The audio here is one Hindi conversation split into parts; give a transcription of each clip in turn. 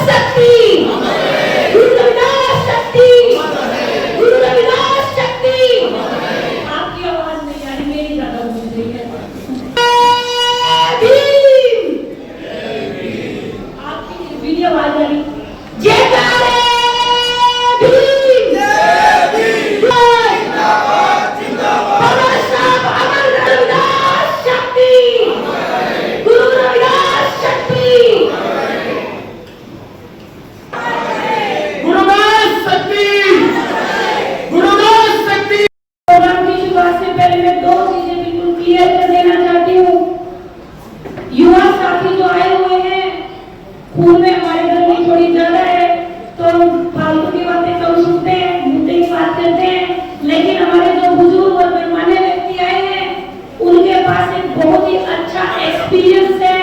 शक्ति, गुरु रविदास शक्ति, गुरु रविदास शक्ति। आपकी आवाज नहीं आ रही, मेरी ज्यादा गूंज रही है। आपकी निर्भीक आवाज आ रही। जयकारे भीम, जय भीम, जिंदाबाद जिंदाबाद। बाबा साहब अमर रविदास शक्ति, गुरु रविदास शक्ति, गुरुदास शक्ति, गुरुदास शक्ति। प्रोग्राम की शुरुआत से पहले मैं दो चीजें बिल्कुल क्लियर कर देना चाहती हूँ। युवा साथी जो आए हुए हैं, खून में हमारे गर्मी थोड़ी ज्यादा है, तो फालतू की बातें कम सुनते हैं, मुद्दे की बात करते हैं। लेकिन हमारे जो बुजुर्ग और बेमाने व्यक्ति आए हैं, उनके पास एक बहुत ही अच्छा एक्सपीरियंस है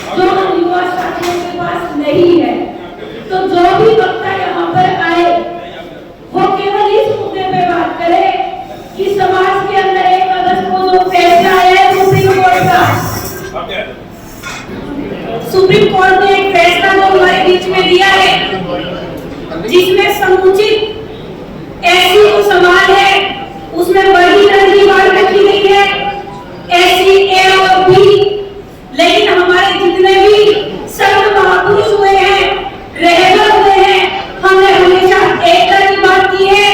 जो युवा साथियों के पास नहीं है। तो जो भी वक्ता यहाँ पर आए, वो केवल इस मुद्दे पे बात करे कि समाज के अंदर 1 अगस्त को जो फैसला आया है सुप्रीम कोर्ट ने एक फैसला जो हमारे बीच में दिया है, जिसमें समुचित एससी जो समाज है उसमें वर्गीकरण की बात रखी गई है, एससी, ए और बी। लेकिन हमारे जितने भी संत महापुरुष हुए हैं, रहबर हुए हैं, हमने हमेशा एकता की बात की है,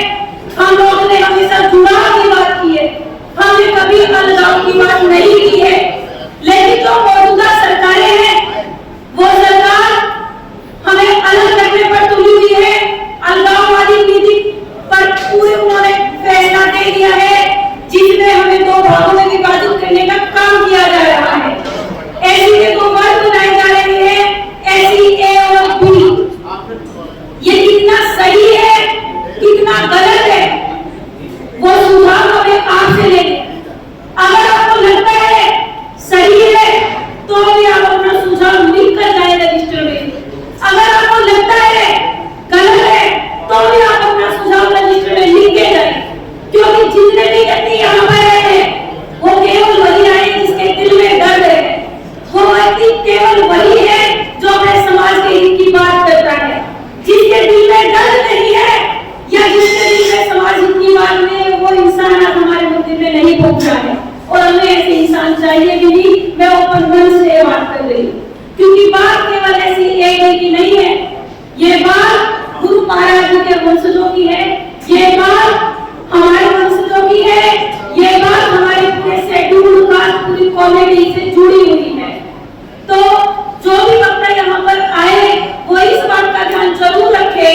हम लोगों ने हमेशा जुड़ाव की बात की है, हमने कभी अलगाव की बात नहीं की है। लेकिन जो मौजूदा सरकारें हैं, वो सरकार हमें अलग रखने पर तुली हुई है, अलगाववादी नीति पर पूरे उन्होंने फैसला दे दिया है, जिसमें हमें 2 भागों में विभाजित करने का काम किया जा रहा है। एससी के 2 वर्ग बनाए जा रहे हैं, एससी, ए और बी। ये कितना सही है, कितना गलत है, वो सुझाव हमें आपसे लेंगे। अगर आपको लगता है सही है तो भी आप अपना सुझाव लिख कर जाए रजिस्टर में। अगर आपको लगता है गलत है तो भी आप अपना सुझाव रजिस्टर में लिख के जाए, क्योंकि जितने भी व्यक्ति यहाँ पर आए हैं वो केवल वही आए जिसके दिल में दर्द है। वो व्यक्ति केवल वही है जो अपने समाज के हित की बात करता है। जिसके दिल में दर्द नहीं है या जिसके दिल में समाज हित की बात नहीं है, वो इंसान आज हमारे मंदिर में नहीं पहुंचा है, और हमें ऐसे इंसान चाहिए भी नहीं। मैं ओपन मन से बात कर रही हूँ, क्योंकि बात केवल ऐसी एक की नहीं है, ये बात गुरु महाराज जी के वंशजों की है, ये बात हमारे वंशजों की है, ये बात हमारे पूरे शेड्यूल कास्ट पूरी कम्युनिटी से जुड़ी हुई है। तो जो भी वक्ता यहाँ पर आए वो इस बात का ध्यान जरूर रखे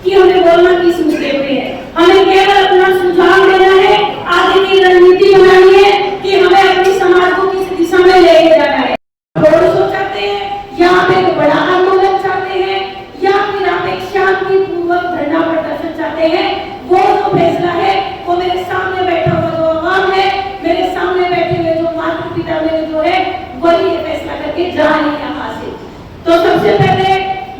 कि हमें बोलना किस मुद्दे पे है। हमें केवल अपना सुझाव देना है, आगे की रणनीति बनानी है कि हमें अपने समाज को किस दिशा में लेके जाना है। रोड चाहते हैं, यहाँ पे एक बड़ा आंदोलन चाहते हैं, या फिर आप एक शांतिपूर्वक धरना प्रदर्शन चाहते हैं, वो जो फैसला है वो मेरे सामने बैठा हुआ जो आवाम है, मेरे सामने बैठे हुए जो माता पिता मेरे जो है, वही ये फैसला करके जा रही है यहाँ से। तो सबसे पहले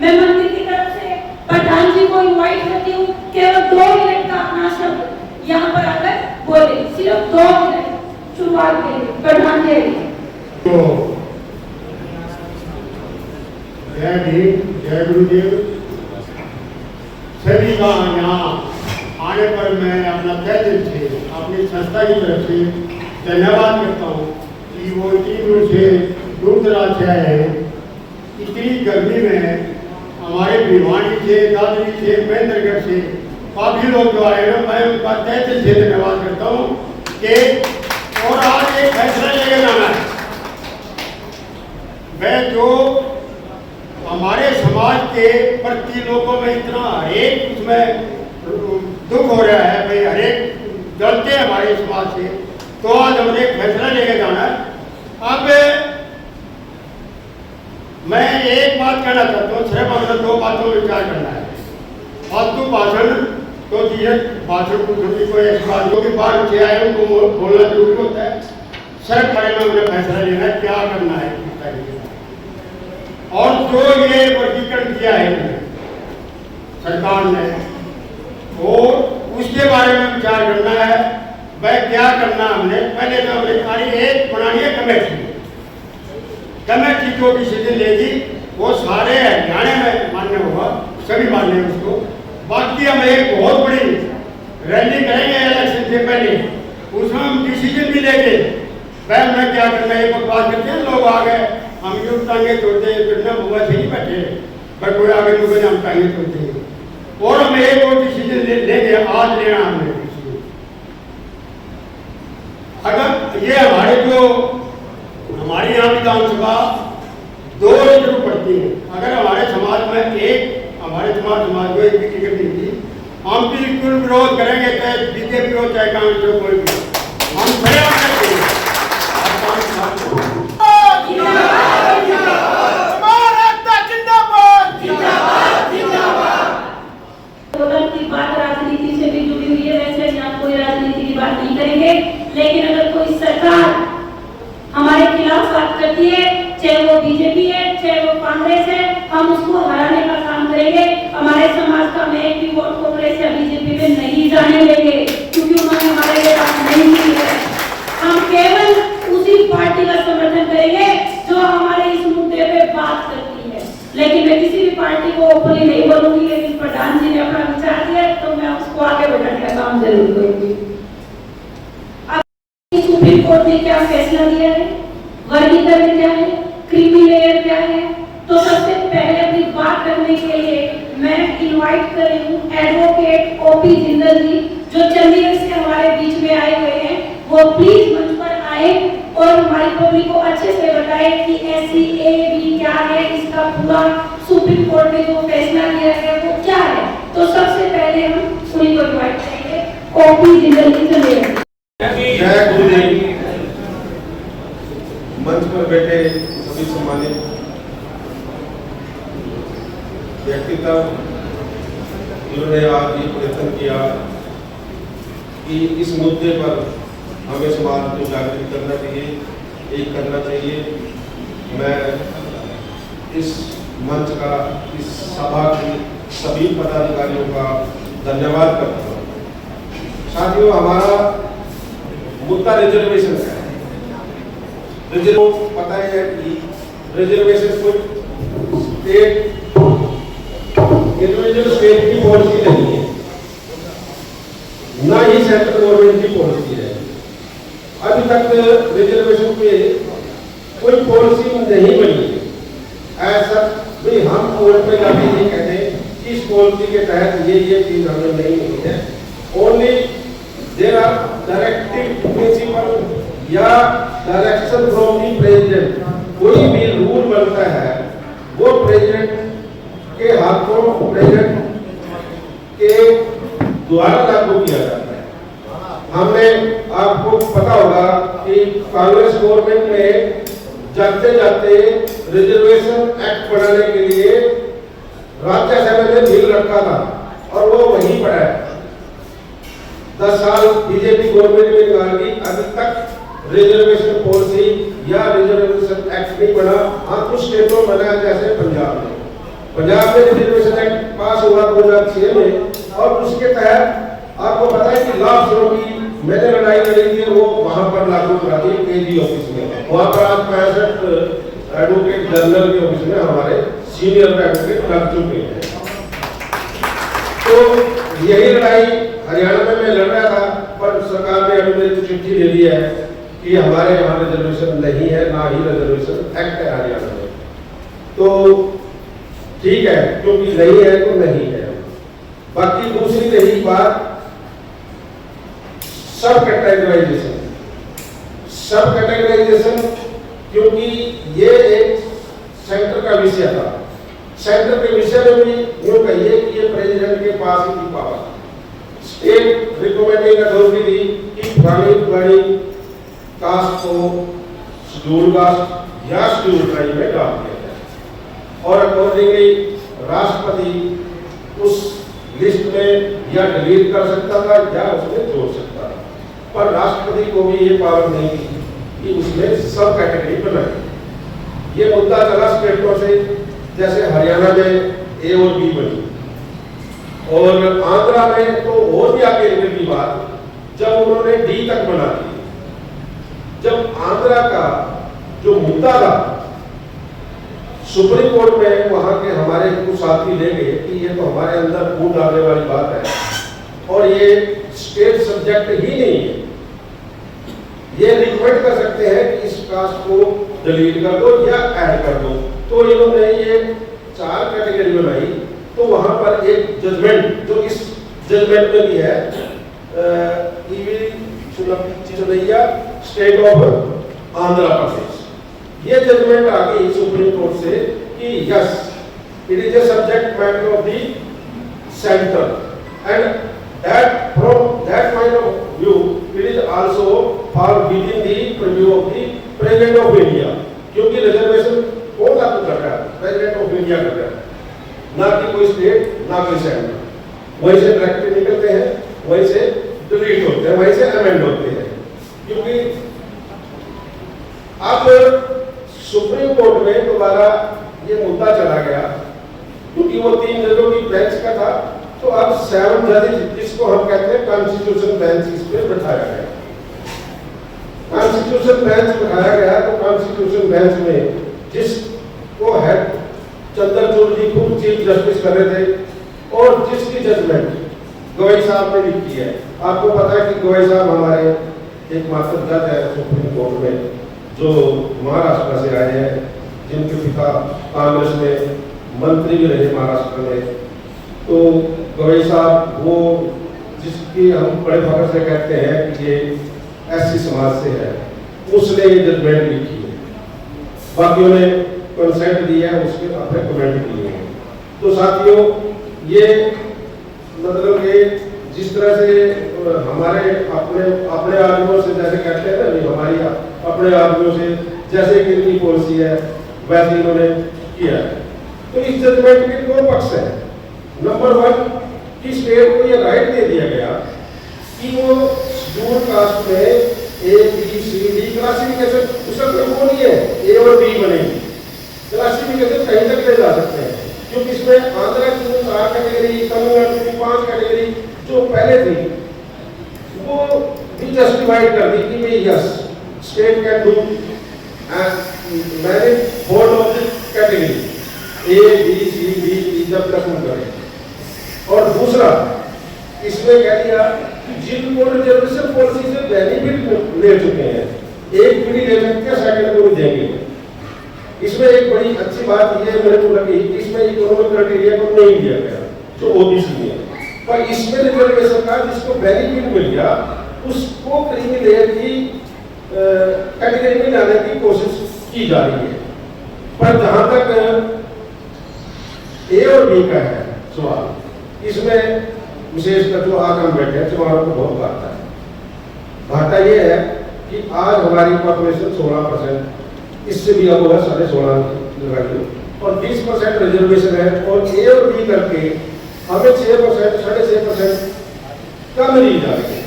मैं मंदिर की तरफ से प्रधान जी को इनवाइट करती हूँ, केवल 2 मिनट का अपना शब्द यहाँ पर आकर बोले, सिर्फ 2 मिनट शुरुआत के लिए। प्रधान जी जय भीम, जय गुरुदेव। सभी का यहाँ आने पर मैं अपना तहे दिल से अपनी संस्था की तरफ से धन्यवाद करता हूँ कि वो इतनी दूर से दूर दराज से आए हैं। इतनी गर्मी में हमारे भिवानी से, दादरी से, महेंद्रगढ़ से काफी लोग जो आए हैं, मैं उनका तहे दिल से धन्यवाद करता हूँ कि और आज एक फैसला लेके जाना है। वह जो हमारे समाज के प्रति लोगों में इतना हरेक उसमें दुख हो रहा है, भाई हरेक जलते हैं हमारे समाज से, तो आज हमने एक फैसला लेके जाना है। अब मैं एक बात कहना चाहता हूँ, सिर्फ हमने 2 बातों में विचार करना है। फालतू भाषण तो दिए, भाषण को छोटी कोई ऐसी बात जो कि बाहर से आए उनको बोलना जरूरी होता है। सिर्फ बारे में हमने फैसला लेना है क्या करना है। और जो ये वर्गीकरण किया है सरकार ने, और उसके बारे में विचार करना है, वह क्या करना हमने। पहले तो हमने एक बनानी है कमेटी जो डिसीजन लेगी वो सारे हरियाणा में मान्य होगा, सभी मान्य है उसको। बाकी हम एक बहुत बड़ी रैली करेंगे इलेक्शन से पहले, उसमें हम डिसीजन भी लेंगे। भाई मैं क्या करना है, बकवास करते हैं लोग आ गए, हम यूँ टांगे तोड़ते फिर ना बुआ से नहीं बैठे, पर कोई आगे लोगों ने हम टांगे तोड़ते हैं। और हम एक और डिसीजन लेंगे, आज लेना हमने डिसीजन। अगर ये हमारी यहाँ विधानसभा 2 जरूर पड़ती है, अगर हमारे समाज में हमारे समाज को एक भी टिकट नहीं दी, हम बिल्कुल विरोध करेंगे, चाहे बीजेपी हो चाहे कांग्रेस हो, कोई भी हम खड़े होकर की बात राजनीति से भी जुड़ी हुई है, वैसे यहाँ कोई राजनीति की बात नहीं करेंगे। लेकिन अगर कोई सरकार हमारे खिलाफ बात करती है, चाहे वो बीजेपी है चाहे वो कांग्रेस है, हम उसको हराने का काम करेंगे। हमारे समाज का में एक भी वोट कांग्रेस या बीजेपी में नहीं जाने देंगे, क्योंकि उन्होंने हमारे लिए बात नहीं की है। हम केवल उसी पार्टी का समर्थन करेंगे जो हमारे इस मुद्दे पे बात करती है। लेकिन मैं किसी भी पार्टी को ओपनली नहीं बोलूंगी, लेकिन प्रधान जी ने अपना विचार दिया तो मैं उसको आगे बढ़ाने का काम जरूर करूंगी। सुप्रीम कोर्ट ने क्या फैसला दिया है, वर्गीकरण क्या है, क्रीमी लेयर क्या है, तो सबसे पहले अपनी बात करने के लिए मैं इनवाइट कर रही हूँ एडवोकेट ओपी जिंदल जी, जो चंडीगढ़ से हमारे बीच में आए हुए हैं। वो प्लीज मंच पर आए और हमारी पब्लिक को अच्छे से बताए कि SCAB क्या है, इसका पूरा सुप्रीम कोर्ट ने जो फैसला दिया है वो क्या है। तो सबसे पहले हम उन्हीं को इनवाइट करेंगे, ओपी जिंदल जी चलिए। जय गुरुदेव। मंच पर बैठे सभी सम्मानित व्यक्तित्व, जिन्होंने आज ये प्रयत्न किया कि इस मुद्दे पर हमें समाज को जागृत करना चाहिए, एक करना चाहिए। मैं इस मंच का, इस सभा के सभी पदाधिकारियों का धन्यवाद करता हूँ। साथियों, हमारा मुद्दा रिजर्वेशन है। रिजर्व पता है कि रिजर्वेशन कोई इंडिविजुअल स्टेट की पॉलिसी नहीं है, ना ही सेंट्रल गवर्नमेंट की पॉलिसी है। अभी तक रिजर्वेशन पे कोई पॉलिसी नहीं बनी है। ऐसा भी हम कोर्ट में जाके ये कहते हैं कि इस पॉलिसी के तहत ये चीज हमें नहीं मिली है। Only there are directive principle या डायरेक्शन फ्रॉम दी प्रेसिडेंट। कोई भी रूल बनता है वो प्रेसिडेंट के हाथों, प्रेसिडेंट के द्वारा लागू किया जाता है। हमने, आपको पता होगा कि कांग्रेस गवर्नमेंट में जाते जाते रिजर्वेशन एक्ट बनाने के लिए राज्यसभा में बिल रखा था और वो वहीं पड़ा है। 10 साल बीजेपी गवर्नमेंट में निकाल दी, अभी तक रिजर्वेशन पॉलिसी या रिजर्वेशन एक्ट नहीं बना। हाँ, कुछ स्टेटों में बना, जैसे पंजाब में रिजर्वेशन एक्ट पास हुआ 2006 में, और उसके तहत आपको पता है कि लाभ शुरू की मैंने लड़ाई लड़ी थी, वो वहां पर लागू करा दी केजी ऑफिस में। वहां पर आज 65 एडवोकेट जनरल के ऑफिस में हमारे सीनियर एडवोकेट लग चुके हैं। तो यही लड़ाई हरियाणा में मैं लड़ रहा था, पर सरकार ने अभी मेरी चिट्ठी दे दी है कि हमारे यहाँ रिजर्वेशन नहीं है, ना ही रिजर्वेशन एक्ट है हरियाणा में। तो ठीक है, क्योंकि नहीं है तो नहीं है। बाकी दूसरी रही बात सब कैटेगराइजेशन, क्योंकि ये एक सेंटर का विषय था। सेंटर के विषय में भी यूँ कहिए कि ये प्रेसिडेंट के पास ही थी पावर। स्टेट रिकमेंडिंग अथॉरिटी थी कि फलानी कास्ट को शेड्यूल कास्ट या शेड्यूल ट्राइब में डाल दिया जाए, और अकॉर्डिंगली राष्ट्रपति उस लिस्ट में या डिलीट कर सकता था या उसमें जोड़ सकता था। पर राष्ट्रपति को भी ये पावर नहीं थी कि उसमें सब कैटेगरी बनाए। ये मुद्दा चला स्टेटों से, जैसे हरियाणा में A और B बनी, और आंध्रा में तो और भी आगे निकल की बात, जब उन्होंने D तक बना दी। जब आंध्रा का जो मुद्दा था सुप्रीम कोर्ट में वहाँ के हमारे कुछ साथी ले गए कि ये तो हमारे अंदर फूट डालने वाली बात है और ये स्टेट सब्जेक्ट ही नहीं है। ये रिकमेंड कर सकते हैं कि इस कास्ट को डिलीट कर दो या ऐड कर दो। तो इन्होंने ये 4 कैटेगरी बनाई। तो वहाँ पर एक जजमेंट जो इस जजमेंट में भी है, चुनैया स्टेट ऑफ आंध्र प्रदेश, ये जजमेंट आ गई सुप्रीम कोर्ट से कि yes it is a subject matter of the centre and that from that point of view it is also for with in the preview of the president of India, क्योंकि रिजर्वेशन कौन लागू कर रहा है? प्रेसिडेंट ऑफ इंडिया कर रहा है, ना कि कोई स्टेट ना कोई सेंटर। वहीं से डायरेक्ट निकलते हैं, वहीं से डिलीट होते हैं, वहीं से अमेंड होते हैं। क्योंकि अब सुप्रीम कोर्ट में दोबारा ये मुद्दा चला गया, क्योंकि वो 3 जजों की बेंच का था, तो अब 7 जज जिसको हम कहते हैं कॉन्स्टिट्यूशन बेंच, इस पे बैठाया गया। कॉन्स्टिट्यूशन बेंच बैठाया गया तो कॉन्स्टिट्यूशन बेंच में जिसको हेड चंद्रचूड़ जी खुद चीफ जस्टिस कर रहे थे और जिसकी जजमेंट गवई साहब ने लिखी है। आपको पता है कि गवई साहब हमारे एकमात्र जज है सुप्रीम कोर्ट में जो महाराष्ट्र से आए हैं, जिनके पिता कांग्रेस में मंत्री भी रहे महाराष्ट्र में। तो गवई साहब वो जिसकी हम बड़े फख्र से कहते हैं कि ये एससी समाज से है, उसने ये जजमेंट लिखी है। बाकियों ने कंसेंट दिया है, उसके अपने कमेंट दिए हैं। तो साथियों, ये मतलब ये जिस तरह से हमारे अपने आदमियों से जैसे कहते हैं ना, हमारी अपने आदमियों से जैसे कि इनकी पॉलिसी है वैसे इन्होंने किया है। तो इस जजमेंट के 2 पक्ष हैं। नंबर 1 कि स्टेट को ये राइट दे दिया गया कि वो शेड्यूल कास्ट में ABCD क्लासिफिकेशन, उसका कोई वो नहीं है A और B बनेगी, क्लासिफिकेशन कहीं तक ले जा सकते हैं। क्योंकि इसमें आंध्र की 4 कैटेगरी, तमिलनाडु की 5 कैटेगरी जो पहले थी वो भी जस्टिफाइड कर दी कि भाई यस स्टेट कैन डू मैंने 4 ऑफ द कैटेगरी ABCD जब तक हम करें। और दूसरा इसमें कह दिया कि जिनको रिजर्वेशन पॉलिसी से बेनिफिट ले चुके हैं, एक पीढ़ी ले सकते हैं, सेकंड को भी देंगे। इसमें एक बड़ी अच्छी बात यह मेरे को लगी कि इसमें इकोनॉमिक क्राइटेरिया को नहीं दिया गया जो ओबीसी में, पर इसमें रिजर्वेशन का जिसको बेनिफिट मिल गया उसको क्रीमी लेयर की कैटेगरी में लाने की कोशिश की जा रही है। पर जहां तक ए और बी का है सवाल, इसमें विशेषकर जो आज हम बैठे हैं चुनाव को बहुत बांटा है। बांटा ये है कि आज हमारी पॉपुलेशन 16%, इससे भी अब होगा 16.5 लगाइए, और 20% रिजर्वेशन है, और ए और बी करके हमें 6%, 6.5% कम दी जा रही है।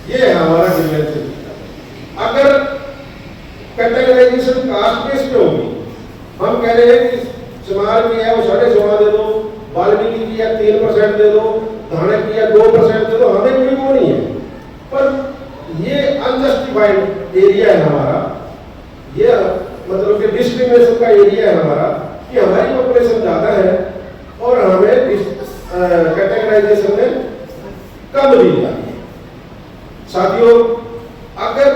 ये है हमारा डिफरेंस। अगर कैटेगराइजेशन कास्ट बेस पे होगी, हम कह रहे हैं कि समाज की है वो 16.5 दे दो, वाल्मीकि की है 3% दे दो, धाने की है 2% दे दो, हमें कोई वो नहीं है। पर ये अनजस्टिफाइड एरिया है हमारा, ये मतलब कि डिस्क्रिमिनेशन का एरिया है हमारा, कि हमारी पॉपुलेशन ज्यादा है और हमें कैटेगराइजेशन में कम दी जाती है। साथियों, अगर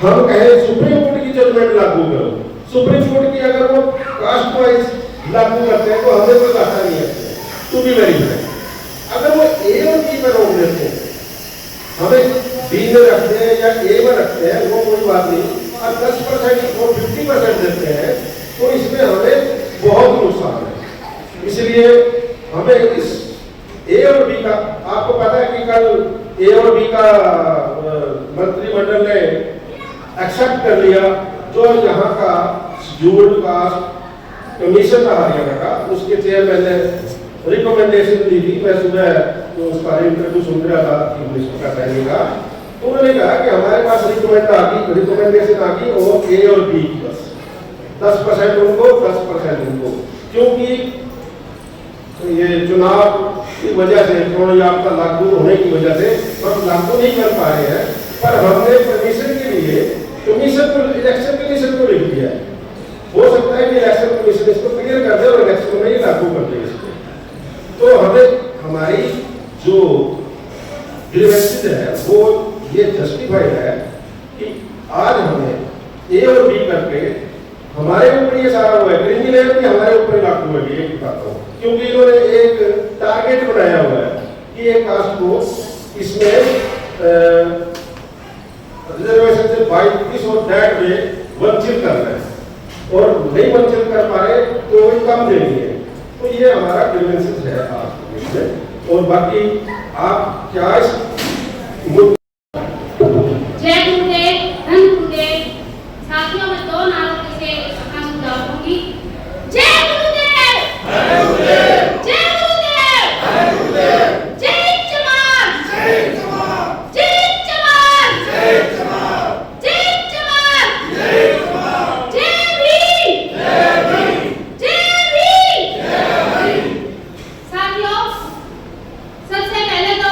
हम कहें सुप्रीम कोर्ट की जजमेंट लागू करो, सुप्रीम कोर्ट की अगर वो कास्ट वाइज लागू करते हैं तो हमें कोई घाटा नहीं है, टू बी वेरी फ्रैंक। अगर वो ए और बी पर रोक देते हैं, हमें बी में रखते हैं या ए में रखते हैं, वो कोई बात नहीं, और 10% और 50% देते हैं तो इसमें हमें बहुत नुकसान है। इसलिए हमें इस ए और बी का, आपको पता है कि कल ए और बी का मंत्रिमंडल ने एक्सेप्ट कर लिया, जो यहाँ का शेड्यूल्ड कास्ट कमीशन था हरियाणा का, उसके चेयरमैन ने रिकमेंडेशन दी थी। मैं सुबह तो उसका इंटरव्यू सुन रहा था चीफ मिनिस्टर का कहने का, तो उन्होंने कहा कि हमारे पास रिकमेंडेशन आ गई और ए और बी की, बस 10% उनको, 10% उनको, क्योंकि ये चुनाव की वजह से, चुनाव याफ्ता लागू होने की वजह से हम लागू नहीं कर पा रहे हैं। पर हमने कमीशन के लिए, कमीशन को, इलेक्शन कमीशन को लिख दिया है हो सकता है कि इलेक्शन कमीशन इसको क्लियर कर दे और इलेक्शन में ही लागू कर दे इसको। तो हमें हमारी जो ग्रीवेंसेस है वो ये जस्टिफाइड है कि आज हमें ए और बी करके हमारे ऊपर ये सारा हुआ है, क्रिमिनल भी हमारे ऊपर लागू है, ये बताता हूँ, क्योंकि इन्होंने एक टारगेट बनाया हुआ है कि एक कास्ट को इसमें रिजर्वेशन से 22 और दैट में वंचित कर रहे हैं और नहीं वंचित कर पा रहे तो वही कम देनी है। तो ये हमारा ग्रीवेंसेस है आज में। और बाकी आप क्या इस जय गुरुदेव, धन गुरुदेव। साथियों में दो नारों से अपना सुझाव दूंगी। जय गुरुदेव, जय गुरुदेव, जय गुरुदेव, जय गुरुदेव, जय जवान, जय जवान, जय जवान, जय जवान, जय जवान, जय जवान, जय भीम, जय भीम, जय भीम, जय भीम। साथियों, सबसे पहले तो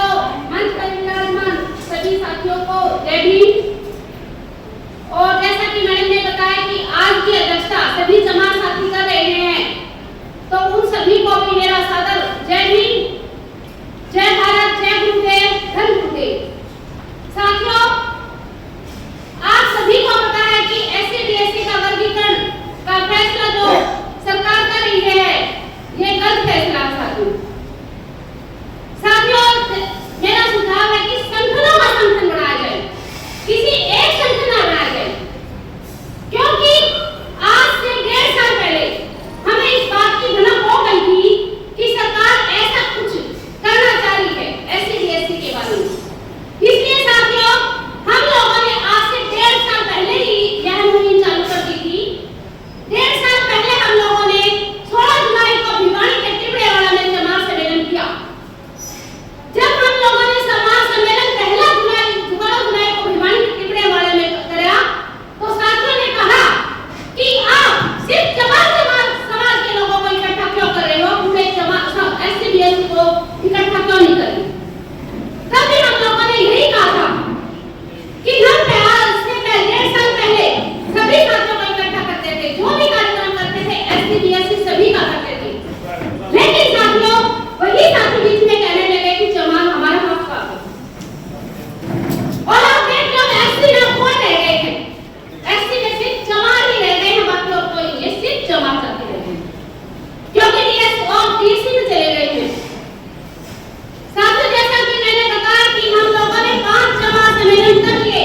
मंच पर विराजमान सभी साथियों को जय भीम। और जैसा कि मैडम ने बताया कि आज की अध्यक्षता सभी जमात साथी कर रहे हैं, तो उन सभी को भी मेरा सादर जय भीम, जय भारत, जय गुरुदेव, धन गुरुदेव। साथियों, आप सभी को पता है कि एससी/बीएससी का वर्गीकरण का फैसला जो सरकार कर रही है, ये गलत फैसला है। साथियों, मेरा सुझाव है कि संगठनों का संगठन बनाया जाए, किसी एक संगठन ना बनाया जाए, क्योंकि आज से 1.5 साल पहले हमें इस बात की भनक हो गई थी कि सरकार ऐसा कुछ करना चाह रही है एससी/बीएससी के बारे में। इसलिए साथियों, हम लोगों ने आज से 1.5 साल पहले ही यह मुहिम चालू कर दी थी। 1.5 साल पहले हम लोगों ने 16 जुलाई को भिवानी के टिबड़ेवाला में जमात सम्मेलन किया। जब हम लोगों ने समाज सम्मेलन पहला जुलाई को भिवानी के टिबड़ेवाले में कराया, तो साथियों ने कहा कि आप सिर्फ जमात समाज के लोगों को इकट्ठा क्यों कर रहे हो, पूरे जमात एससी/बीएससी को इकट्ठा क्यों नहीं कर रहे? तभी हम लोगों ने यही कहा था कि हम से 1.5 साल पहले सभी साथियों को इकट्ठा करते थे, जो भी कार्यक्रम करते थे एससी/बीएससी सभी का करते थे। लेकिन साथियों, वही साथी बीच में कहने लगे कि जमात हमारा हक का, और आप देख लो एससी में कौन रह गए थे? एससी में सिर्फ जमात ही रह गए हैं, बाकी और कोई नहीं है, सिर्फ जमात करते रह गए, क्योंकि डीएस और डीसी में चले गए थे। साथियों, जैसा कि मैंने बताया कि हम लोगों ने 5 जमात सम्मेलन कर लिए।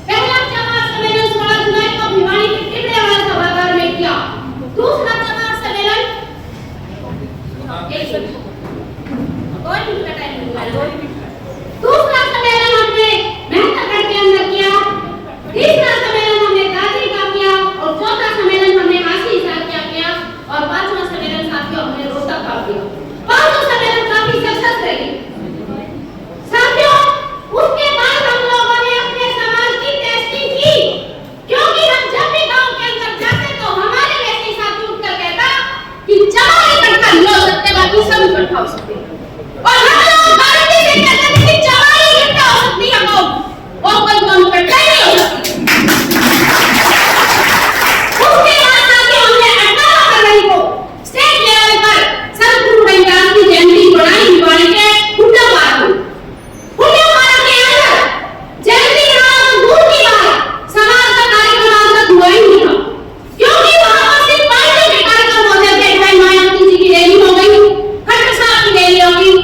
पहला जमात सम्मेलन 16 जुलाई को भिवानी के टिबड़ेवाला सभागार में किया। दूसरा जमात सम्मेलन दूसरा सम्मेलन हमने मेहतगढ़ के अंदर किया। तीसरा सम्मेलन हमने दादरी का किया और चौथा सम्मेलन हमने काशी हिसार का किया और 5वां सम्मेलन साथियों हमने रोहतक का किया। 5 सम्मेलन काफी सक्सेस रही। साथियों, उसके बाद हम लोगों ने अपने समाज की टेस्टिंग की, क्योंकि हम जब भी गांव के अंदर जाते तो हमारे वैसे साथी उठकर कहता कि जमा इकट्ठा नहीं हो सकते, बाकी सब इकट्ठा हो सकते, और हम लोग गारंटी से कहते थे कि जमा ही इकट्ठा हो सकती है, वो कोई कम इकट्ठा नहीं हो सकती। उसके बाद साथियों, हमने 18 फरवरी को स्टेट लेवल पर संत गुरु रविदास की जयंती बनाई भिवानी के हुड्डा पार्क में। हुड्डा पार्क के अंदर जयंती रात दूर की बात, समाज का कार्यक्रम आज तक हुआ ही नहीं था, क्योंकि वहां पर सिर्फ पार्टी के कार्यक्रम होते थे। मायावती जी की रैली हो गई, खट्टर साहब की रैली हो गई,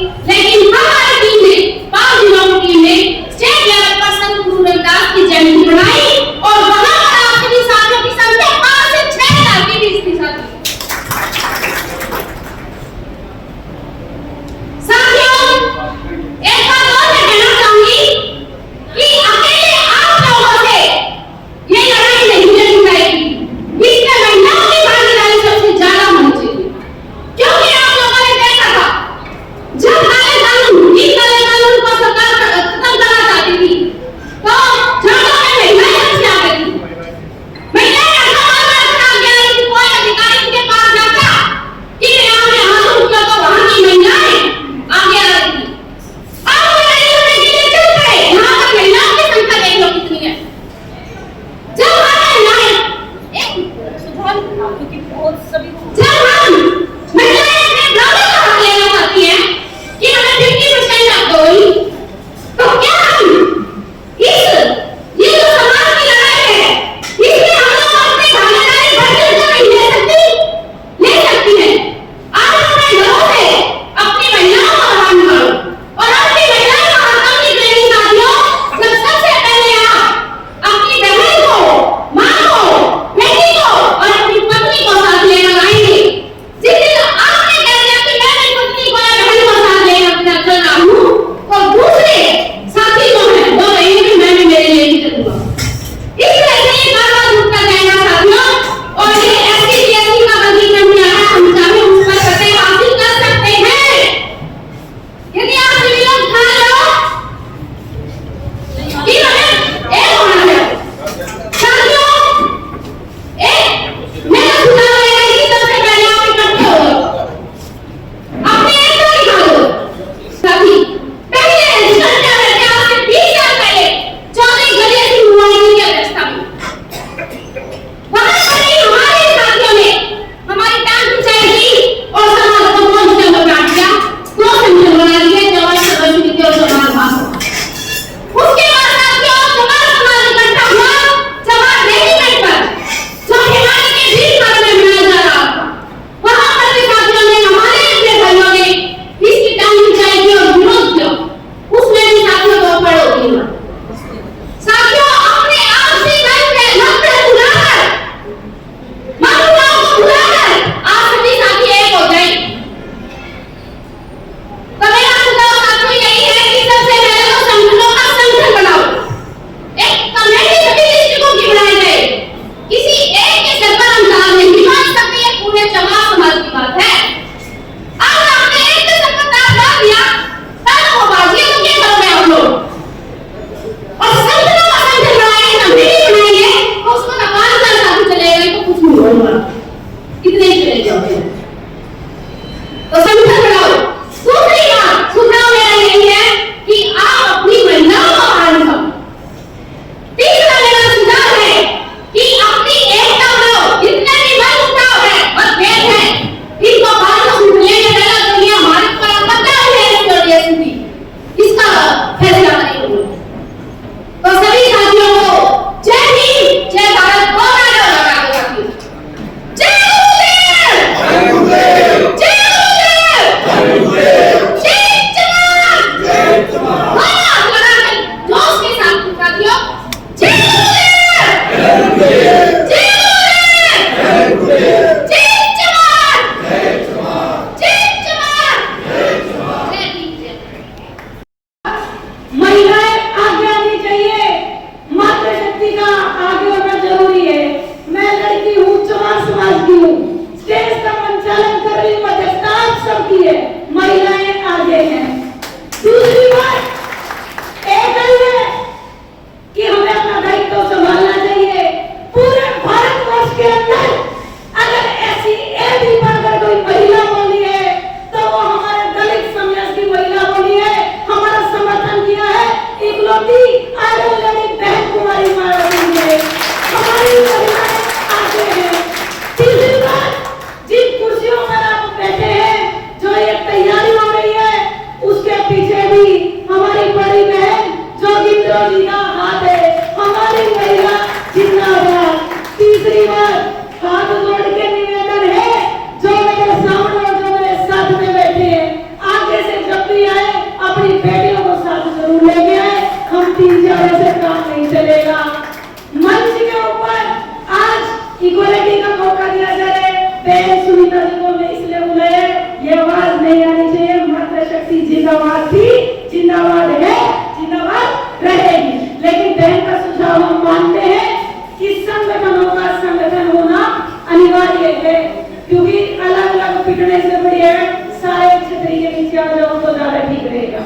देगा।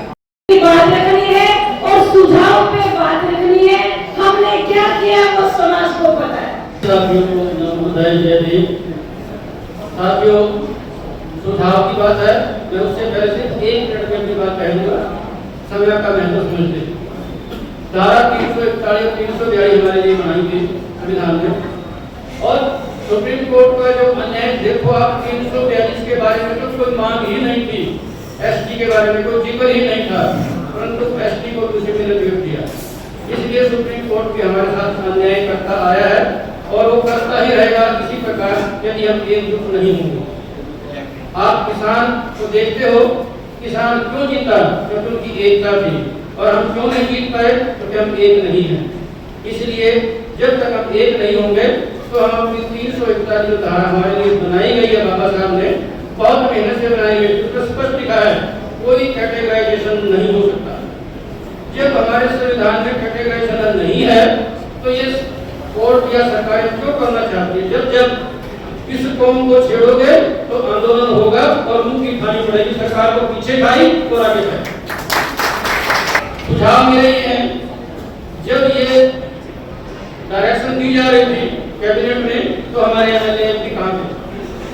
बात रखनी है और सुझाव पे बात रखनी है। हमने क्या किया वो समाज को पता है। साथियों, सुझाव की बात है, मैं उससे पहले से 1 मिनट में अपनी बात कहूँगा, समय का महत्व समझते। धारा 341 और 342 हमारे लिए बनाई गई संविधान में, और सुप्रीम कोर्ट का जो अन्याय देखो आप, 342 के बारे में तो कोई मांग ही नहीं थी, एसटी के बारे में कोई जिक्र ही नहीं था, परंतु एसटी को दूसरे में नियुक्त किया। इसलिए सुप्रीम कोर्ट भी हमारे साथ अन्याय करता आया है और वो करता ही रहेगा इसी प्रकार, यदि हम एकजुट नहीं होंगे। आप किसान को देखते हो, किसान क्यों जीता? क्योंकि उनकी एकता थी, और हम क्यों नहीं जीत पाए? क्योंकि हम एक नहीं हैं। इसलिए जब तक हम एक नहीं होंगे तो हम अपनी 341 जो धारा हमारे लिए बनाई गई है, बाबा साहब ने बहुत मेहनत से बनाई गई, उसमें स्पष्ट लिखा है कोई कैटेगराइजेशन नहीं हो सकता। जब हमारे संविधान में कैटेगराइजेशन नहीं है तो ये कोर्ट या सरकार क्यों करना चाहती है? जब इस कौम को छेड़ोगे तो आंदोलन होगा और मुंह की खानी पड़ेगी, सरकार को पीछे खाई और आगे खाई। सुझाव मेरे ये हैं, जब ये डायरेक्शन दी जा रही थी कैबिनेट में तो हमारे एमएलए भी कहाँ थे?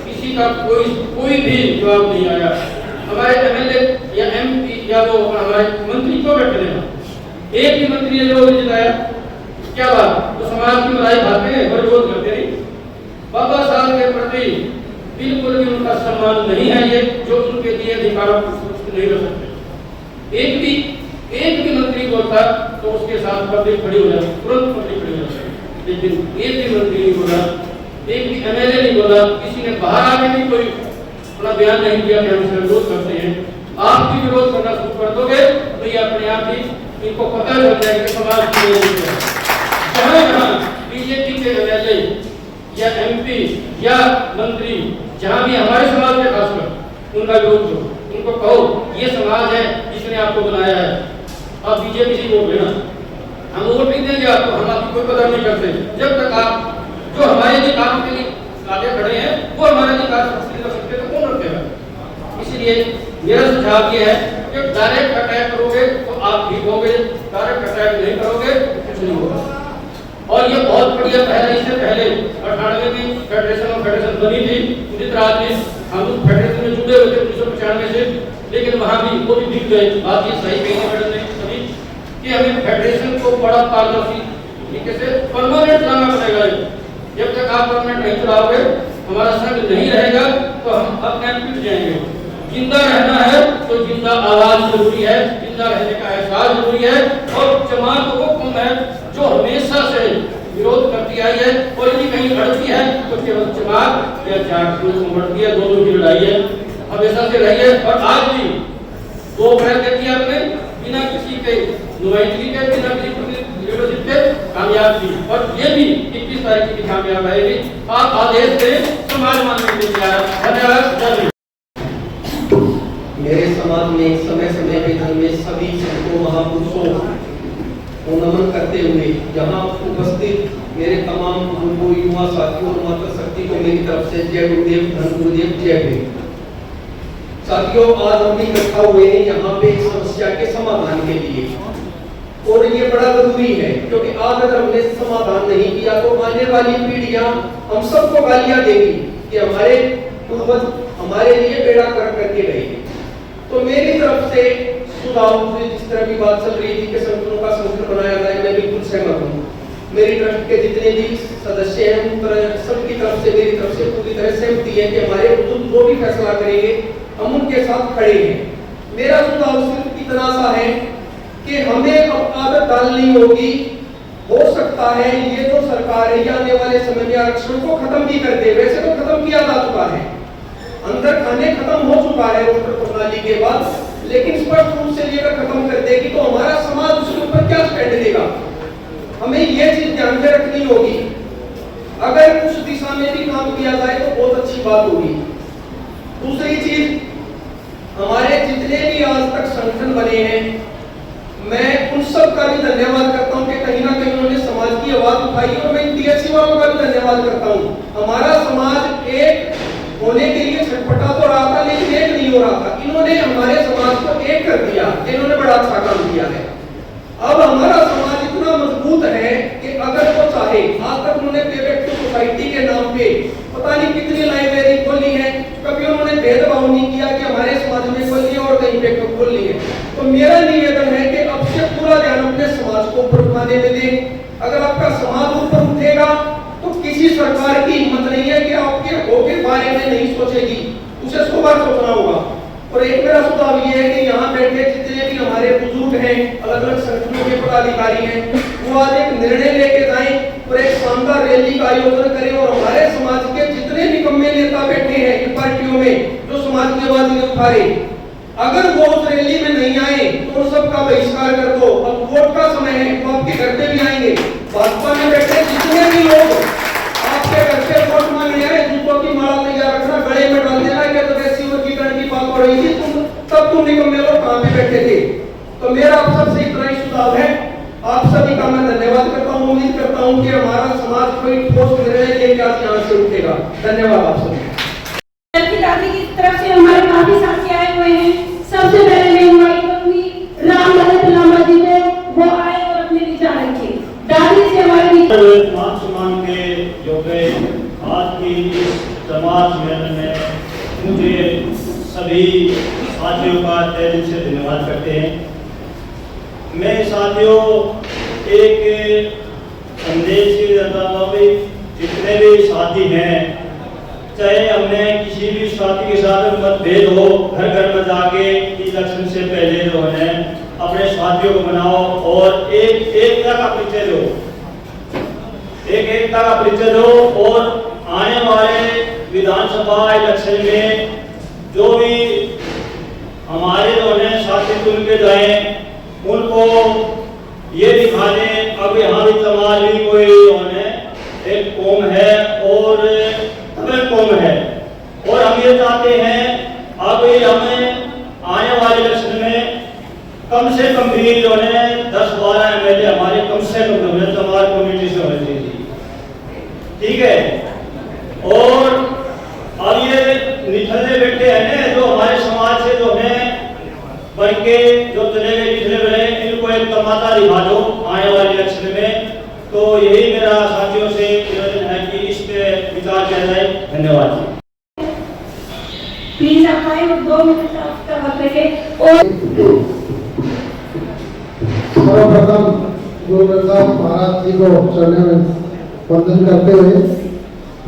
किसी का कोई भी जवाब नहीं आया। हमारे एमएलए या एमपी या वो हमारे मंत्री क्यों बैठे थे? एक भी मंत्री ने जो जिताया, क्या बात? तो समाज की मलाई खाते हैं और विरोध करते नहीं। बाबा साहब के प्रति बिल्कुल भी उनका सम्मान नहीं है, ये जो उनके दिए अधिकारों को नहीं रख सकते। एक भी मंत्री बोलता तो उसके साथ पब्लिक खड़ी हो जाती, तुरंत पब्लिक खड़ी हो जाती, लेकिन एक भी मंत्री नहीं बोला, एक भी एमएलए नहीं बोला, किसी ने बाहर आके भी कोई अपना बयान नहीं दिया कि हम इसका विरोध करते हैं। आप भी विरोध करना शुरू कर दोगे तो ये अपने आप ही इनको पता चल जाएगा कि समाज की जहाँ बीजेपी के एमएलए या एमपी या मंत्री जहाँ भी हमारे समाज के खासकर उनका विरोध करो, उनको कहो ये समाज है जिसने आपको बनाया है, आप बीजेपी से वोट देना, हम वोट नहीं देंगे आपको, हम आपकी कोई कदर नहीं करते जब तक आप जो हमारे अधिकारों के लिए आगे खड़े हैं वो हमारे अधिकार सुरक्षित कर सकते तो कौन रखेगा। इसलिए मेरा सुझाव ये है कि डायरेक्ट अटैक करोगे तो आप ठीक होगे, डायरेक्ट अटैक नहीं करोगे तो कुछ नहीं होगा। और ये बहुत बढ़िया पहल है। इससे पहले 98 में फेडरेशन बनी थी, उदित राज में हम उस फेडरेशन में जुड़े हुए थे 1995 से, लेकिन वहाँ भी वो भी दिख गए। बात ये सही कही मैडम ने सभी कि हमें फेडरेशन को बड़ा पारदर्शी तरीके से परमानेंट लाना पड़ेगा। जब तक आप परमानेंट नहीं चलाओगे, हमारा संघ नहीं रहेगा तो हम अपने आप पिट जाएंगे। जिंदा रहना है तो जिंदा आवाज जरूरी है, जिंदा रहने का एहसास जरूरी है। और जमात वो कौन है जो हमेशा से विरोध करती आई है और यदि कहीं लड़ती है तो केवल जमात या जाट को बढ़ती है, दोनों की लड़ाई है, हमेशा से रही है। और आज भी 2 अप्रैल देती है आपने बिना किसी के नुमाइंदगी के, बिना किसी लीडरशिप के कामयाब की, और ये भी 21 तारीख की कामयाब रहेगी। आप आदेश से समाज मानने के लिए धन्यवाद। मेरे समाज में समय समय पे जन्मे सभी संतों महापुरुषों को नमन करते हुए यहाँ उपस्थित मेरे तमाम बुजुर्गों, युवा साथियों और माता शक्ति को मेरी तरफ से जय गुरुदेव, धन गुरुदेव, जय भीम। साथियों, आज हम इकट्ठा हुए हैं यहाँ पे इस समस्या के समाधान के लिए, और ये बड़ा जरूरी है क्योंकि आज अगर हमने समाधान नहीं किया तो आने वाली पीढ़ियां हम सबको गालियां देगी कि हमारे पूर्वज हमारे लिए बेड़ा कर करके गए। तो मेरी तरफ से सुझाव जिस तरह की बात चल रही थी कि संगठनों का संगठन बनाया जाए, मैं बिल्कुल सहमत हूँ। मेरी ट्रस्ट के जितने भी सदस्य हैं सबकी तरफ से मेरी तरफ से पूरी तरह सहमति है कि हमारे बुजुर्ग जो भी फैसला करेंगे हम उनके साथ खड़े हैं। मेरा सुझाव सिर्फ इतना सा है कि हमें अब आदत डालनी होगी, हो सकता है ये जो सरकार है आने वाले समय में आरक्षण को खत्म भी कर दे। वैसे तो खत्म किया जा चुका है, अंदर खाने खत्म हो चुका है रोस्टर प्रणाली के बाद, लेकिन स्पष्ट रूप से लेकर खत्म कर देगी तो हमारा समाज उसके ऊपर क्या स्टैंड लेगा, हमें ये चीज ध्यान में रखनी होगी। अगर उस दिशा में भी काम किया जाए तो बहुत अच्छी बात होगी। दूसरी चीज, हमारे जितने भी आज तक संगठन बने हैं, मैं उन सब का भी धन्यवाद करता हूं कि कहीं ना कहीं उन्होंने समाज की आवाज उठाई, और मैं डीएससी वालों का भी धन्यवाद करता हूं। हमारा समाज एक होने के लिए छटपटा तो रहा था लेकिन एक नहीं हो रहा था, इन्होंने हमारे समाज को एक कर दिया। आने में दें। अगर आपका समाज ऊपर उठेगा तो किसी सरकार की हिम्मत नहीं है कि आपके हकों के बारे में नहीं सोचेगी, उसे 100 बार सोचना होगा। और एक मेरा सुझाव ये है कि यहाँ बैठे जितने भी हमारे बुजुर्ग हैं, अलग अलग संगठनों के पदाधिकारी हैं, वो आज एक निर्णय लेके जाएं और एक शानदार रैली का आयोजन करें और हमारे समाज के जितने भी निकम्मे नेता बैठे हैं इन पार्टियों में जो समाज की आवाज नहीं उठा रहे, अगर वो उस रैली में नहीं आए तो उन सबका बहिष्कार कर दो। अब वोट का समय है तो आपके घर पे भी आएंगे। भाजपा में बैठे जितने भी लोग आपके घर पे वोट मांगने आए, जूतों की माला तैयार रखना, गले में डाल देना कि तो वैसी वर्गीकरण की बात हो रही थी, तुम निकम्मे लोग कहाँ पे बैठे थे। तो मेरा आप सबसे इतना ही सुझाव है, आप सभी का मैं धन्यवाद करता हूँ। उम्मीद करता हूँ कि हमारा समाज कोई ठोस निर्णय लेके आज यहाँ से उठेगा। धन्यवाद आप सभी। दादी की तरफ से हमारे काफी साथी आए हुए हैं। सबसे पहले मैं इनवाइट करूंगी राम ललित लांबा जी को, वो आए और अपने विचार रखें। दादी से हमारे मान सम्मान के योग्य आज की इस समाज सम्मेलन में मुझे सभी साथियों का तहे दिल से धन्यवाद करते हैं। मैं साथियों एक संदेश ही देता हूँ कि जितने भी साथी हैं, चाहे हमने किसी भी साथी के साथ मतभेद हो, घर घर में जाके इलेक्शन से पहले जो है अपने साथियों को मनाओ और एकता का परिचय दो, एकता का परिचय दो। और आने वाले विधानसभा इलेक्शन में जो भी हमारे जो है साथी चुन के जाए उनको ये दिखा दें अब यहाँ भी समाज भी कोई जो है एक कौम है और कौम है। और हम ये चाहते हैं अब हमें आने वाले इलेक्शन में कम से कम भी जो है 10-12 एमएलए हमारे कम से कम समाज कम्युनिटी से होने चाहिए, ठीक है। और अब ये निठल्ले बैठे हैं ना जो हमारे समाज से जो है बन के जो चले गए निठल्ले बने, इनको एक तमाचा दिखा दो आने वाले इलेक्शन में। तो यही मेरा साथियों से निवेदन है कि इस पे विचार किया जाए। धन्यवाद। प्लीज आप आए और 2 मिनट का वक्त रखें। और सर्वप्रथम गुरु ग्रंथ साहब महाराज जी को चरणों में वंदन करते हुए,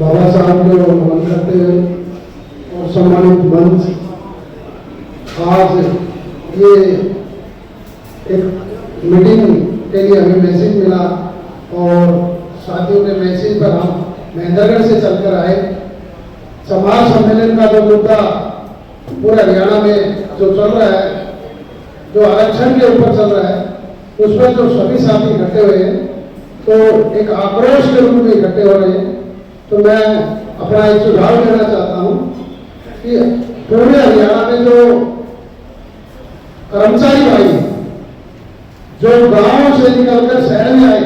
बाबा साहब को नमन करते हुए और सम्मानित मंच, आज ये एक मीटिंग के लिए हमें मैसेज मिला और साथियों के मैसेज पर हम महेंद्रगढ़ से चलकर आए। समाज सम्मेलन का जो मुद्दा पूरे हरियाणा में जो चल रहा है, जो आरक्षण के ऊपर चल रहा है, उसमें जो सभी साथी इकट्ठे हुए हैं तो एक आक्रोश के रूप में इकट्ठे हो रहे हैं। तो मैं अपना एक सुझाव देना चाहता हूँ कि पूरे हरियाणा में जो कर्मचारी भाई जो गांव से निकलकर शहर में आए,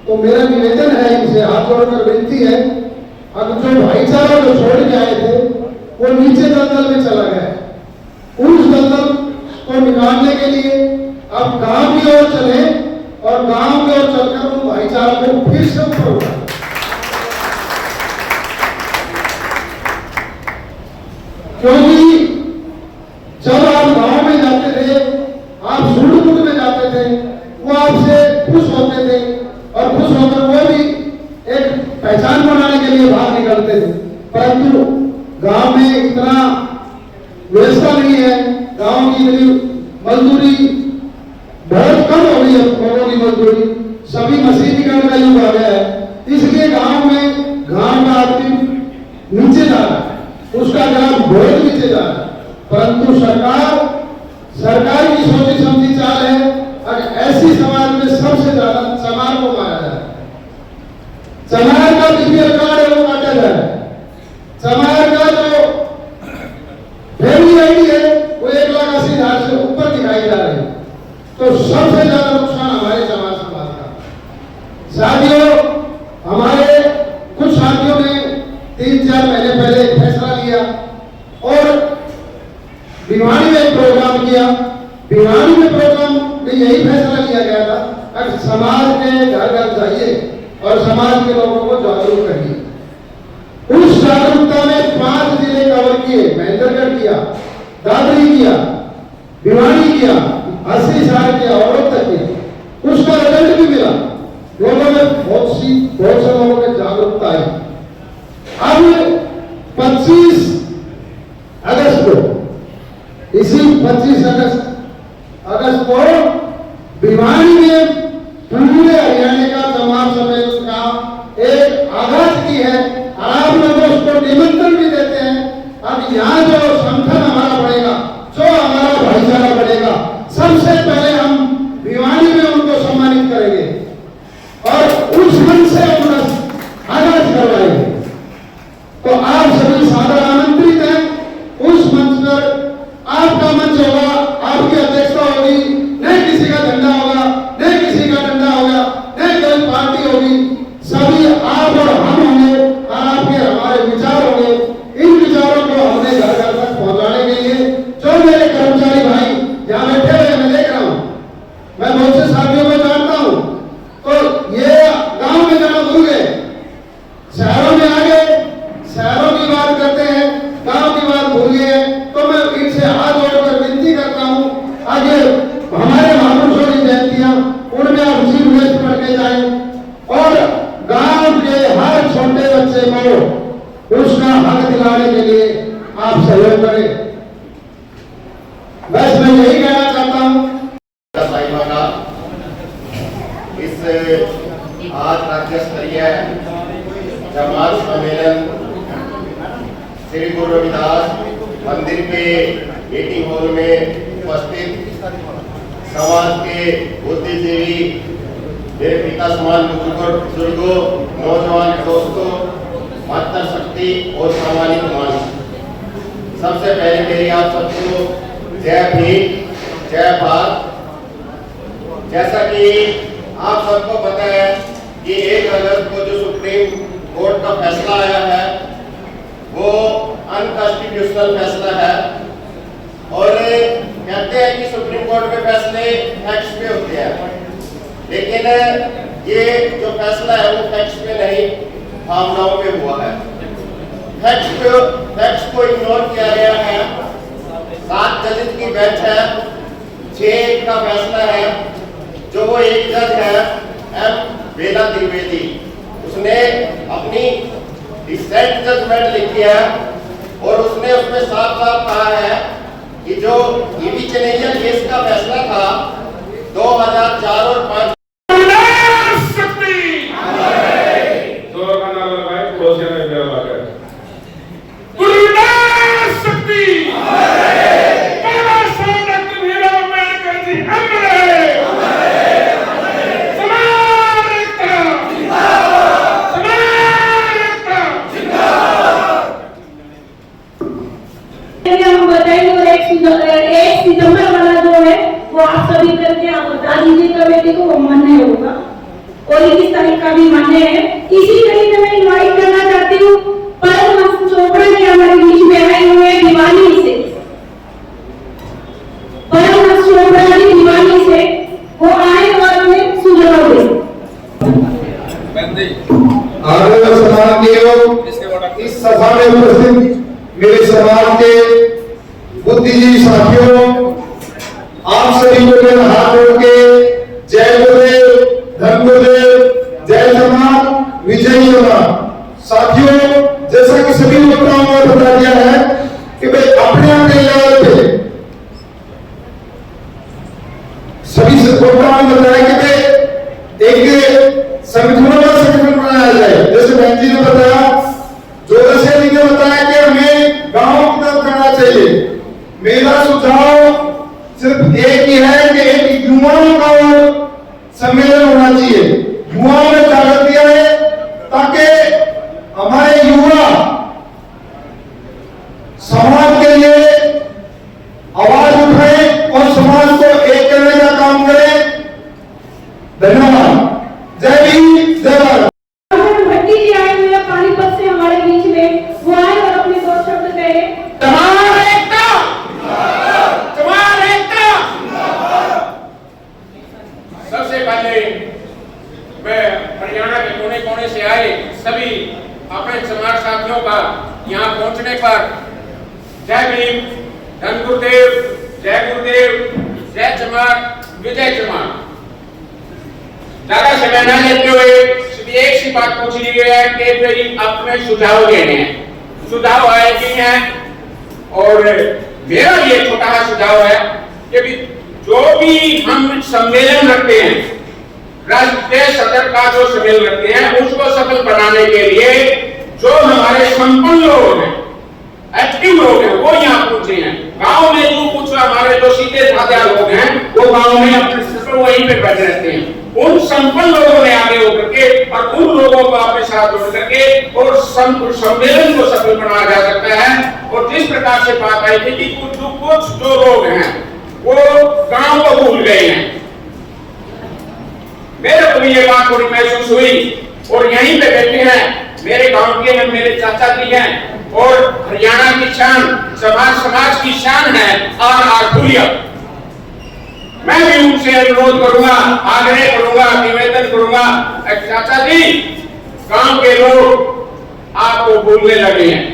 तो मेरा निवेदन है, इनसे हाथ जोड़कर विनती है, अब जो भाईचारा जो छोड़ के आए थे वो नीचे दलदल में चला गया है, उस दलदल को निकालने के लिए अब गांव की ओर चले और गांव की ओर चलकर उन भाईचारा को फिर से ऊपर उठाए। क्योंकि जब आप गांव में जाते थे, आप सुरपुर में जाते थे, वो आपसे खुश होते थे और खुश होकर वो भी एक पहचान बनाने के लिए बाहर निकलते थे। परंतु गांव में इतना व्यवस्था नहीं है, गांव की इतनी मजदूरी बहुत कम हो गई है, लोगों की मजदूरी, सभी मशीनीकरण का युग आ गया है, इसलिए गांव में गांव का आदमी नीचे जा रहा है, उसका ग्राम बहुत नीचे जा रहा है। परंतु सरकार की सोची समझी चाल है, अगर ऐसी समाज में सबसे ज्यादा समाज को मारा जाए, समाज का बीपीएल कार्ड है वो काटा जाए, समाज का जो फैमिली आईडी है वो 1,80,000 से ऊपर दिखाई जा रही है, तो सबसे ज्यादा नुकसान हमारे समाज का। साथियों, हमारे कुछ साथियों ने 3-4 महीने पहले एक फैसला लिया और भिवानी में एक प्रोग्राम किया। भिवानी में प्रोग्राम में यही फैसला लिया गया था, अगर समाज के घर घर जाइए और समाज के लोगों को जागरूक करिए। उस जागरूकता में 5 जिले कवर किए, महेंद्रगढ़ किया, दादरी किया, भिवानी किया, 80 साल के औरत तक किया, उसका रिजल्ट भी मिला। अगस्त को भिवानी में पूरे हरियाणा का चमार सम्मेलन का एक आगाज की है। आप लोग उसको निमंत्रण भी देते हैं। अब यहाँ जो संगठन हमारा बढ़ेगा, जो हमारा भाईचारा बढ़ेगा, सबसे पहले हम भिवानी में उनको सम्मानित करेंगे और उस मंच से उनका आगाज करवाएंगे। तो आप सभी सादर आमंत्रित हैं। उस मंच पर आपका मंच होगा, आपकी अध्यक्षता होगी, न किसी का झंडा होगा, न किसी का डंडा होगा, न कोई पार्टी होगी, सभी आप और हम होंगे और आपके हमारे विचार होंगे। इन विचारों को हमने घर घर तक पहुंचाने के लिए जो मेरे कर्मचारी भाई यहाँ बैठे हुए मैं देख रहा हूँ, मैं बहुत से साथियों को जानता हूँ, तो ये गांव में जाना भूल गए, शहरों में आ गए, शहरों की बात करते हैं, गांव की बात भूल गए। तो मैं इनसे हाथ जोड़कर विनती करता हूँ, आगे हमारे महापुरुषों की जयंतियां उनमें आप उसी उल्लेख करके जाएं और गांव के हर छोटे बच्चे को उसका हक दिलाने के लिए आप सहयोग करें। बस मैं यही कहना चाहता हूँ। साहिबा का इस आज राज्य स्तरीय जमात सम्मेलन श्री गुरु रविदास मंदिर के मीटिंग हॉल में उपस्थित समाज के बुद्धिजीवी, मेरे पिता समान बुजुर्गों, नौजवान दोस्तों, मातृशक्ति और सामाजिक मानस, सबसे पहले मेरी आप सबको जय भीम, जय भारत। जैसा कि आप सबको पता है कि 1 अगस्त को जो सुप्रीम कोर्ट का फैसला आया है वो अनकॉन्स्टिट्यूशनल फैसला है और कहते हैं कि सुप्रीम कोर्ट के फैसले फैक्ट्स पे होते हैं, लेकिन ये जो फैसला है वो फैक्ट्स पे नहीं, भावनाओं पे हुआ है। फैक्ट्स को इग्नोर किया गया है। 7 जजेस की बेंच है, 6 का फैसला है। जो वो एक जज है एम बेला त्रिवेदी, उसने अपनी डिसेंट जजमेंट लिखी है और उसने उसमें साफ साफ कहा है कि जो ईवी चेन्नैया केस का फैसला था 2004 और 5 1 सितंबर वाला जो है वो आप सभी करके आप बता दीजिए कमेटी को, वो मान्य होगा और 21 तारीख का भी मान्य है। इसी तरीके मैं इनवाइट करना चाहती हूँ परमहंस चोपड़ा जी हमारे बीच में आए हुए हैं भिवानी से। परमहंस चोपड़ा जी भिवानी से वो आए और हमें सुझाव दें। इस सभा में उपस्थित मेरे समाज के बुद्धिजीवी साथियों, आप सभी को मेरा हाथ जोड़ के जय गुरुदेव, धन गुरुदेव, जय जमात, विजय जमात। साथियों, जैसा कि सभी वक्ताओं ने बता दिया है कि भाई अपने अपने लेवल पे सभी वक्ताओं ने बताया कि भाई एक संगठनों का संगठन बनाया जाए। जैसे बहन जी ने बताया, जोरसे जी ने बताया कि हमें गांव की तरफ करना चाहिए। मेरा सुझाव सिर्फ एक ही है कि एक युवाओं का सम्मेलन होना चाहिए। युवाओं ने जागृत किया है ताकि हमारे युवा समाज के लिए आवाज उठाए और समाज को एक करने का काम करें। धन्यवाद। जय भीम, जय भारत। भट्टी जी आए हुए पानीपत से हमारे बीच में, वो आए और अपने 2 शब्द कहे। सबसे पहले मैं हरियाणा के कोने कोने से आए सभी अपने समाज साथियों का यहाँ पहुँचने पर जय भीम, धन गुरुदेव, जय जमात, विजय जमात। ज्यादा समय न लेते हुए सिर्फ एक सी बात पूछ ली गई है कि भाई अपने सुझाव देने हैं। सुझाव आए कि हैं और मेरा ये छोटा सा सुझाव है कि जो भी हम सम्मेलन रखते हैं, राष्ट्रीय सदर का जो सम्मेलन रखते हैं, उसको सफल बनाने के लिए जो हमारे संपन्न लोग हैं, एक्टिव लोग हैं, वो यहाँ पहुंचे हैं। गांव में जो कुछ हमारे जो सीधे साधे लोग हैं, वो गांव में अपने वहीं पे बैठे रहते हैं। उन संपन्न लोगों ने आगे होकर के और उन लोगों को अपने साथ जोड़ करके और सम्मेलन को सफल बनाया जा सकता है। और जिस प्रकार से बात आई थी कि कुछ जो लोग हैं वो गांव को भूल गए हैं, मेरे को भी ये बात थोड़ी महसूस हुई। और यहीं पे बैठे हैं मेरे गांव के हैं, मेरे चाचा जी हैं, और हरियाणा की शान, समाज की शान है आर फुलिया। मैं भी उनसे अनुरोध करूंगा, आग्रह करूंगा, निवेदन करूंगा, चाचा जी, गांव के लोग आपको भूलने लगे हैं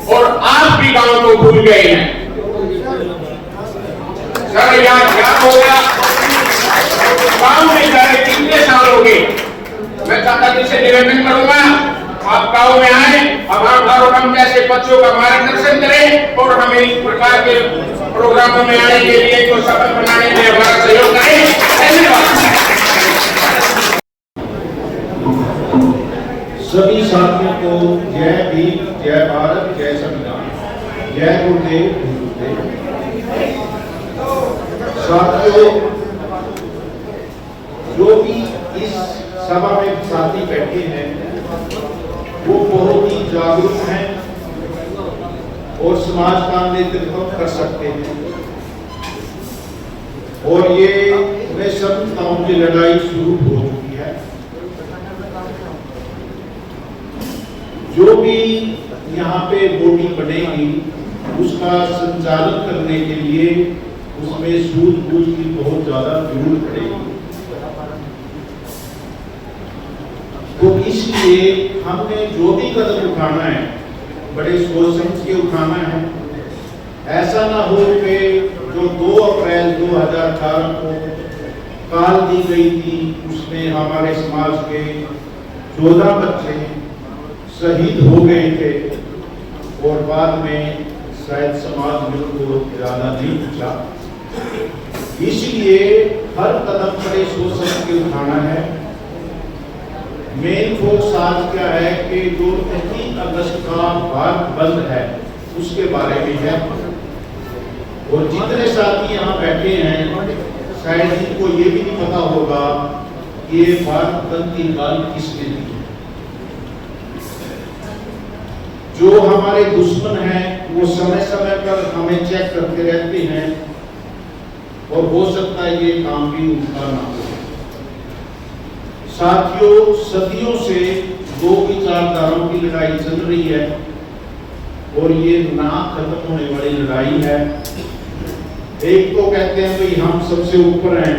और आप भी गांव को भूल गए हैं। सर यार क्या हो गया, गांव में जाए कितने साल हो गए। मैं चाचा जी से निवेदन करूंगा, आप गांव में आए, और हम जैसे बच्चों का मार्गदर्शन करें और हमें इस प्रकार के प्रोग्रामों में आने के लिए को सफल बनाने में हमारा सहयोग करें। धन्यवाद। सभी साथियों को जय भीम, जय भारत, जय संविधान, जय गुरुदेव। साथियों, जो भी इस सभा में साथी बैठे हैं वो बहुत ही जागरूक हैं और समाज का नेतृत्व कर सकते हैं। और ये मैं समझता हूं कि लड़ाई शुरू हो चुकी है। जो भी यहाँ पे बॉडी बनेगी उसका संचालन करने के लिए उसमें सूझबूझ की बहुत ज्यादा जरूरत पड़ेगी। तो इसलिए हमने जो भी कदम उठाना है बड़े सोच समझ के उठाना है। ऐसा ना हो कि जो 2 अप्रैल 2018 को काल दी गई थी उसमें हमारे समाज के 14 बच्चे शहीद हो गए थे और बाद में शायद समाज में उनको ज्यादा नहीं पूछा। इसलिए हर कदम बड़े सोच समझ के उठाना है। मेन फोकस आज क्या है कि जो 3 अगस्त का भारत बंद है उसके बारे में है। और जितने साथी यहाँ बैठे हैं शायद इनको ये भी नहीं पता होगा कि ये भारत बंद की गाल किसने दी। जो हमारे दुश्मन हैं वो समय समय पर हमें चेक करते रहते हैं और हो सकता है ये काम भी उनका ना हो। साथियों, सदियों से 2 विचारधाराओं की लड़ाई चल रही है और ये ना खत्म होने वाली लड़ाई है। एक तो कहते हैं भाई हम सबसे ऊपर हैं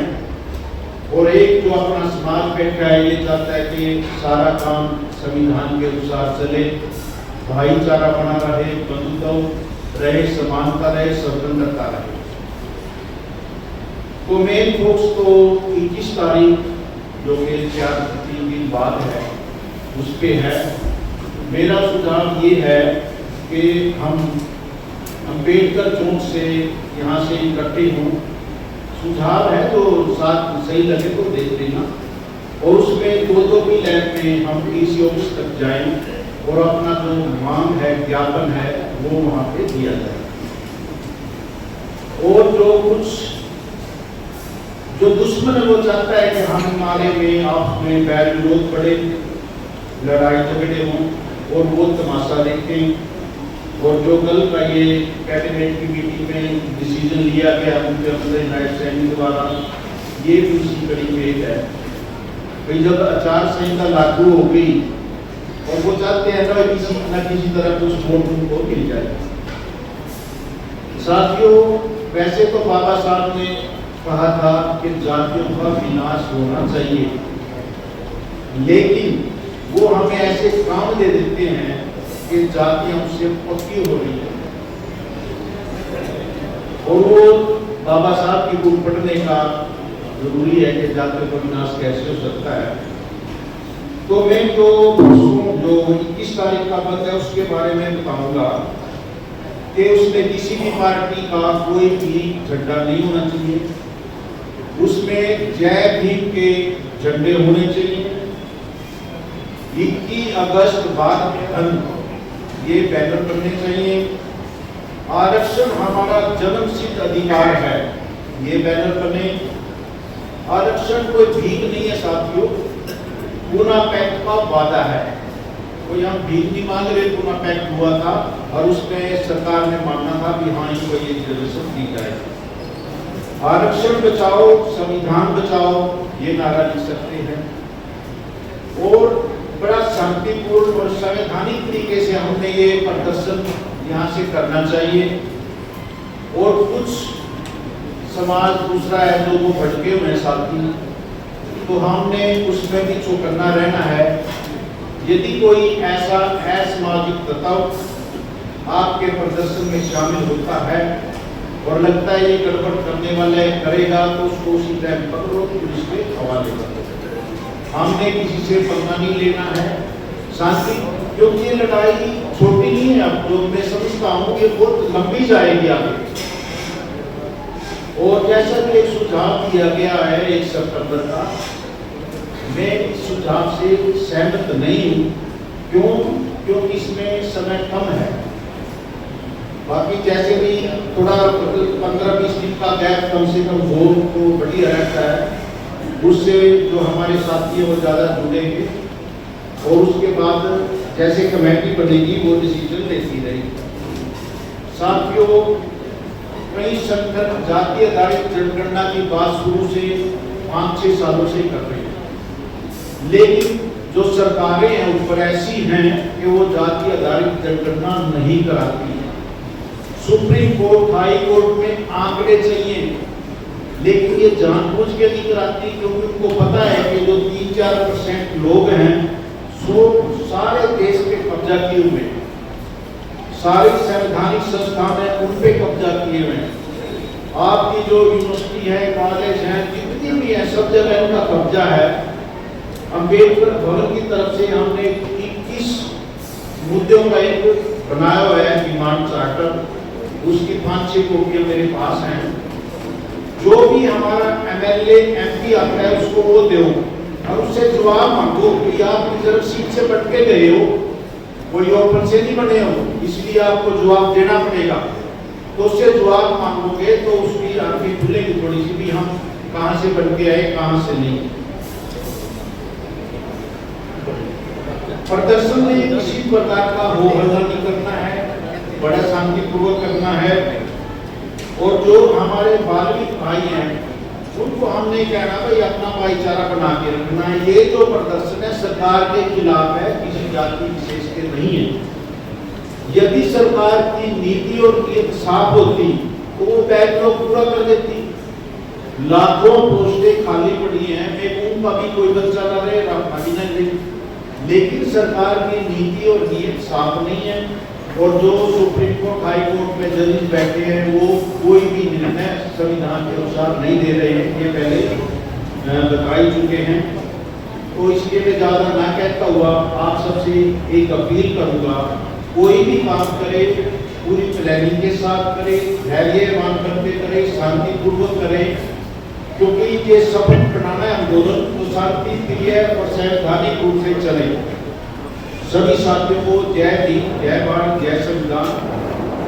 और एक जो अपना समाज बैठा है ये चाहता है कि सारा काम संविधान के अनुसार चले, भाईचारा बना रहे, बंधुत्व रहे, समानता रहे, स्वतंत्रता रहे। तो मेन फोकस तो 21 तारीख जो कि 3 दिन बाद है उस पे है। मेरा सुझाव ये है कि हम अम्बेडकर चौक से यहाँ से इकट्ठे हों। सुझाव है तो साथ सही लगे तो देख लेना। और उसमें 2-2 की लाइन में हम डीसी ऑफिस तक जाएं और अपना जो मांग है, ज्ञापन है, वो वहाँ पे दिया जाए। और जो दुश्मन है वो चाहता है कि हम हमारे में आपस में बैर विरोध पड़े, लड़ाई झगड़े हों और वो तमाशा देखें। और जो कल का ये कैबिनेट की मीटिंग में डिसीजन लिया गया मुख्यमंत्री नायब सैनी द्वारा, ये भी उसी कड़ी में एक है कि जब आचार संहिता लागू हो गई और वो चाहते हैं न किसी तरह कुछ वोट उनको मिल जाए। साथियों, वैसे तो बाबा साहब ने कहा था कि जातियों का विनाश होना चाहिए, लेकिन वो हमें ऐसे काम दे देते हैं कि जातियां उससे पक्की हो रही है। और वो बाबा साहब की बुक पढ़ने का जरूरी है कि जातियों का विनाश कैसे हो सकता है। तो मैं जो 21 तारीख का बंद है उसके बारे में बताऊंगा कि उसमें किसी भी पार्टी का कोई भी झंडा नहीं होना चाहिए, उसमें जय भीम के झंडे होने चाहिए। 21 अगस्त बाद ये बैनर बनने चाहिए। आरक्षण हमारा जन्मसिद्ध अधिकार है, ये बैनर बने। आरक्षण कोई भीख नहीं है साथियों, पूना पैक्ट का वादा है। कोई हम भीख नहीं मांग रहे, पूना पैक्ट हुआ था और उसमें सरकार ने माना था कि हाँ इनको ये रिजर्वेशन दी जाएगी। आरक्षण बचाओ संविधान बचाओ, ये नारा लिख सकते हैं। और बड़ा शांतिपूर्ण और संवैधानिक तरीके से हमने ये प्रदर्शन यहाँ से करना चाहिए। और कुछ समाज दूसरा है जो वो भटके हुए साथी, तो हमने उसमें भी चौकन्ना रहना है। यदि कोई ऐसा असामाजिक तत्व आपके प्रदर्शन में शामिल होता है और लगता है ये गड़बड़ करने वाले करेगा, तो उसको उसी टाइम पकड़ो, पुलिस के हवाले करो। हमने किसी से पंगा नहीं लेना है, शांति, क्योंकि ये लड़ाई छोटी नहीं है। अब जो मैं समझता हूँ ये बहुत लंबी जाएगी आगे। और जैसा कि एक सुझाव दिया गया है 1 सितंबर का, मैं इस सुझाव से सहमत नहीं हूँ। क्यों? क्योंकि इसमें समय कम है। बाकी जैसे भी थोड़ा 15-20 दिन का गैप कम से कम हो तो बढ़िया रहता है, उससे जो हमारे साथी वो ज़्यादा जुड़ेंगे और उसके बाद जैसे कमेटी बनेगी वो डिसीजन लेती रहेगी। साथियों, कई संगठन जातीय आधारित जनगणना की बात शुरू से 5-6 सालों से कर रहे हैं, लेकिन जो सरकारें हैं ऊपर ऐसी हैं कि वो जातीय आधारित जनगणना नहीं कराती है। सुप्रीम कोर्ट, हाई कोर्ट में आंकड़े चाहिए, लेकिन ये जानबूझ के नहीं कराती, क्योंकि उनको पता है कि जो 3-4% लोग हैं सो सारे देश पे कब्जा किए हुए हैं, सारी संवैधानिक संस्थान है उन पे कब्जा किए हुए हैं। आपकी जो यूनिवर्सिटी है, कॉलेज है, जितनी भी है, सब जगह उनका कब्जा है। अंबेडकर भवन की तरफ से हमने 21 मुद्दों का एक बनाया हुआ है डिमांड चार्टर, उसकी 5-6 कॉपियां मेरे पास हैं। जो भी हमारा MLA MP आता है उसको वो दो और उससे जवाब मांगो कि आप रिजर्व सीट से भटके गए हो, कोई ओपन से नहीं बने हो, इसलिए आपको जवाब देना पड़ेगा। तो उससे जवाब मांगोगे तो उसकी आंखें खुलेगी थोड़ी सी भी, हम कहाँ से भटके आए कहाँ से नहीं। प्रदर्शन में किसी प्रकार का हो हल्ला नहीं करना है, बड़ा शांतिपूर्वक करना है। और जो हमारे बाल्मीकि भाई हैं उनको हमने कहना भाई अपना भाईचारा बना के रखना है। ये जो प्रदर्शन है सरकार के खिलाफ है, किसी जाति विशेष के नहीं है। यदि सरकार की नीति और नीयत साफ होती तो वो बैकलॉग पूरा कर देती। लाखों पोस्टें खाली पड़ी हैं, मैं कहूँगा भी कोई बच्चा ना रहे, भागी ना रहे, लेकिन सरकार की नीति और नीयत साफ नहीं है। और जो सुप्रीम कोर्ट, हाई कोर्ट में जजेस बैठे हैं वो कोई भी निर्णय संविधान के अनुसार नहीं दे रहे हैं, ये पहले बता ही चुके हैं। तो इसलिए मैं ज़्यादा ना कहता हुआ आप सबसे एक अपील करूँगा, कोई भी काम करे पूरी प्लानिंग के साथ करे, धैर्यवान करके करे, शांतिपूर्वक करे, क्योंकि ये सफल बनाना आंदोलन तो शांति प्रिय और संवैधानिक रूप से चले। सभी साथियों को जय भीम, जय भारत, जय संविधान,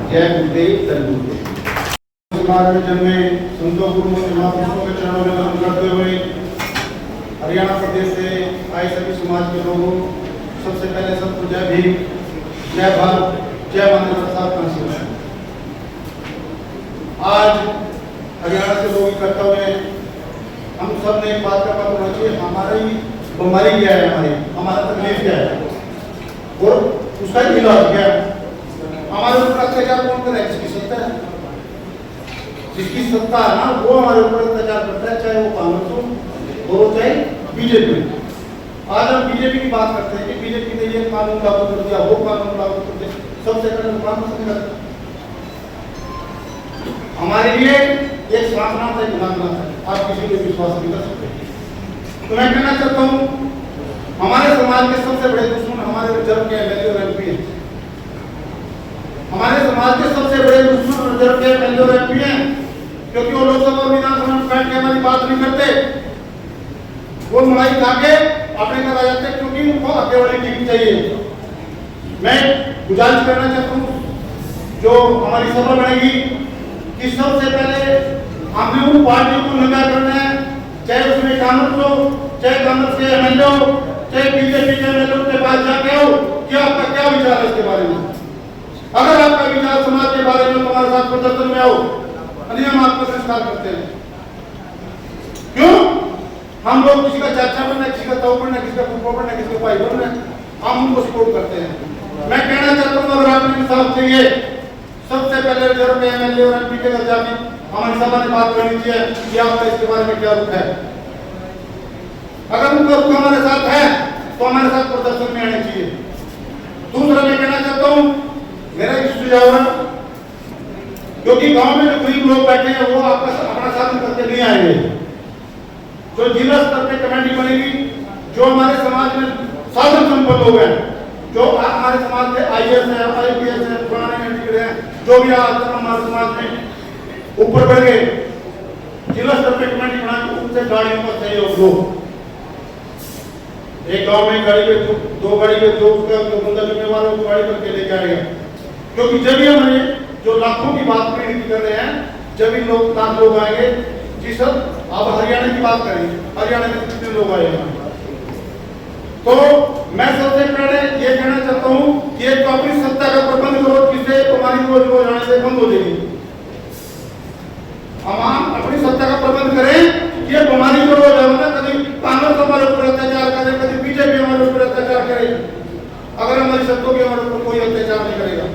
जय गुरुदेव, धन्यवाद। समाज में जन्मे संतों गुरुओं महापुरुषों के चरणों में नमन करते हुए हरियाणा प्रदेश से आए सभी समाज के लोगों, सबसे पहले सबको जय भीम, जय भारत, जय मानव प्रसाद कांसी। आज हरियाणा से लोग इकट्ठा हुए, हम सब ने एक बात का पता होना चाहिए, हमारी बीमारी क्या है, हमारा तकलीफ क्या है और उसका इलाज क्या है। हमारे ऊपर अत्याचार कौन कर रहा है? जिसकी सत्ता है, जिसकी सत्ता है ना वो हमारे ऊपर अत्याचार करता है, चाहे वो कांग्रेस हो और चाहे बीजेपी। आज हम बीजेपी की बात करते हैं कि बीजेपी ने ये कानून लागू कर दिया, वो कानून लागू कर दिया, सबसे पहले कानून हमारे लिए एक सांसनाथ है, गुलामनाथ है, आप किसी को विश्वास नहीं कर सकते। तो मैं कहना चाहता हूँ हमारे समाज के सबसे बड़े दुश्मन हमारे रिजर्व के MLA और MP हैं। हमारे समाज के सबसे बड़े दुश्मन रिजर्व के एमएलए और एमपी हैं, क्योंकि वो लोकसभा और विधानसभा में बैठ के हमारी बात नहीं करते, वो मलाई खा के अपने घर आ जाते हैं, क्योंकि उनको आगे वाली टीम चाहिए। मैं गुजारिश करना चाहता हूँ जो हमारी सभा बनेगी कि सबसे पहले हमने उन पार्टियों को नंगा करना है, चाहे उसमें कांग्रेस हो, चाहे कांग्रेस के एमएलए हो, चाहे बीजेपी के एमएलए के पास जाके हो कि आपका क्या विचार है इसके बारे में। अगर आपका विचार समाज के बारे में तुम्हारे साथ प्रदर्शन में आओ, हम आपको संस्कार करते हैं। क्यों? हम लोग किसी का चाचा बनना, किसी का ताऊ बनना, किसी का फूफा बनना, किसी का भाई बनना, हम उनको सपोर्ट करते हैं। मैं कहना चाहता हूँ अगर आपने इंसाफ चाहिए, सबसे पहले रिजर्व में एमएलए और एमपी के घर जाके हमारी सभा ने बात करनी चाहिए कि आपका इसके बारे में क्या रुख है। अगर उनका रुख हमारे साथ है तो हमारे साथ प्रदर्शन में आने चाहिए। दूसरा मैं कहना चाहता हूँ, मेरा एक सुझाव है, क्योंकि गांव में जो गरीब लोग बैठे हैं वो आपका अपना साधन करके नहीं आएंगे। जो जिला स्तर पे कमेटी बनेगी, जो हमारे समाज में साधन संपन्न लोग हैं, जो हमारे समाज के आईएएस है, आईपीएस है, पुराने डिग्री हैं, जो भी आज हमारे समाज में ऊपर बढ़ गए, जिला स्तर पे कमेटी बना के उनसे गाड़ियों का सहयोग दो। एक गांव में गाड़ी पे दो गाड़ी पे दो बंदा जिम्मेवार हो, गाड़ी करके लेके आएगा। क्योंकि जब भी हमारे जो लाखों की बात कर रहे हैं, जब भी लोग लाख लोग आएंगे। जी सर, आप हरियाणा की बात करें, हरियाणा में कितने लोग आए हैं? तो मैं सबसे पहले ये कहना चाहता हूँ कि एक तो अपनी सत्ता का प्रबंध करो, जिससे तुम्हारी रोज आने से बंद हो जाएगी। हम अपनी सत्ता का प्रबंध करें कि ये बीमारी को रोज है, कभी कांग्रेस हमारे ऊपर अत्याचार करे, कभी बीजेपी हमारे ऊपर अत्याचार करे। अगर हमारी सत्ता के हमारे ऊपर कोई अत्याचार नहीं करेगा,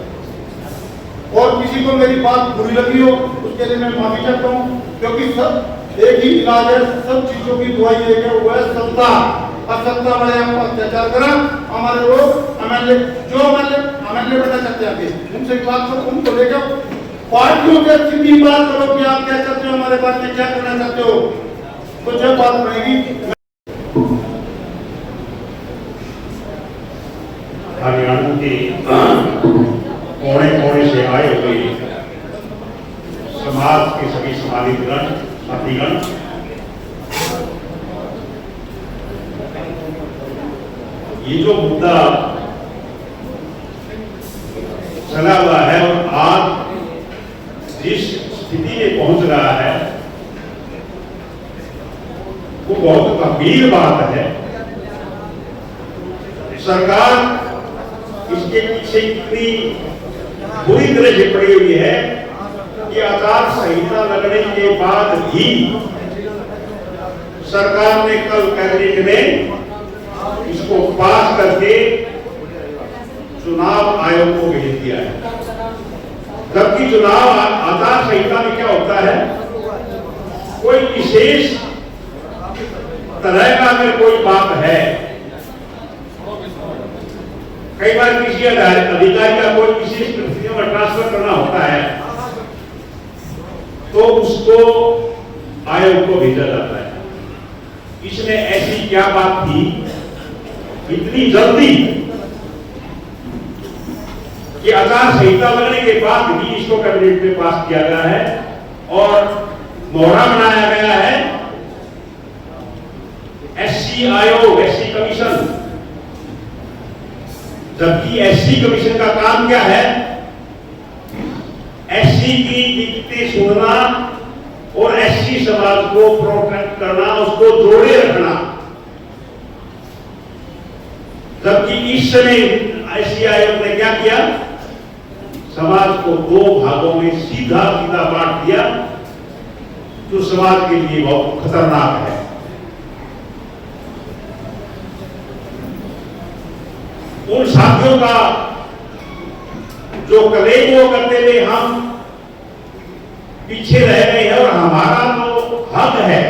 और किसी को मेरी बात बुरी लगी हो उसके लिए मैं माफी चाहता हूँ, क्योंकि सब एक ही इलाज है, सब चीजों की दवाई एक है, वो है सत्ता। और सत्ता वाले हमको अत्याचार करा, हमारे लोग एमएलए जो एमएलए बनना चाहते हैं आगे उनसे बात करो, उनको लेकर पार्टियों के सीधी बात करो कि आप क्या चाहते हो, हमारे पास में क्या करना चाहते हो। तो जब बात बनेगी, हरियाणा के कोने कोने से आए हुए समाज के सभी समाधिगण साथीगण, ये जो मुद्दा चला हुआ है और आज जिस स्थिति में पहुंच रहा है वो बहुत गंभीर बात है। सरकार इसके पीछे इतनी बुरी तरह से पड़ी हुई है कि आचार संहिता लगने के बाद भी सरकार ने कल कैबिनेट में इसको पास करके चुनाव आयोग को भेज दिया है। जबकि चुनाव आचार संहिता में क्या होता है, कोई विशेष तरह का अगर कोई बात है, कई बार किसी अधिकारी का कोई विशेष परिस्थितियों में ट्रांसफर करना होता है तो उसको आयोग को भेजा जाता है। इसमें ऐसी क्या बात थी इतनी जल्दी कि आचार संहिता लगने के बाद भी इसको कैबिनेट में पास किया गया है और मोहरा बनाया गया है एससी आयोग, एससी कमीशन। जबकि एससी कमीशन का काम क्या है, एससी की दिक्कतें सुनना और एससी समाज को प्रोटेक्ट करना, उसको जोड़े रखना। जबकि इस समय एससी आयोग ने क्या किया, समाज को दो भागों में सीधा सीधा बांट दिया, जो समाज के लिए बहुत खतरनाक है। उन साथियों का जो क्लेम वो करते हुए हम पीछे रह गए हैं और हमारा जो हक है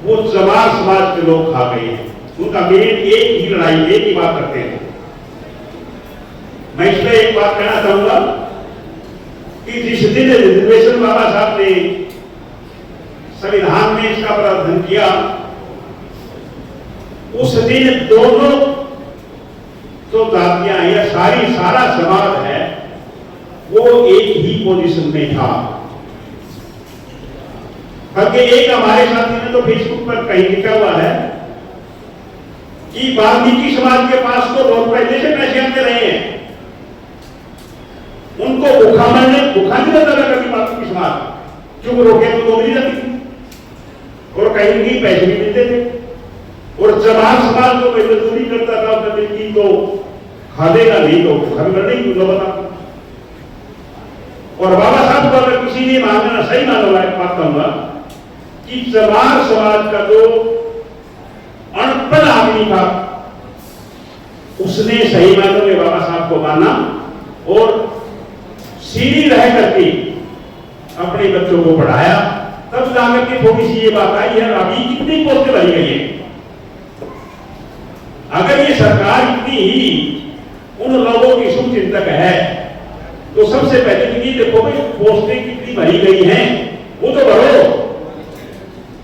वो जवार समाज के लोग खा गए हैं। उनका मेन एक ही लड़ाई, एक ही बात करते हैं। मैं इसमें एक बात कहना चाहूंगा कि जिस दिन रिजर्वेशन बाबा साहब ने संविधान में इसका प्रावधान किया, उस दिन दोनों जो जातियां या सारा समाज है वो एक ही पोजीशन में था। बल्कि एक हमारे साथी ने तो फेसबुक पर कहीं लिखा हुआ है कि वाल्मीकि समाज के पास तो बहुत पहले से पैसे आते रहे हैं, उनको भूखा नहीं रहता था कभी वाल्मीकि समाज, क्योंकि रोके तो मिल जाती थी और कहीं कहीं पैसे भी मिलते थे। और जवाहर समाज को मजदूरी करता था उसने मिलती तो खादेगा नहीं तो भूखा भी मरने की बता। और बाबा साहब को अगर किसी ने मानना सही माना बात कहूंगा कि जवाहर समाज का जो अनपढ़ आदमी था उसने सही मायनों में बाबा साहब को माना और सीधी रह करके अपने बच्चों को पढ़ाया। तब जाकर के थोड़ी सी ये बात आई है अभी कितनी पोस्टें भरी गई है। अगर ये सरकार इतनी ही उन लोगों की शुभचिंतक है तो सबसे पहले तो ये देखो भाई पोस्टें कितनी भरी गई हैं वो तो भरो,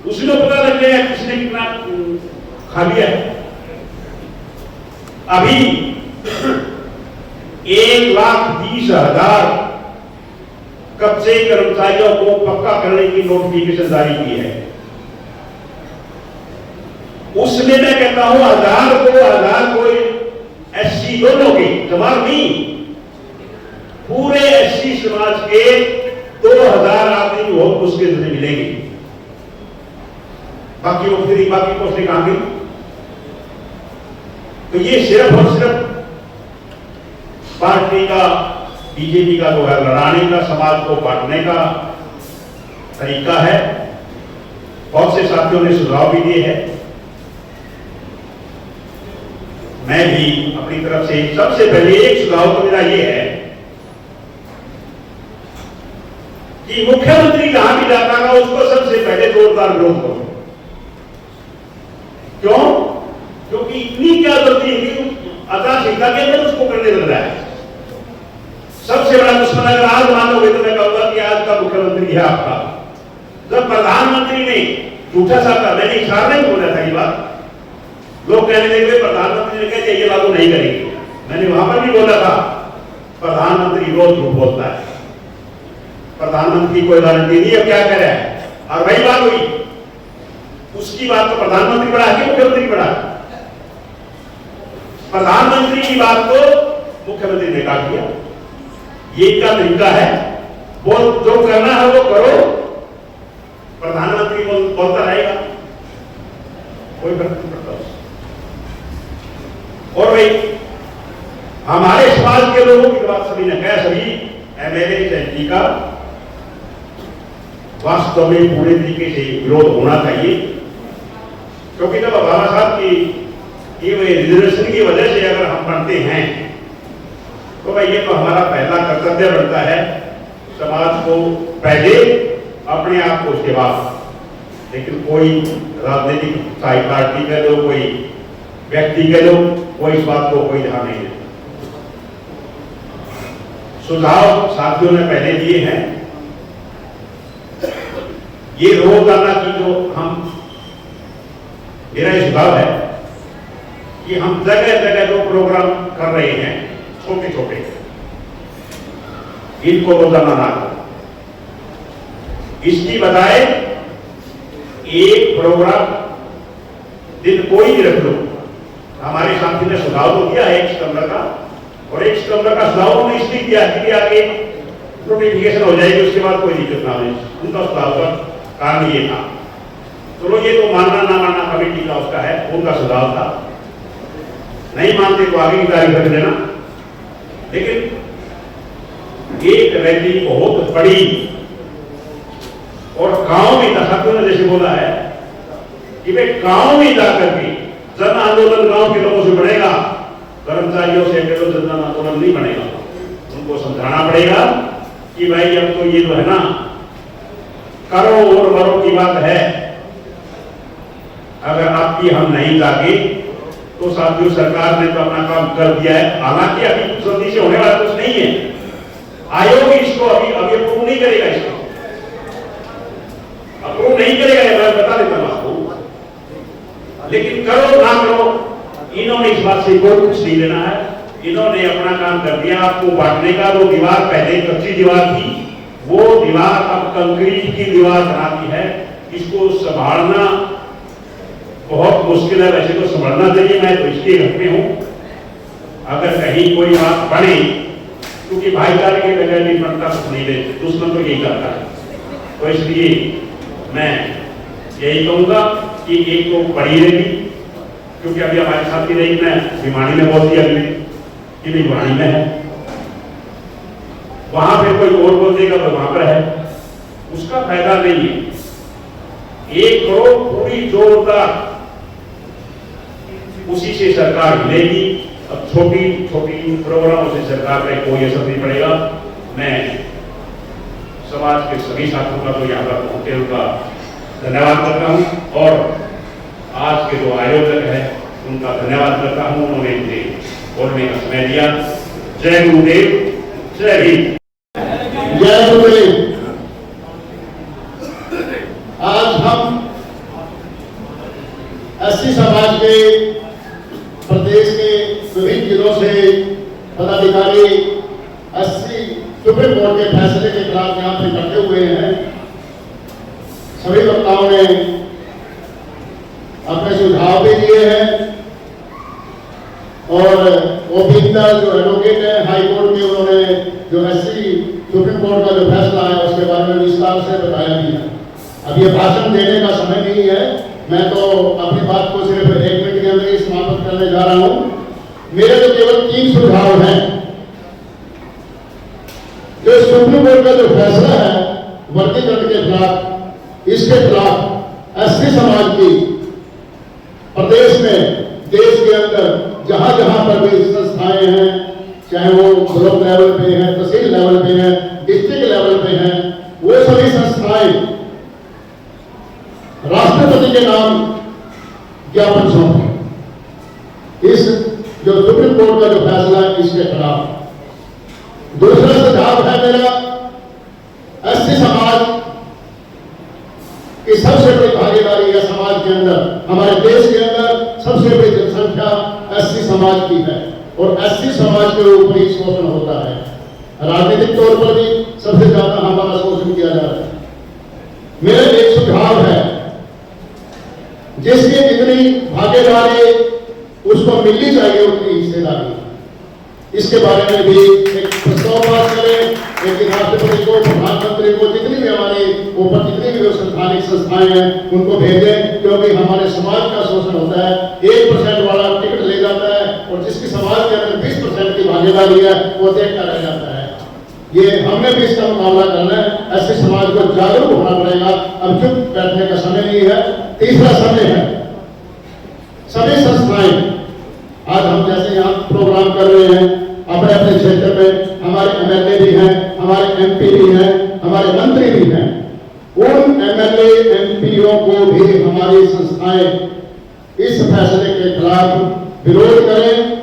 उसी को पता लग जाए किसने कितना खा लिया। अभी 1,20,000 कच्चे कर्मचारियों को पक्का करने की नोटिफिकेशन जारी की है। उसमें मैं कहता हूं 1,000 को एससी दोनों की जवाब नहीं, पूरे एससी समाज के 2,000 आदमी बहुत मुश्किल से मिलेंगे। बाकी पोस्टें कहां गई? तो ये सिर्फ और सिर्फ पार्टी का बीजेपी का जो है लड़ाने का, समाज को बांटने का तरीका है। बहुत से साथियों ने सुझाव भी दिए हैं, मैं भी अपनी तरफ से सबसे पहले एक सुझाव तो मेरा ये है कि मुख्यमंत्री जहां भी जाता था उसको सबसे पहले जोरदार विरोध करो। क्यों? क्योंकि इतनी क्या गलती है कि आचार संहिता के अंदर उसको करने लग रहा है। सबसे बड़ा दुश्मन अगर आज मानोगे तो मैं कहूंगा कि आज का मुख्यमंत्री है आपका। जब प्रधानमंत्री ने झूठा सा था, मैंने इशारा नहीं बोला था ये बात, लोग कहने लगे प्रधानमंत्री ने कहा ये लागू नहीं करेंगे। मैंने वहां पर भी बोला था प्रधानमंत्री रोज झूठ बोलता है, प्रधानमंत्री कोई गारंटी नहीं है क्या कह रहा है। और वही बात हुई, उसकी बात तो प्रधानमंत्री बड़ा है कि मुख्यमंत्री बड़ा? प्रधानमंत्री की बात को मुख्यमंत्री ने काट दिया। ये क्या तरीका है? वो जो करना है वो करो, प्रधानमंत्री बोलता रहेगा, कोई फर्क नहीं पड़ता। और भाई हमारे समाज के लोगों की बात सभी ने कहा, सभी एमएलए एमपी का वास्तव में पूरे तरीके से विरोध होना चाहिए। क्योंकि जब बाबा साहब की रिजर्वेशन की वजह से अगर हम पढ़ते हैं तो भाई ये तो हमारा पहला कर्तव्य बनता है समाज को पहले, अपने आप को उसके बाद। लेकिन कोई राजनीतिक पार्टी का लो, कोई व्यक्ति के लो, कोई इस बात को कोई ध्यान नहीं देता। सुझाव साथियों ने पहले दिए हैं। ये रोजाना की जो मेरा ये सुझाव है कि हम जगह जगह जो प्रोग्राम कर रहे हैं छोटे छोटे, इनको रोजाना ना करें। इसकी बजाय एक प्रोग्राम दिन कोई भी रख लो। हमारे साथी ने सुझाव तो दिया है 1 सितंबर का, और 1 सितंबर का सुझाव हमने इसलिए किया कि आगे नोटिफिकेशन हो जाएगी, उसके बाद कोई दिक्कत ना हो। उनका सुझाव का कारण ये था। चलो ये तो मानना ना मानना कमेटी का उसका है, उनका सुझाव था, नहीं मानते तो आगे की तारीख रख लेना। लेकिन एक रैली बहुत बड़ी और गांव में साथियों ने जैसे बोला है कि भाई गांव में जाकर के जन आंदोलन गांव के लोगों से बढ़ेगा, कर्मचारियों से जन आंदोलन नहीं बनेगा। उनको समझाना पड़ेगा कि भाई अब तो ये जो है ना करो और मरो की बात है, अगर आपकी हम नहीं जागे तो साथियों सरकार ने तो अपना काम कर दिया है। हालांकि अभी कुछ जल्दी से होने वाला कुछ नहीं है, आयोग इसको अभी अप्रूव नहीं करेगा, इसको अप्रूव नहीं करेगा, मैं बता देता हूं आपको। लेकिन करो ना करो, इन्होंने इस बात से कोई कुछ नहीं लेना है। इन्होंने अपना काम कर दिया। आपको बांटने का, वो दीवार पहले कच्ची दीवार थी, वो दीवार अब कंक्रीट की दीवार बनाती है। इसको संभालना बहुत मुश्किल है, वैसे तो संभालना चाहिए, मैं तो इसके हक में हूँ। अगर कहीं कोई बात बने, क्योंकि भाईचारे के बगैर नहीं बनता, कुछ नहीं दे, दुश्मन तो यही करता है। तो इसलिए मैं यही कहूँगा कि एक तो पड़ी रहेगी, क्योंकि अभी हमारे साथ ही रही, मैं भिवानी में बहुत ही अभी कि भिवानी में है, वहां पे कोई और बोल देगा तो वहां पर है, उसका फायदा नहीं है। 1 करोड़ पूरी जोरदार उसी से सरकार मिलेगी। अब छोटी छोटी प्रोग्रामों से सरकार का कोई असर नहीं पड़ेगा। मैं समाज के सभी साथियों का तो यहाँ पर पहुंचे उनका धन्यवाद करता हूँ, और आज के जो आयोजक है उनका धन्यवाद करता हूँ, उन्होंने मुझे बोलने का समय दिया। जय गुरुदेव, जय भीम। जय गुरुदेव। आज हम एससी समाज के प्रदेश के विभिन्न जिलों से पदाधिकारी एससी सुप्रीम कोर्ट के फैसले के खिलाफ यहाँ पे इकट्ठे हुए हैं। सभी वक्ताओं ने अपने सुझाव भी दिए हैं, और ओपिंदर जो एडवोकेट है हाई कोर्ट में, उन्होंने जो एससी सुप्रीम कोर्ट का जो फैसला है उसके बारे में विस्तार से बताया भी है। अब ये भाषण देने का समय नहीं है, मैं तो अपनी बात को सिर्फ 1 मिनट के अंदर ही समाप्त करने जा रहा हूं। मेरे तो केवल 3 सुझाव हैं। जो सुप्रीम कोर्ट का जो फैसला है वर्गीकरण के खिलाफ, इसके खिलाफ एससी समाज की प्रदेश में, देश के अंदर जहां जहां पर भी संस्थाएं हैं, चाहे वो ब्लॉक लेवल पे है, तहसील लेवल पे है, डिस्ट्रिक्ट लेवल पे है, वो सभी संस्थाएं राष्ट्रपति के नाम ज्ञापन सौंपे इस जो सुप्रीम कोर्ट का जो फैसला है इसके खिलाफ। दूसरा सुझाव है मेरा, एससी समाज की सबसे बड़ी भागीदारी है समाज के अंदर, हमारे देश के अंदर सबसे बड़ी जनसंख्या एससी समाज की है, और एससी समाज के ऊपर ही शोषण होता है। राजनीतिक तौर पर भी सबसे ज्यादा हमारा शोषण किया जा रहा है। मेरा एक सुझाव है, जिसकी जितनी भागीदारी उसको मिलनी चाहिए उतनी हिस्सेदारी, इसके बारे में भी एक प्रस्ताव पास करें। लेकिन राष्ट्रपति को, प्रधानमंत्री को, जितनी भी हमारे ऊपर जितनी भी संस्थानिक संस्थाएं हैं उनको भेजें, क्योंकि हमारे समाज का शोषण होता है। 1% वाला टिकट ले जाता है, और जिसकी समाज के अंदर 20% की भागीदारी है वो देखता रह जाता है। ये हमने भी इसका मुकाबला करना है, ऐसे समाज को जागरूक होना पड़ेगा। अब चुप बैठने का समय नहीं है। तीसरा समय है, सभी संस्थाएं, आज हम जैसे यहाँ प्रोग्राम कर रहे हैं अपने अपने क्षेत्र में, हमारे एमएलए भी हैं, हमारे एमपी भी हैं, हमारे मंत्री भी हैं, उन एमएलए एमपीओ को भी हमारी संस्थाएं इस फैसले के खिलाफ विरोध करें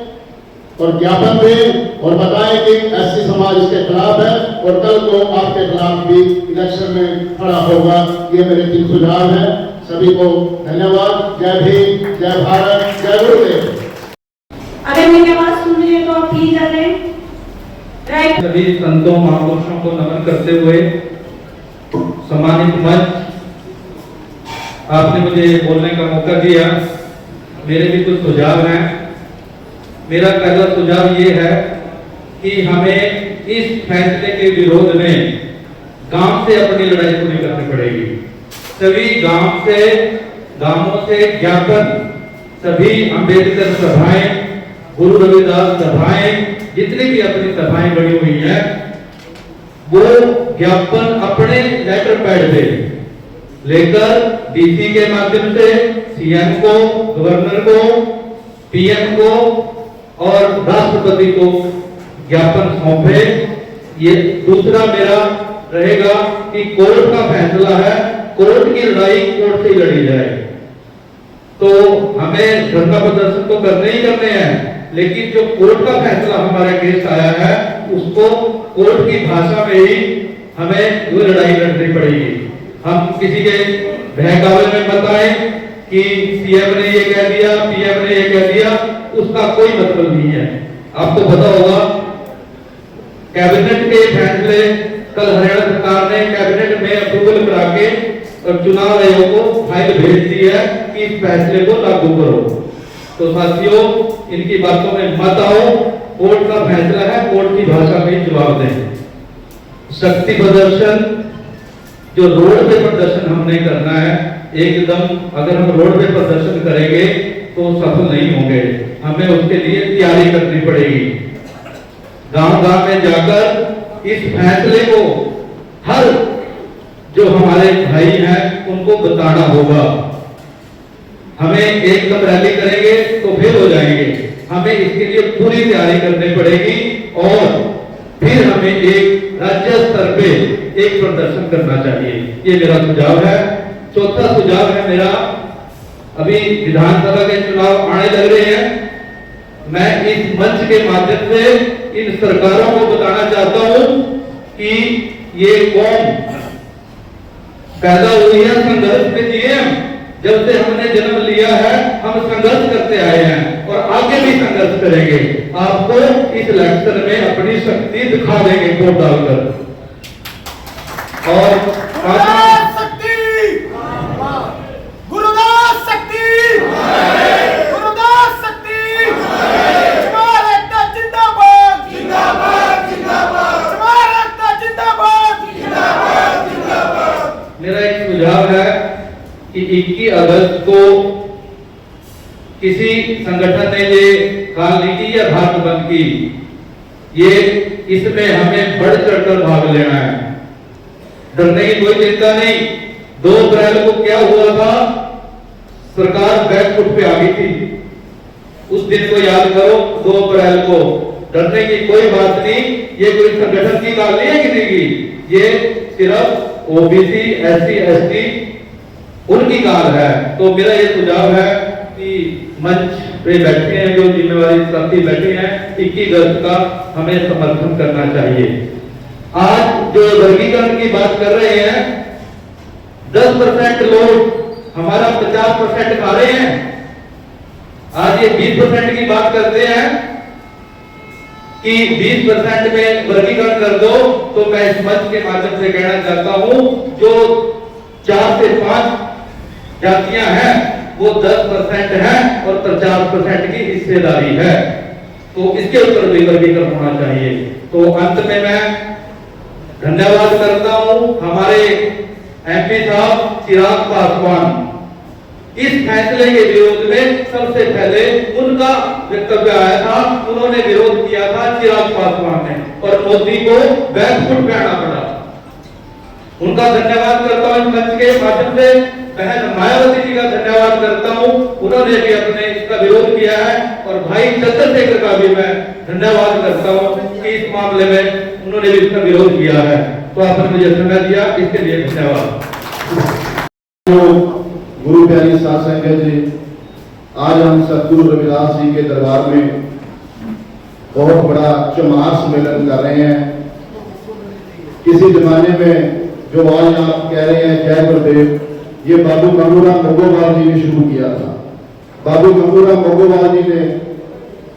और ज्ञापन दें और बताएं कि एससी समाज इसके खिलाफ है, और कल को आपके खिलाफ भी इलेक्शन में खड़ा होगा। ये मेरे 3 सुझाव हैं। सभी को धन्यवाद। जय भीम, जय भारत, जय गुरुदेव। अगर मेरी आवाज सुन रही है तो आप प्लीज आ जाएं। राइट। सभी संतों महापुरुषों को नमन करते हुए, सम्मानित मंच, आपने मुझे बोलने का मौका दिया। मेरे भी कुछ सुझाव हैं। मेरा पहला सुझाव ये है कि हमें इस फैसले के विरोध में गांव से अपनी लड़ाई पूरी करनी पड़ेगी। सभी गांवों से ज्ञापन, सभी अंबेडकर सभाएं, गुरु रविदास सभाएं, जितनी भी अपनी सभाएं बनी हुई हैं, वो ज्ञापन अपने लेटर पैड पे लेकर डीसी के माध्यम से सीएम को, गवर्नर को, पीएम को और राष्ट्रपति को ज्ञापन सौंपे। ये दूसरा मेरा रहेगा कि कोर्ट का फैसला है, कोर्ट की लड़ाई कोर्ट से ही लड़ी जाए। तो हमें धरना प्रदर्शन तो करने ही करने हैं, लेकिन जो कोर्ट का फैसला हमारे केस आया है उसको कोर्ट की भाषा में ही हमें वो लड़ाई लड़नी पड़ेगी। हम किसी के बहकावे में बताएं कि सीएम ने ये कह दिया, पीएम ने ये कह दिया, उसका कोई मतलब नहीं है। आपको पता होगा कैबिनेट के फैसले कल हरियाणा सरकार ने कैबिनेट में अप्रूवल करा के और चुनाव आयोग को फाइल भेज दी है कि इस फैसले को लागू करो। तो साथियों, इनकी बातों में मत आओ, कोर्ट का फैसला है, कोर्ट की भाषा में जवाब दें। शक्ति प्रदर्शन जो रोड पे प्रदर्शन हमने करना है, एकदम अगर हम रोड पे प्रदर्शन करेंगे तो सफल नहीं होंगे, हमें उसके लिए तैयारी करनी पड़ेगी। गांव-गांव में जाकर इस फैसले को हर जो हमारे भाई हैं उनको बताना होगा। हमें एकदम रैली करेंगे तो फेल हो जाएंगे, हमें इसके लिए पूरी तैयारी करनी पड़ेगी और फिर हमें एक राज्य स्तर पे एक प्रदर्शन करना चाहिए। ये मेरा सुझाव है। चौथा सुझाव है मेरा, अभी विधानसभा के चुनाव आने लग रहे हैं, मैं इस मंच के माध्यम से इन सरकारों को बताना चाहता हूं कि ये कौम पैदा हुई है संघर्ष में जी हैं। जब से हमने जन्म लिया है हम संघर्ष करते आए हैं और आगे भी संघर्ष करेंगे। आपको इस इलेक्शन में अपनी शक्ति दिखा देंगे वोट डालकर। और मेरा एक सुझाव है कि 21 अगस्त को किसी संगठन ने ये कॉल ली थी या भारत बंद की, ये इसमें हमें बढ़ चढ़कर भाग लेना है, डरने की कोई चिंता नहीं। 2 अप्रैल को क्या हुआ था, सरकार बैकफुट पे आ गई थी, उस दिन को याद करो। 2 अप्रैल को डरने की कोई बात नहीं, ये कोई संगठन की कॉल नहीं है किसी की, ये सिर्फ ओबीसी एससी एसटी उनकी कॉल है। तो मेरा ये सुझाव है कि मंच पे बैठे हैं जो जिम्मेवारी साथी बैठे हैं, 21 अगस्त का हमें समर्थन करना चाहिए। आज जो वर्गीकरण की बात कर रहे हैं, 10% लोग हमारा 50% खा रहे हैं, आज ये 20% की बात करते हैं कि 20% में वर्गीकरण कर दो। तो मैं इस मंच के माध्यम से कहना चाहता हूं, जो 4 से 5 जातियां हैं वो 10% है और 50% की हिस्सेदारी है, तो इसके ऊपर भी वर्गीकरण होना चाहिए। तो अंत में मैं धन्यवाद करता हूं हमारे एमपी साहब चिराग पासवान, इस फैसले के विरोध में सबसे पहले उनका वक्तव्य आया था, उन्होंने विरोध किया था चिराग पासवान ने, और मोदी को बैकफुट पे आना पड़ा। उनका धन्यवाद करता हूं इस मंच के माध्यम से। बहन मायावती जी का धन्यवाद करता हूं, उन्होंने भी अपने इसका विरोध किया है, और भाई चंद्रशेखर का भी मैं धन्यवाद करता हूं कि इस मामले में उन्होंने भी इसका विरोध किया है। तो आपने मुझे समय दिया, इसके लिए धन्यवाद। गुरु प्यारी साध संगत जी, आज हम सतगुरु रविदास जी के दरबार में बहुत बड़ा चमार सम्मेलन कर रहे हैं। किसी जमाने में जो आज आप कह रहे हैं जय गुरुदेव, ये बाबू गंगूराम मोगोवाल जी ने शुरू किया था। बाबू गंगूराम मोगोवाल जी ने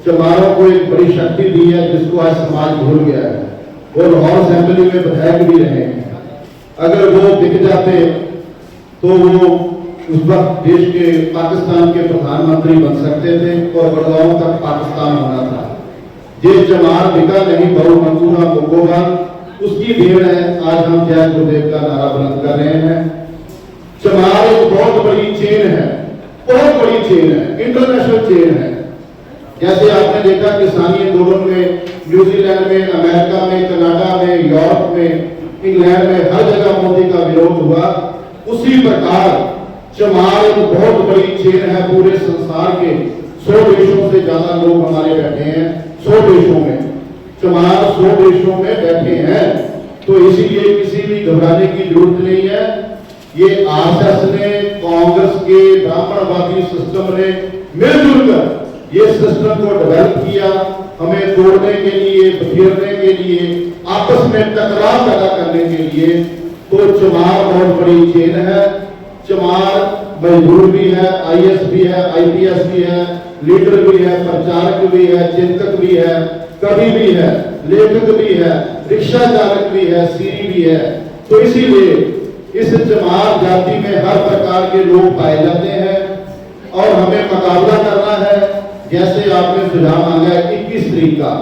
चमारों को एक बड़ी शक्ति दी है जिसको आज समाज भूल गया है। वो लाहौर असेंबली में विधायक भी रहे हैं। अगर वो दिख जाते तो वो उस वक्त देश के पाकिस्तान के प्रधानमंत्री बन सकते थे और बड़गांव तक पाकिस्तान होना था। ये चमार बिका नहीं, बाबू गंगूराम मोगोवाल उसकी देन है। आज हम जय गुरुदेव का नारा बुलंद कर रहे हैं। चमार एक बहुत बड़ी चेन है, बहुत बड़ी चेन है, इंटरनेशनल चेन है। जैसे आपने देखा किसानी आंदोलन में न्यूजीलैंड में, अमेरिका में, कनाडा में, यूरोप में, इंग्लैंड में, हर जगह मोदी का विरोध हुआ। उसी प्रकार चमार एक बहुत बड़ी चेन है पूरे संसार के 100 देशों से ज्यादा लोग हमारे बैठे हैं। 100 देशों में चमार 100 देशों में बैठे हैं। तो इसीलिए किसी भी घबराने की जरूरत नहीं है। ये आरएसएस ने, कांग्रेस के ब्राह्मणवादी सिस्टम ने मिलजुल कर ये सिस्टम को डेवलप किया, हमें तोड़ने के लिए, बिखेरने के लिए, आपस में टकराव पैदा करने के लिए। तो चमार बहुत बड़ी चेन है। चमार मजदूर भी है, आईएएस भी है, आईपीएस भी है, लीडर भी है, प्रचारक भी है, चिंतक भी है, कवि भी है, लेखक भी है, रिक्शा चालक भी है, सीरी भी है। तो इसीलिए इस चमार जाति में हर प्रकार के लोग पाए जाते हैं और हमें मुकाबला करना है। जैसे आपने सुझाव मांगा है 21 तारीख का,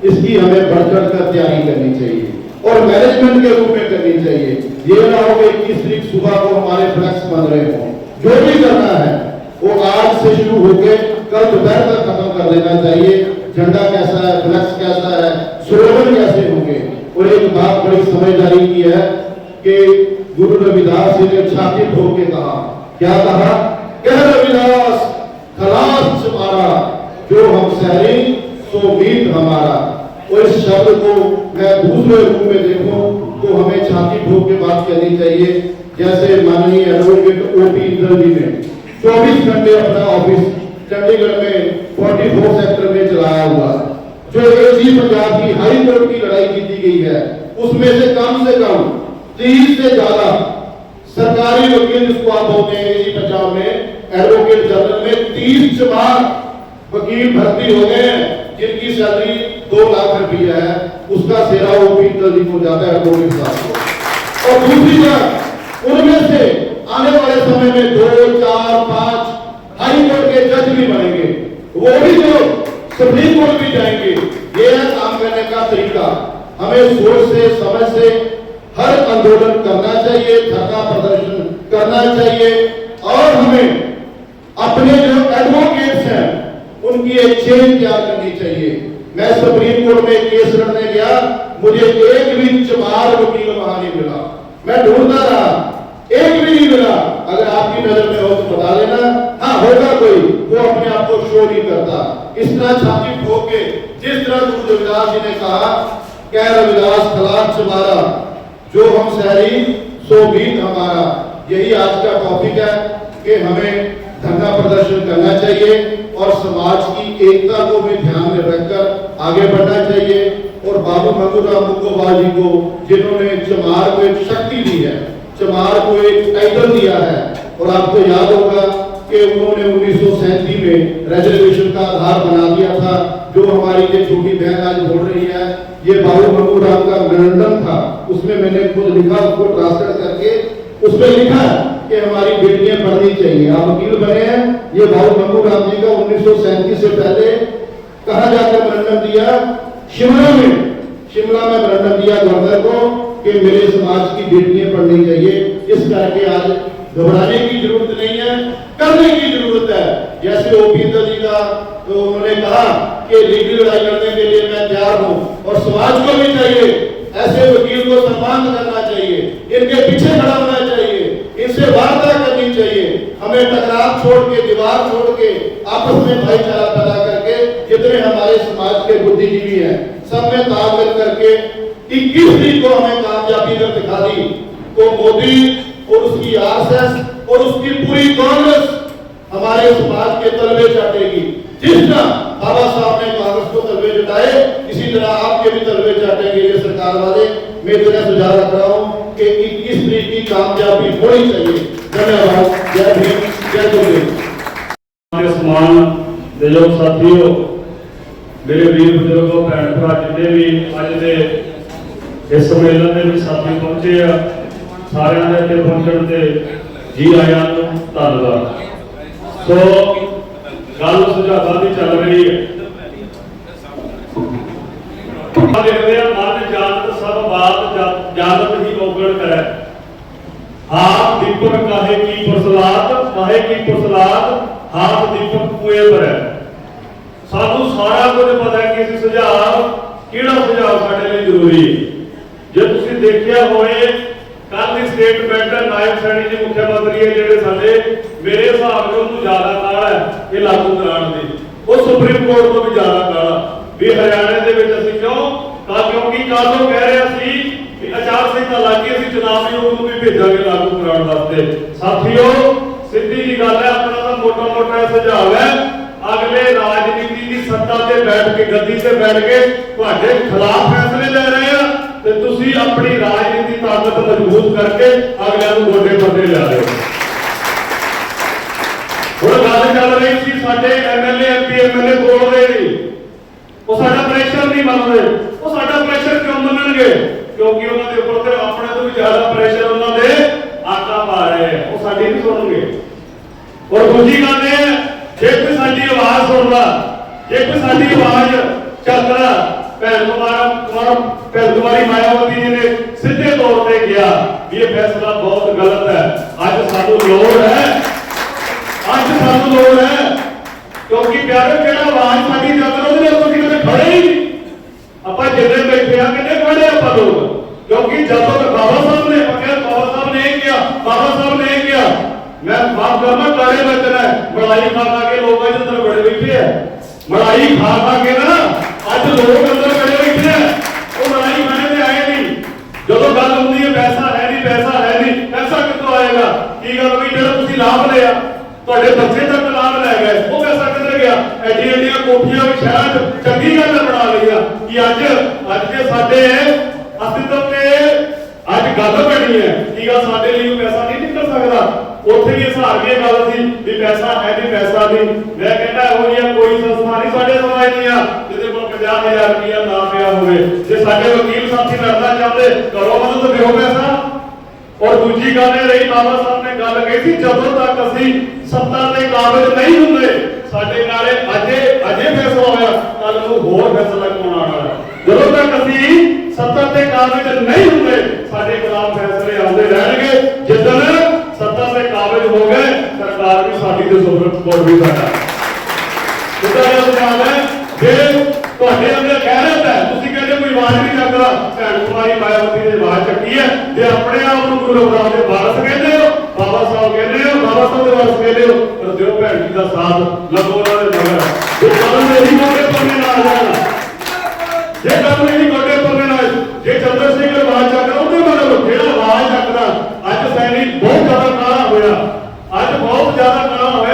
इसकी हमें बढ़ चढ़ कर तैयारी करनी चाहिए और मैनेजमेंट के रूप में करनी चाहिए। ये ना हो कि 21 तारीख सुबह को हमारे फ्लैक्स बन रहे हों। जो भी करना है वो आज से शुरू होकर कल दोपहर तक खत्म कर देना चाहिए। झंडा कैसा है, फ्लैक्स कैसा है, स्लोगन कैसे होंगे। और एक बात बड़ी समझदारी की है कि गुरु रविदास जी ने छाती ठोक के कहा, क्या कहा? कह रविदास खलास तुम्हारा, जो हम सहरी सो मीत हमारा। और इस शब्द को मैं दूसरे रूप में देखूं तो हमें छाती ठोक के बात करनी चाहिए। जैसे माननीय एडवोकेट ओपी इंदल जी ने 24 घंटे अपना ऑफिस चंडीगढ़ में 44 सेक्टर में चलाया हुआ, जो एजी पंजाब की हाई कोर्ट की लड़ाई जीती गई है, उसमें से कम 30 से ज्यादा सरकारी वकील, जिसको आप बोलते हैं एजी पंजाब में एडवोकेट जनरल में 30 जमात वकील भर्ती हो गए हैं, जिनकी सैलरी 2 लाख रुपया है। उसका सेरा ओपी इंदल जी को जाता है 2 साल को। और दूसरी बात, उनमें से आने वाले समय में 2, 4, 5 हाई कोर्ट के जज भी बनेंगे, वो भी जो सुप्रीम कोर्ट भी जाएंगे। ये है काम करने का तरीका। हमें सोच से, समझ से हर आंदोलन करना चाहिए, धरना प्रदर्शन करना चाहिए और हमें अपने जो एडवोकेट्स हैं उनकी एक चेन तैयार करनी चाहिए। मैं सुप्रीम कोर्ट में केस लड़ने गया, मुझे एक भी चमार वकील वहां नहीं मिला। मैं ढूंढता रहा, एक भी नहीं मिला। अगर आपकी नजर में हो तो बता देना। हाँ, होगा कोई, वो अपने आप को शो नहीं करता। इस तरह छाती ठोक के, जिस तरह गुरु रविदास जी ने कहा, कह रविदास खलास तुम्हारा, जो हम सहरी सो मीत हमारा। यही आज का टॉपिक है कि हमें धरना प्रदर्शन करना चाहिए और समाज की एकता को भी ध्यान में रखकर आगे बढ़ना चाहिए। और बाबू मंगूराम मुक्कोबाल जी को, जिन्होंने चमार को एक शक्ति दी है, चमार को एक टाइटल दिया है, और आपको याद होगा कि उन्होंने 1937 में रिजर्वेशन का आधार बना दिया था, जो हमारी ये छोटी बहन आज बोल रही है। ये बाबू मंगूराम का मेमोरेंडम था, उसमें मैंने खुद लिखा, उसको ट्रांसलेट करके उसमें लिखा कि हमारी बेटियां पढ़नी चाहिए। आप वकील बने हैं, ये बाबू मंगूराम जी का 1937 से पहले कहा जाकर मेमोरेंडम दिया शिमला में मेमोरेंडम दिया गवर्नर को कि मेरे समाज की बेटियां पढ़नी चाहिए। इस करके आज घबराने की जरूरत नहीं है, करने की जरूरत है। जैसे ओपी इंदल जी का तो उन्होंने कहा कि लीगल लड़ाई लड़ने के लिए मैं तैयार हूं, और समाज को भी चाहिए ऐसे वकील को सम्मान करना चाहिए, इनके पीछे खड़ा होना चाहिए, इनसे वार्ता करनी चाहिए। हमें टकराव छोड़ के, दीवार छोड़ के, आपस में भाईचारा पैदा करके, जितने हमारे समाज के बुद्धिजीवी हैं सब में तालमेल करके 21 तारीख को हमें कामयाबी कर दिखा दी तो मोदी और उसकी आरएसएस और उसकी पूरी कांग्रेस हमारे समाज के तलवे चाटेगी। जिस तरह बाबा साहब ने कांग्रेस को तलवे चटाए, इसी तरह आपके भी तलवे चाटेंगे ये सरकार वाले। मैं तेरा सुझाव रख रहा हूँ कि 21 तारीख की कामयाबी होनी चाहिए। धन्यवाद। जय भीम, जय गुरु। सम्मान देयोग साथियों, मेरे वीर बुजुर्गों, भैन भरा जिन्हें भी अज के इस सम्मेलन में भी साथी पहुंचे आ, सारे इत्थे पहुंचण ते जी आया धन्यवाद। सो गल सुझावां की चल रही है, देखते हैं मन जानत सब बात जानत ही ओगण करे। हाथ दीपक काहे की प्रसलाद, काहे की प्रसलाद हाथ दीपक कुएं पर है। सानू सारा कुछ पता है कि इस सुझाव किहड़ा सुझाव साडे लई जरूरी है। जे तुसीं देखिया होए कल की स्टेटमेंट नायब सैनी जी मुख्यमंत्री है जिहड़े साडे मेरे हिसाब नाल उन्होंने ज्यादा काल है ये लागू कराने दी, वो सुप्रीम कोर्ट तो भी ज्यादा काल भी हरियाणा दे विच असीं क्योंकि कल वो कह रहे सी कि आचार संहिता लागी असीं चुनाव आयोग नूं भी भेजांगे लागू कराने वास्ते। साथियों सीधी जी गल है, अपना तो मोटा मोटा सुझाव है, अगले राजनीति की सत्ता से बैठ के गद्दी से बैठ के तुहाडे खिलाफ फैसले ले रहे हैं ते तुसीं अपनी राजनीति ताकत मजबूत करके अगलियां नूं गोडे पट्टे ला रहे हो। हुण गल चल रही सी साडे एमएलए एमपी एमएलए बोलते नहीं, वो साडा प्रेशर नहीं मनते। वो साडा प्रेशर क्यों मनणगे? क्योंकि उन्होंने ऊपर ते अपने तो भी ज्यादा प्रेशर उन्होंने आका पा रहे हैं, वो साडी नहीं सुनेंगे। और दूसरी गल है, जे कोई साडी आवाज सुनदा, जे कोई साडी आवाज चलदा, भैन कुमारी मायावती जी ने सीधे तौर पे किया ये फैसला बहुत गलत है। आज सानू लोड़ है, आज सानू लोड़ है, क्योंकि प्यारे जेड़ा आवाज साडी चल रही है उसको किते खड़े ही ਆਪਾਂ जिन्ने बैठे हैं कितने खड़े ਆਪਾਂ लोग, क्योंकि जब तक बाबा साहब ने बाबा साहब ने किया, बाबा साहब ने किया, मैं माफ करना काले बचना है, मलाई खा के लोग अंदर बड़े बैठे हैं, मलाई खा के ना आज लोग अंदर बड़े बैठे हैं, वो मलाई खाने में आए नहीं। जो गल होती है पैसा है नहीं, पैसा है नहीं, पैसा कितों आएगा? की गल हुई जो तुम लाभ लिया, ਤੁਹਾਡੇ ਬੱਚੇ ਤੱਕ ਲਾਭ ਲੈ ਗਏ, ਉਹ ਪੈਸਾ ਕਿੱਧਰ ਗਿਆ? ਐਡੀਆਂ ਐਡੀਆਂ ਕੋਠੀਆਂ ਵੀ ਸ਼ਹਿਰਾਂ 'ਚ ਚੰਗੀ ਗੱਲ ਬਣਾ ਲਈਆਂ ਕਿ ਅੱਜ ਦੇ ਸਾਡੇ ਅਸਤਿਤਵ ਤੇ ਅੱਜ ਗੱਲ ਬਣੀ ਹੈ ਕਿ ਗੱਲ ਸਾਡੇ ਲਈ ਪੈਸਾ ਨਹੀਂ ਨਿਕਲ ਸਕਦਾ। ਉੱਥੇ ਵੀ ਹਿਸਾਬ ਦੀ ਗੱਲ ਸੀ ਵੀ ਪੈਸਾ ਹੈ ਨਹੀਂ, ਪੈਸਾ ਨਹੀਂ। ਮੈਂ ਕਹਿੰਦਾ ਇਹੋ ਜਿਹਾ ਕੋਈ ਸੰਸਥਾ ਨਹੀਂ ਸਾਡੇ ਸਮਾਜ ਦੀਆਂ ਜਿਹਦੇ ਕੋਲ 50,000 ਰੁਪਇਆ ਨਾ ਪਿਆ ਹੋਵੇ। ਜੇ ਸਾਡੇ ਵਕੀਲ ਸਾਥੀ ਲੜਨਾ ਚਾਹੁੰਦੇ ਕਰੋ ਮਦਦ, ਦਿਓ ਪੈਸਾ। और दूसरी गल रही, बाबा साहब ने गल कही थी जदों तक असीं सत्ता दे काबिल नहीं हुंदे साडे नाले अजे फैसला होया कल नूं होर फैसला कौन आना है। जदों तक असीं सत्ता दे काबिल नहीं हुंदे साडे खिलाफ फैसले आउंदे रहणगे। जिद्दन सत्ता दे काबिल हो गए सरकार भी साडी ते सुप्रीम कोर्ट भी साडा। जिद्दां दा सुझाव है जे ਤੁਹਾਡੇ ਅੰਦਰ ਗੈਰਤ ਹੈ, ਤੁਸੀਂ ਕਹਿੰਦੇ ਕੋਈ ਆਵਾਜ਼ ਨਹੀਂ ਚੱਕਦਾ, ਭੈਣ ਕੁਮਾਰੀ ਮਾਇਆਵਤੀ ਨੇ ਆਵਾਜ਼ ਚੱਕੀ ਹੈ ਤੇ ਆਪਣੇ ਆਪ ਨੂੰ ਗੁਰੂ ਰਵਿਦਾਸ ਦੇ ਵਾਰਸ ਕਹਿੰਦੇ ਹੋ, ਬਾਬਾ ਸਾਹਿਬ ਕਹਿੰਦੇ ਹੋ, ਬਾਬਾ ਸਾਹਿਬ ਦੇ ਵਾਰਸ ਕਹਿੰਦੇ ਹੋ, ਪਰ ਦਿਓ ਭੈਣ ਜੀ ਦਾ ਸਾਥ, ਲੱਗੋ ਉਹਨਾਂ ਦੇ ਮਗਰ। ਜੇ ਕਦਮ ਮੇਰੀ ਗੋਡੇ ਪਰਨੇ ਨਾਲ ਜਾਣਾ, ਜੇ ਕਦਮ ਮੇਰੀ ਗੋਡੇ ਪਰਨੇ ਨਾਲ, ਜੇ ਚੰਦਰ ਸਿੰਘ ਆਵਾਜ਼ ਚੱਕਦਾ ਉਹਦੇ ਮਗਰ ਜਿਹੜਾ ਆਵਾਜ਼ ਚੱਕਦਾ। ਅੱਜ ਸੈਨਿਕ ਬਹੁਤ ਜ਼ਿਆਦਾ ਕਾਲਾ ਹੋਇਆ, ਅੱਜ ਬਹੁਤ ਜ਼ਿਆਦਾ ਕਾਲਾ ਹੋਇਆ।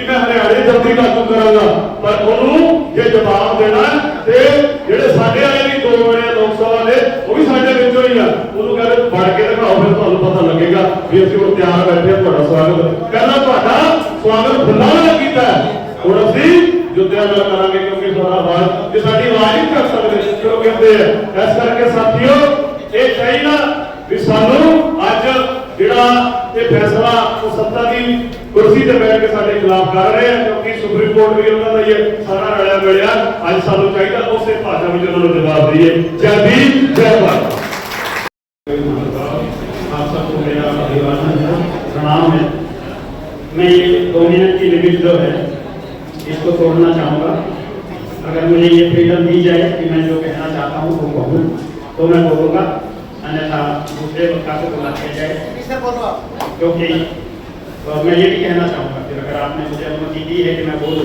ਮੈਂ हरियाणे जल्दी लागू करांगा, पर उन्होंने ये जवाब देना ते जेडे साडे वाले भी 2 बने लोक सभा दे वो भी साडे विचों ही आ। उन्होंने कहते बढ़ के दिखाओ, फिर तुहानूं पता लगेगा भी असीं हुण तैयार बैठे हां तुहाडा स्वागत। पहला तुहाडा स्वागत फुल्लां नाल कीता है, हुण असीं जुत्तियां नाल करांगे क्योंकि तुहाडा आवाज जे साडी आवाज नहीं कर सकदे क्यों कहते हैं। इस करके साथियों ये चाहिए भी सानूं अज जिहड़ा ये फैसला वो सत्ता की कुर्सी ते बैठ के साडे खिलाफ कर रहे हैं, क्योंकि सुप्रीम कोर्ट भी उन्होंने का ये सारा रलिया मिलिया। अज सानूं चाहिए उस भाषा में उन्होंने जवाब दिए। जय भीम जय भारत। आप सबको मेरा अभिवादन प्रणाम है। मैं ये 2 मिनट की लिमिट जो है इसको तोड़ना चाहूँगा। अगर मुझे ये फ्रीडम दी जाए कि मैं जो कहना चाहता हूँ वो कहूँ तो मैं बोलूँगा, अन्यथा दूसरे वक्ता को बुला दिया जाए। क्योंकि मैं ये भी कहना चाहूँगा फिर अगर आपने मुझे अनुमति दी है कि मैं बोलूँ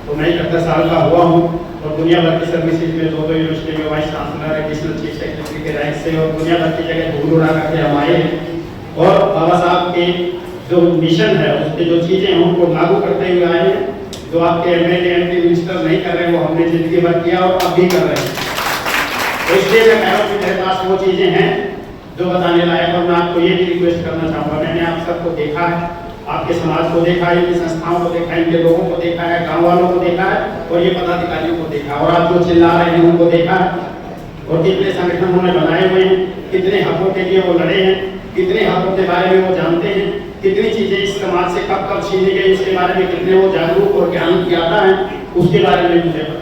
तो मैं 71 साल का हुआ हूँ और दुनिया भर की सर्विसेज में 2 यूनिवर्सिटी में vice chancellor, additional chief secretary के रैंक से और दुनिया भर की जगह धूल उड़ा करके हम आए हैं। और बाबा साहब के जो मिशन है उसके जो चीज़ें हैं उनको लागू करते हुए आए हैं। जो आपके एमएलए एमपी मिनिस्टर नहीं कर रहे वो हमने जिंदगी भर किया और अब भी कर रहे हैं। तो इसलिए मैं कह रहा हूँ कि मेरे पास वो चीज़ें हैं जो बताने लायक। और मैं आपको ये भी रिक्वेस्ट करना चाहूँगा, मैंने आप सबको देखा है, आपके समाज को देखा है, इनकी संस्थाओं को देखा है, इनके लोगों को देखा है, गाँव वालों को देखा है और ये पदाधिकारियों को देखा और आप जो चिल्ला रहे हैं उनको देखा है। और कितने संगठन उन्होंने बनाए हुए हैं, कितने हकों के लिए वो लड़े हैं, कितने हकों के बारे में वो जानते हैं, कितनी चीज़ें इस समाज से कब कब छीनी गई उसके बारे में कितने वो जागरूक और ज्ञान ज्ञाता है उसके बारे में मुझे पता।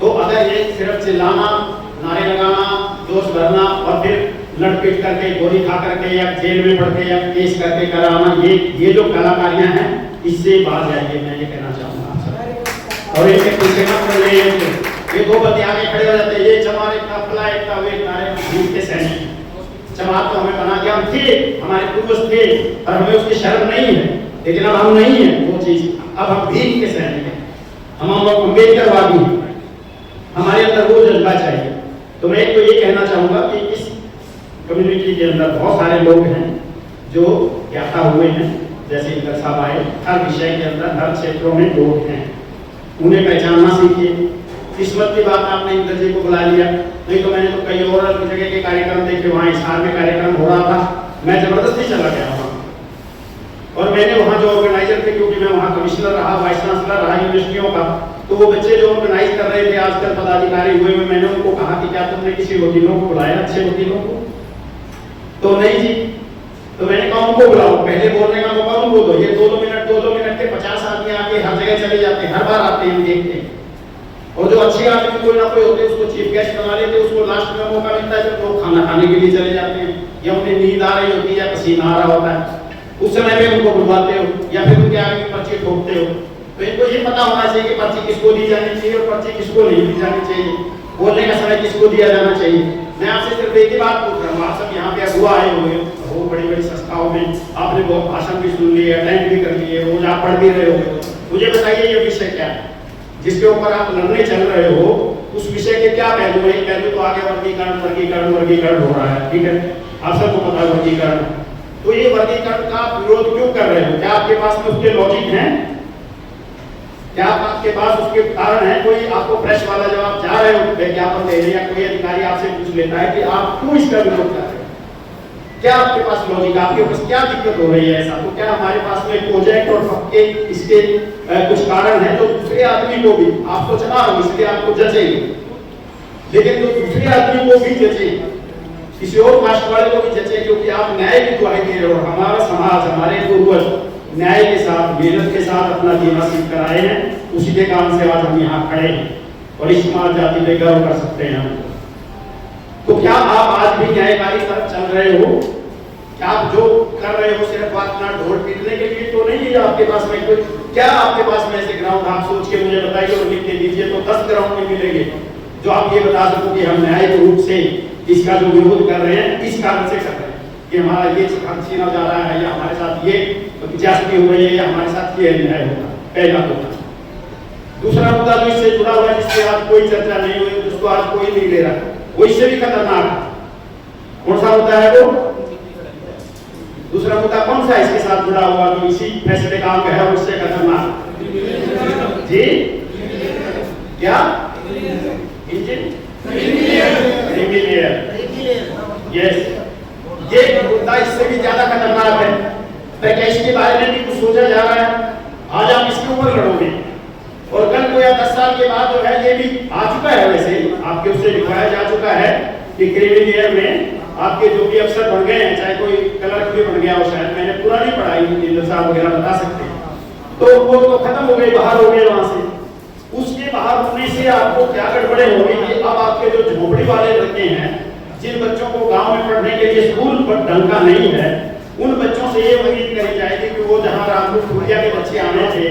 तो अगर ये सिर्फ चिल्लाना, नारे लगाना, जोश भरना और फिर लड़पीट करके गोली खा करके या जेल में पड़ के या केस करके कराना, ये जो कलाकारियां हैं इससे बाहर जाइए, मैं ये कहना चाहूँगा आप सब। और इनके पीछे ना पड़ रही है, ये 2 बंदे आगे खड़े हो जाते हैं, ये चमार एक था, फला एक था, वे नारे भीम के सैनिक। चमार तो हमें बना दिया, हम थे, हमारे पूर्वज थे और हमें उसकी शर्म नहीं है, लेकिन अब हम नहीं है वो चीज़। अब हम भीम के सैनिक हैं, हम अम्बेडकरवादी हैं, हमारे अंदर वो जज्बा चाहिए। तो मैं एक तो ये कहना चाहूँगा कि इस कम्युनिटी के अंदर बहुत सारे लोग हैं जो ज्ञाता हुए हैं, जैसे इंदर साहब आए, हर विषय के अंदर हर क्षेत्रों में लोग हैं, उन्हें पहचानना सीखिए। किस्मत की बात आपने इंदर जी को बुला लिया, नहीं तो मैंने तो कई और जगह के कार्यक्रम देखे, वहाँ हिसार में कार्यक्रम हो रहा था, मैं जबरदस्ती चला गया वहाँ और मैंने वहाँ जो ऑर्गेनाइजर थे, क्योंकि मैं वहाँ वहाँ कमिश्नर रहा, वाइस चांसलर रहा यूनिवर्सिटियों का, तो वो बच्चे जो ऑर्गेनाइज कर रहे थे आजकल पदाधिकारी हुए, मैंने उनको कहा कि क्या तुमने किसी वकीलों को बुलाया, अच्छे वकीलों को? तो नहीं जी। तो मैंने कहा उनको बुलाओ, पहले बोलने का मौका उनको दो। ये 2-2 मिनट के 50 आदमी आके हर जगह चले जाते हैं, हर बार आते हैं, देखते हैं। और जो अच्छे आदमी कोई ना कोई होते हैं उसको चीफ गेस्ट बना लेते हैं, उसको लास्ट में मौका मिलता है जब लोग खाना खाने के लिए चले जाते हैं या उन्हें नींद आ रही होती है या पसीना आ रहा होता है, उस समय में उनको बुलवाते हो या फिर उनके आगे पर्ची ठोकते हो। तो इनको ये पता होना चाहिए कि पर्ची किसको दी जानी चाहिए और पर्ची किसको नहीं दी जानी चाहिए, बोलने का समय किसको दिया जाना चाहिए। मैं आपसे सिर्फ एक ही बात पूछ रहा हूँ, आप सब यहाँ पे अगुआ आए हुए हो, बड़ी बड़ी संस्थाओं में आपने बहुत भाषण भी सुन लिए, अटेंड भी कर लिए, रोज आप पढ़ भी रहे हो, मुझे बताइए ये विषय क्या है जिसके ऊपर आप लड़ने चल रहे हो, उस विषय के क्या पहलू है? पहलू तो आगे वर्गीकरण हो रहा है, ठीक है, आप सबको पता है वर्गीकरण। तो ये वर्गीकरण का विरोध क्यों कर रहे हो? क्या आपके पास में उसके लॉजिक हैं? क्या आपके पास उसके कारण है? कोई आपको प्रेस वाला जब आप जा रहे हो विज्ञापन देने या कोई अधिकारी आपसे पूछ लेता है कि आप क्यों इसका विरोध कर रहे हो, क्या आपके पास लॉजिक, आपके पास क्या दिक्कत हो रही है ऐसा? तो क्या हमारे पास में प्रोजेक्ट और पक्के इसके कुछ कारण है तो दूसरे आदमी को भी, आप तो चला रहे हो इसलिए आपको जचेगी, लेकिन तो दूसरे आदमी को भी जचे, किसी और कास्ट वाले को भी जचे, क्योंकि आप न्याय की दुहाई दे रहे हो। हमारा समाज, हमारे पूर्वज न्याय के साथ, मेहनत के साथ अपना जीवन सिद्ध कराए हैं, उसी के कारण से आज हम यहाँ खड़े हैं और इस समाज जाति पे गर्व कर सकते हैं हम। तो क्या आप आज भी न्यायकारी तरफ चल रहे हो? क्या आप जो कर रहे हो सिर्फ अपना ढोल पीटने के लिए तो नहीं है? आपके पास में कोई, क्या आपके पास में ऐसे ग्राउंड आप सोच के मुझे बताइए और लिख के दीजिए तो 10 ग्राउंड में मिलेंगे जो आप ये बता सको कि हम न्यायिक रूप से इसका जो विरोध कर रहे हैं इस कारण से कर रहे हैं कि हमारा ये छीना जा रहा है या हमारे साथ ये ज्यादती हो रही है या हमारे साथ ये अन्याय होगा। पहला मुद्दा। दूसरा मुद्दा जो इससे जुड़ा हुआ है, जिससे आज कोई चर्चा नहीं हुई, जिसको आज कोई नहीं ले रहा, वो इससे भी खतरनाक है। कौन सा मुद्दा है वो? दूसरा मुद्दा कौन सा इसके साथ जुड़ा हुआ जो इसी फैसले का अंग है, उससे खतरनाक जी? क्या? इंजन यस, ये मुद्दा इससे भी ज्यादा खतरनाक है। तो क्या इसके बारे में भी कुछ सोचा जा रहा है? आज आप इसके ऊपर लड़ोगे और कल को या 10 साल के बाद जो है, ये भी आ चुका है, वैसे आपके उससे लिखवाया जा चुका है कि क्रिमिनल में आपके जो भी अफसर बन गए हैं, चाहे कोई क्लर्क भी बन गया हो, शायद मैंने पूरा नहीं पढ़ा, इंजीनियर साहब वगैरह बता सकते हैं, तो वो तो खत्म हो गए, बाहर हो गए वहां से। उसके बाहर होने से आपको क्या गड़बड़े हो गई कि अब आपके जो झोपड़ी वाले लड़के हैं, जिन बच्चों को गांव में पढ़ने के लिए स्कूल पर ढंग का नहीं है, उन बच्चों से ये उम्मीद करी जाएगी कि वो जहां रामपुर फुलिया के बच्चे आने थे,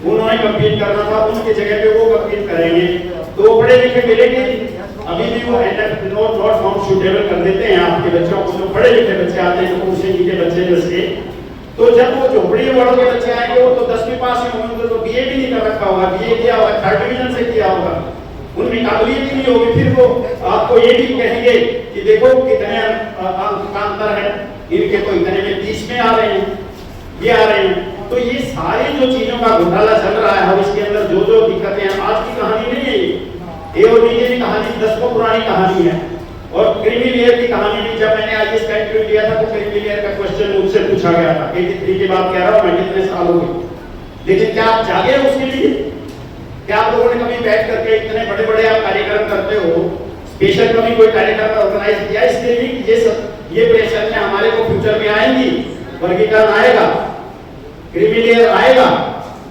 उन्होंने कम्पीट करना था, उनकी जगह पे वो कम्पीट करेंगे, तो वो पढ़े लिखे मिलेंगे। अभी भी वो नॉट फाउंड सूटेबल कर देते हैं आपके बच्चों को, जो पढ़े लिखे बच्चे आते हैं, तो उनसे के बच्चे जैसे, तो जब वो झोपड़ी वालों के बच्चे आएंगे, वो तो 10वीं पास में होंगे, तो बीए भी नहीं कर रखा होगा, बीए किया होगा, 3rd डिवीजन से किया होगा, उनमें काबिलियत ही नहीं होगी, फिर वो आपको ये भी कहेंगे कि देखो कितने अंक का अंतर है, इनके तो इतने में 30 में आ रहे हैं, ये आ रहे हैं। तो ये सारी जो चीजों का घोटाला चल रहा है और इसके अंदर जो जो दिक्कतें हैं, आज की कहानी नहीं है ये और नीचे की कहानी 10 को पुरानी कहानी है। और क्रिमिनल की कहानी भी, जब मैंने आईएएस का इंटरव्यू दिया था तो क्रिमिनल का क्वेश्चन मुझसे पूछा गया था, 83 के बाद कह रहा हूं मैं कितने साल हो गए, लेकिन क्या आप जागे उसके लिए? क्या आप लोगों ने कभी बैठ करके, इतने बड़े बड़े आप कार्यक्रम करते हो, स्पेशल कभी कोई कार्यक्रम ऑर्गेनाइज किया इसके लिए कि ये सब ये परेशानियां हमारे को फ्यूचर में आएंगी, वर्गीकरण आएगा, क्रिमिनल आएगा,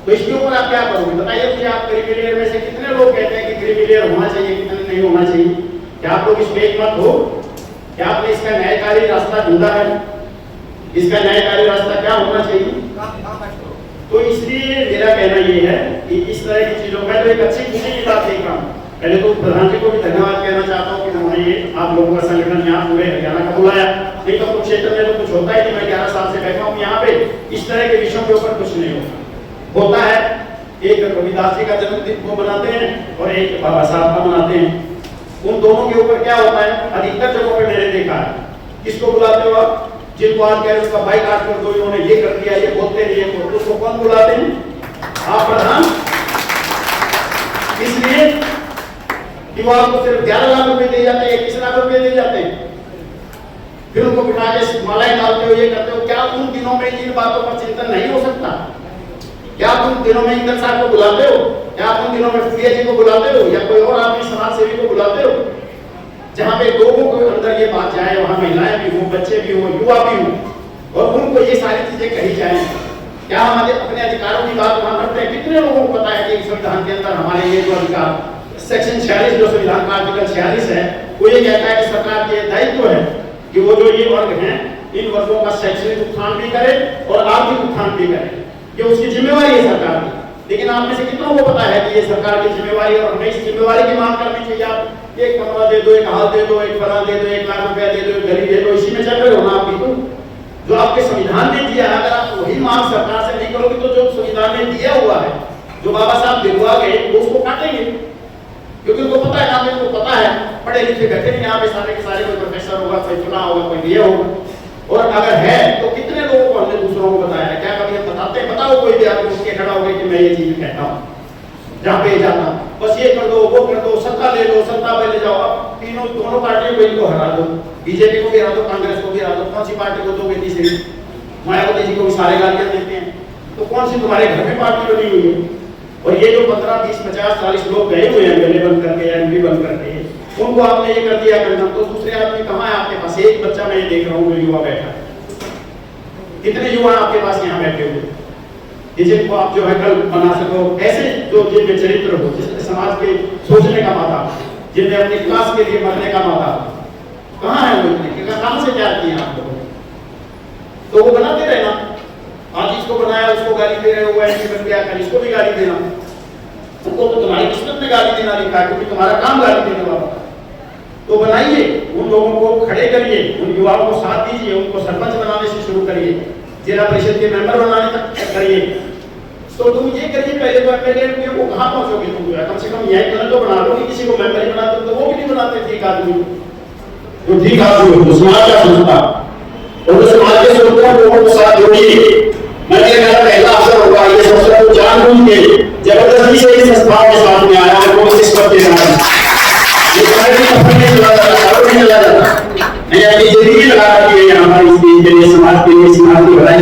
तो इसके ऊपर आप क्या करोगे? बताइए मुझे। आप क्रिमिनल में से कितने लोग कहते हैं कि क्रिमिनल होना चाहिए, कितने नहीं होना चाहिए? क्या आप लोग इसमें एक मत हो? क्या आपने इसका न्यायकारी रास्ता ढूंढा है? इसका न्यायकारी रास्ता क्या होना चाहिए? तो इसलिए मेरा कहना ये है कि इस तरह की चीजों में तो एक अच्छी खुशी की बात देख रहा हूँ। पहले तो प्रधान जी को भी धन्यवाद कहना चाहता हूँ कि उन्होंने ये आप लोगों का संगठन यहाँ पूरे हरियाणा का बुलाया, नहीं तो कुछ क्षेत्र में तो कुछ होता ही नहीं। मैं 11 साल से बैठा हूँ यहाँ पे, इस तरह के विषयों के ऊपर कुछ नहीं होता है। एक रविदास जी का जन्मदिन वो मनाते हैं और एक बाबा साहब का मनाते हैं, उन दोनों के ऊपर क्या होता है? अधिकतर जगहों पे मैंने देखा है, किसको बुलाते हो आप? जिनको आज कह रहे उसका बाइक काट कर दो, इन्होंने ये कर दिया, ये बोलते नहीं है, तो उसको कौन बुलाते हैं? आप प्रधान। इसलिए कि वो आपको सिर्फ 11 लाख रुपए दे जाते हैं, 21 लाख रुपए दे जाते हैं, फिर उनको बिठा के मालाएं डालते हो, ये करते हो। क्या उन दिनों में इन बातों पर चिंतन नहीं हो सकता? क्या आप उन दिनों में इंदर साहब को बुलाते हो? क्या आप उन दिनों में फुलिया जी को बुलाते हो या कोई और आदमी समाज सेवी को बुलाते हो? जहाँ पे लोगों के अंदर ये बात जाए, वहाँ महिलाएं भी हों, बच्चे भी हों, युवा भी हों, और उनको ये सारी चीजें कही जाए। क्या हम अपने अधिकारों की बात वहाँ करते हैं? कितने लोगों को पता है कि संविधान के अंदर हमारे ये जो अधिकार सेक्शन 46 जो संविधान का आर्टिकल 46 है, वो ये कहता है कि सरकार के दायित्व है कि वो जो ये वर्ग हैं, इन वर्गों का शैक्षणिक उत्थान भी करे और आर्थिक उत्थान भी करे। ये उसकी जिम्मेवारी है सरकार की। लेकिन आप में से कितनों को पता है कि ये सरकार की जिम्मेवारी है और हमें इस जिम्मेवारी की मांग करनी चाहिए? आप एक कमरा दे दो, एक हाल दे दो, एक फला दे दो, 1 लाख रुपया दे दो, एक घड़ी दे दो, इसी में चल रहे हो ना आप भी? तो जो आपके संविधान ने दिया, अगर आप वही मांग सरकार से नहीं करोगे तो जो संविधान ने दिया हुआ है, जो बाबा साहब दिलवा गए, वो उसको काटेंगे। क्योंकि उनको पता है, काम उनको पता है, पढ़े लिखे बैठे नहीं यहाँ पे सारे के सारे, कोई प्रोफेसर होगा, कोई चुना होगा, कोई ये होगा। और अगर है तो कितने लोगों को हमने दूसरों को बताया है? क्या कभी हम बताते हैं? बताओ कोई भी आदमी उसके खड़ा हो गया कि मैं ये चीज कहता हूँ, जहाँ पे जाता हूँ, बस ये कर दो, वो कर दो, सत्ता ले लो, सत्ता पे ले जाओ। अब दोनों पार्टियों को इनको हरा दो, बीजेपी को भी हरा दो, कांग्रेस को भी हरा दो। कौन सी पार्टी को दोगे? तीसरी मायावती जी को भी सारे गालियां देते हैं, तो कौन सी तुम्हारे घर में पार्टी बनी हुई है? और ये जो 15, 20, 50, 40 लोग गए हुए हैं गले बंद करके, एमपी बंद करके, उनको आपने ये कर दिया करना, तो दूसरे आदमी कहाँ है आपके पास? एक बच्चा मैं ये देख रहा हूँ, जो युवा बैठा है। कितने युवा आपके पास यहाँ बैठे हुए जिनको आप जो है कल बना सको, ऐसे जो जिनमें चरित्र हो, जिसमें समाज के सोचने का माता, जिनमें अपनी क्लास के लिए मरने का माता, कहाँ है वो? कहाँ से तैयार किए आप लोगों? तो वो बनाते रहे ना। आज इसको बनाया, उसको गाली दे रहे हो, ऐसे बन गया, कल इसको भी गाली देना। उनको तो तुम्हारी किस्मत में गाली देना लिखा है, क्योंकि तुम्हारा काम गाली देने वाला। तो बनाइए, उन लोगों को खड़े करिए, उन युवाओं को साथ दीजिए, उनको सरपंच बनाने से शुरू करिए, जिला परिषद के मेंबर बनाने तक करिए। तो तुम ये करिए, पहले तो एमएलए को कहाँ पहुंचोगे तुम? कम से कम यही तो बना लो कि किसी को मेंबर ही बना दो, तो वो भी नहीं बनाते ठीक आदमी। तो ठीक आदमी हो, समाज का सोचता, और तो समाज के सोचता लोगों को साथ जोड़िए। मैं मेरा पहला अवसर होगा, ये अवसर को जानबूझ के जबरदस्ती से इस संस्थान के साथ में आया और कोशिश करते रहा। ये चला जाता, मैं अपनी जिंदगी लगा रखी है यहाँ पर इस देश के लिए, समाज के लिए, समाज की भलाई।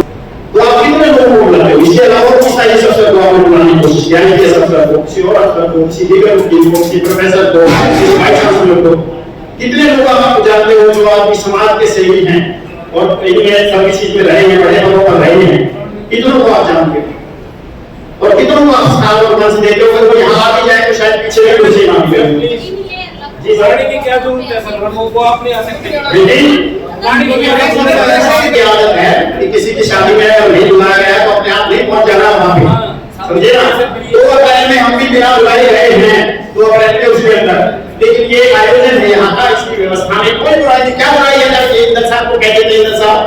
तो आप कितने लोगों को बुलाते हो? इसके अलावा किस तरह इस अवसर को आपने बुलाने की कोशिश किया है? इस अवसर को किसी और अवसर को, किसी लीडर को, किसी प्रोफेसर को, किसी वाइस चांसलर को, कितने लोग आप जानते हो जो आपकी समाज के सेवी हैं और सर्विसेज में रहे हैं, बड़े पदों पर रहे हैं? कितनों को आप जानते हो और कितनों को आप स्थान और मंच देते हो? अगर कोई यहाँ आ भी जाए तो शायद पीछे में कुछ ना मिले। जी सर, की क्या जरूरत है सर? वो आप नहीं आ सकते। आदत है कि किसी की शादी में अगर नहीं बुलाया गया तो अपने आप नहीं पहुंच जाना वहां पे, समझे ना? 2 अप्रैल में हम भी बिना बुलाए रहे हैं, 2 अप्रैल के उसके अंदर, लेकिन ये आयोजन है यहाँ का, इसकी व्यवस्था में कोई बुराई नहीं। क्या बुराई है? इंदर साहब को कहते थे, इंदर साहब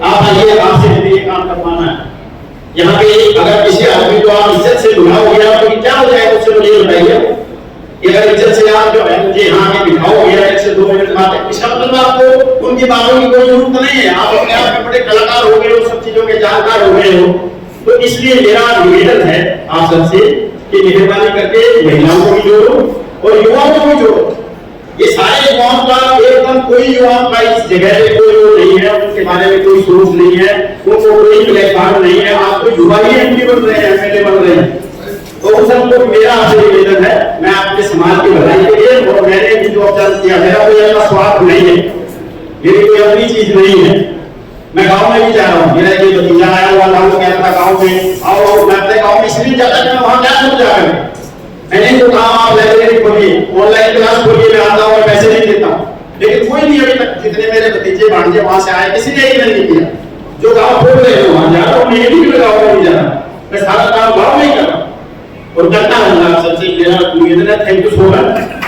आप आइए, आपसे ये काम करवाना है। यहाँ पे अगर किसी आदमी को आप इज्जत से बुलाओगे तो क्या हो जाएगा? उससे मुझे बताइए। अगर इज्जत से आप जो है मुझे यहाँ के बिठाओगे, 1 से 2 मिनट बात, इसका मतलब आपको उनकी बातों की कोई जरूरत नहीं है। आप अपने आप में बड़े कलाकार हो गए हो, सब चीजों के जानकार हो गए हो। तो इसलिए मेरा निवेदन है आप सबसे कि मेहरबानी करके महिलाओं को भी जोड़ो और युवाओं को भी जोड़ो। ये सारे युवाओं का एकदम कोई युवाओं का इस जगह पे कोई वो नहीं है, उनके बारे में कोई सोच नहीं है, उनको कोई प्लेटफॉर्म नहीं है। आप तो युवा ही एमपी बन रहे हैं, एमएलए बन रहे हैं। तो उन सबको मेरा आपसे निवेदन है, मैं आपके समाज की भलाई के लिए, और मैंने भी जो ऑब्जर्व किया, मेरा कोई अपना स्वार्थ नहीं है, मेरी कोई अपनी चीज नहीं है। मैं गांव में भी जा रहा हूँ, मेरा ये भतीजा आया हुआ था, वो कहता था गाँव में आओ, मैं अपने गाँव में इसलिए जाता कि मैं वहाँ क्या समझा कर मैंने तो कहा आप लाइब्रेरी खोलिए, ऑनलाइन क्लास खोलिए, मैं आता हूँ, मैं पैसे नहीं देता हूँ। लेकिन कोई नहीं अभी तक, जितने मेरे भतीजे भांजे वहां से आए, किसी ने ईमेल नहीं किया। जो गाँव खोल रहे हैं वहां जा रहा हूँ, मैं ये भी गाँव में नहीं जा रहा, मैं सारा काम गाँव में ही कर रहा हूँ और करता हूँ। आप सबसे मेरा निवेदन है, थैंक यू सो मच।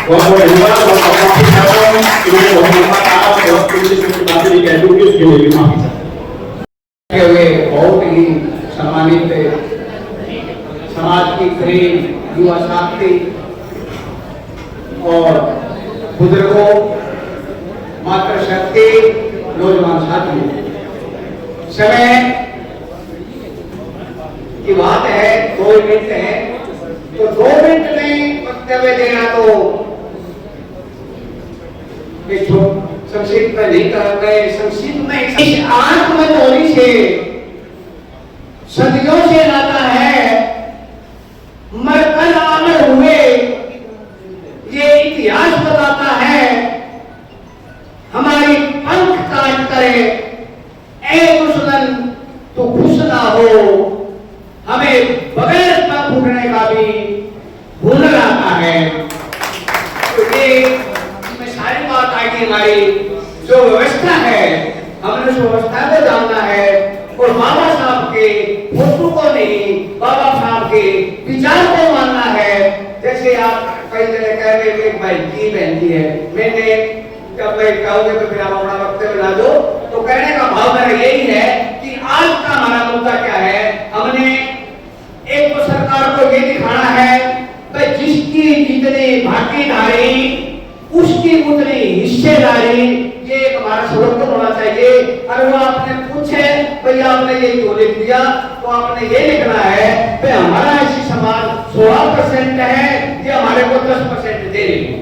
बहुत धन्यवाद। उसके लिए भी माफी बहुत ही सम्मानित समाज की प्रेम, युवा साथी और बुजुर्गों, मातृशक्ति, नौजवान साथी, समय की बात है, 2 मिनट है, तो 2 मिनट में वक्तव्य देना तो संक्षिप्त में नहीं कर गए, संक्षिप्त में इस आत्मचोरी से सदियों से नाता है। तो हमें बगैर पग फूटने का भी हुनर आता है। तो ये इसमें सारी बात आएगी हमारी जो व्यवस्था है, हमने उस व्यवस्था को जानना है और बाबा साहब के फोटो को नहीं, बाबा साहब के विचार को मानना है। जैसे आप कई जगह कह रहे हैं भाई की बहनती है, मैंने जब मैं कहूँगा तो फिर आप अपना वक्तव्य बना दो। तो कहने का भाव मेरा यही है कि आज का हमारा मुद्दा क्या है, हमने एक तो सरकार को ये दिखाना है कि जिसकी जितनी भागीदारी उसकी उतनी हिस्सेदारी, ये एक हमारा स्लोगन होना चाहिए। अगर वो आपने पूछे भैया आपने ये क्यों लिख दिया, तो आपने ये लिखना है कि हमारा ऐसी समाज 16% है, ये हमारे को 10% दे रही है।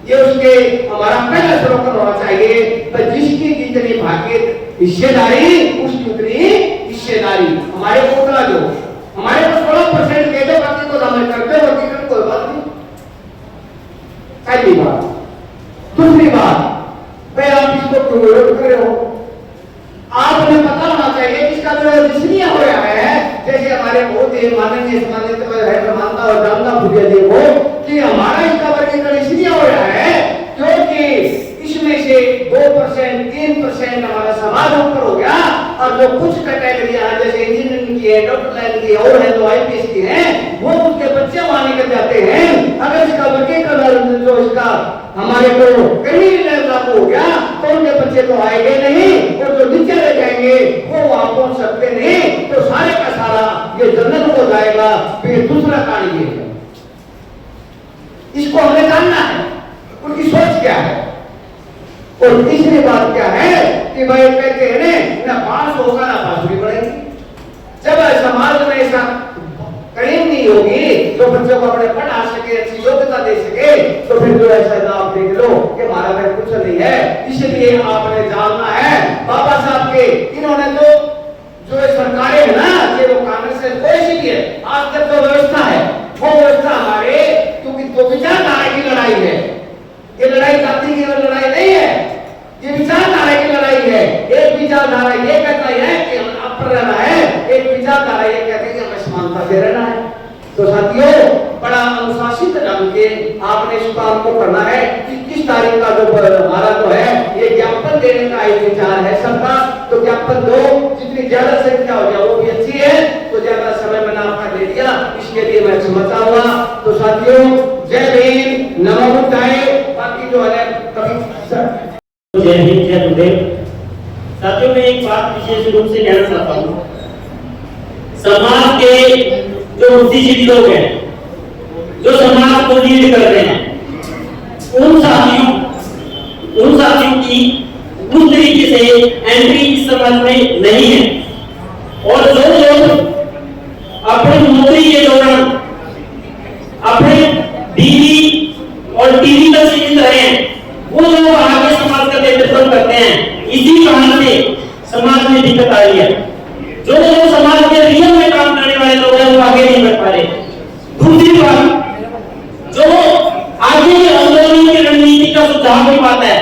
ये उसके हमारा पहला स्लोगन होना चाहिए कि जिसकी जितनी भाग्य हिस्सेदारी उसकी उतनी हिस्सेदारी। हमारे को उतना दो, हमारे को 16% दे दो, बाकी को हमें करते हो, बाकी कोई बात नहीं। पहली बात। दूसरी बात, भाई आप इसको क्यों विरोध कर रहे हो? आपने पता होना चाहिए कि इसका विरोध इसलिए हो रहा है, जैसे हमारे बहुत ही माननीय सम्मानित है मानता और जानता भूलिया जी को कि हमारा इसका वर्गीकरण इसलिए हो रहा है क्योंकि इसमें से 2% 3% हमारा समाज ऊपर हो गया और जो कुछ कैटेगरियां जैसे इंजीनियरिंग की है, डॉक्टर लाइन की और है, जो आईपीएस की है, वो उसके बच्चे वहां निकल जाते हैं। अगर इसका वर्गीकरण जो इसका हमारे को कहीं लागू हो गया तो उनके बच्चे तो आएंगे नहीं और जो नीचे रह जाएंगे वो वहां पहुंच सकते नहीं। तो सारे का सारा ये जनरल हो जाएगा। फिर दूसरा कारण ये है, इसको हमें जानना है उनकी सोच क्या है। और तीसरी बात क्या है कि भाई कहते हैं ना पास होगा ना बांसुरी पड़ेगी। जब समाज में ऐसा करीब नहीं होगी तो बच्चों को अपने पढ़ा सके, अच्छी योग्यता दे सके, तो फिर जो ऐसा आप देख लो कि हमारा में कुछ नहीं है। इसलिए आपने जानना है बाबा साहब के इन्होंने तो जो सरकारें है ना, ये वो कांग्रेस से कोई सी भी है, आज तक जो व्यवस्था है वो व्यवस्था हमारे क्योंकि तो विचारधारा की लड़ाई है। ये लड़ाई जाति की लड़ाई नहीं है, ये विचारधारा की लड़ाई है। एक विचारधारा ये कहता है कि हम अपर रहना है, एक विचारधारा ये कहती है कि हमें समानता से रहना है। तो साथियों, बड़ा अनुशासित ढंग के आपने इस काम को करना है कि किस तारीख का जो हमारा जो है ये ज्ञापन देने का एक विचार है सबका। तो ज्ञापन दो, जितनी ज्यादा संख्या हो जाए वो भी अच्छी है। तो ज्यादा समय मैंने आपका दे दिया, इसके लिए मैं क्षमा चाहूंगा। तो साथियों, जय भीम, नमो बुद्धाय। बाकी जो है कभी जय हिंद, जय गुरुदेव। साथियों, मैं एक बात विशेष रूप से कहना चाहता हूँ। समाज के जो बुद्धिजीवी लोग हैं, जो समाज को लीड कर रहे हैं, उन साथियों की उस तरीके से एंट्री इस समाज में नहीं है। और जो लोग अपने नौकरी के दौरान अपने बीवी और टीवी पर सीमित रहे हैं, वो लोग आगे समाज का नेतृत्व करते हैं। इसी कारण से समाज में दिक्कत आई है। जो लोग समाज के रियल में काम करने वाले लोग हैं वो आगे नहीं बढ़ पा रहे। दूसरी बात, जो आगे की आंदोलन की रणनीति का सुझाव नहीं पाता है,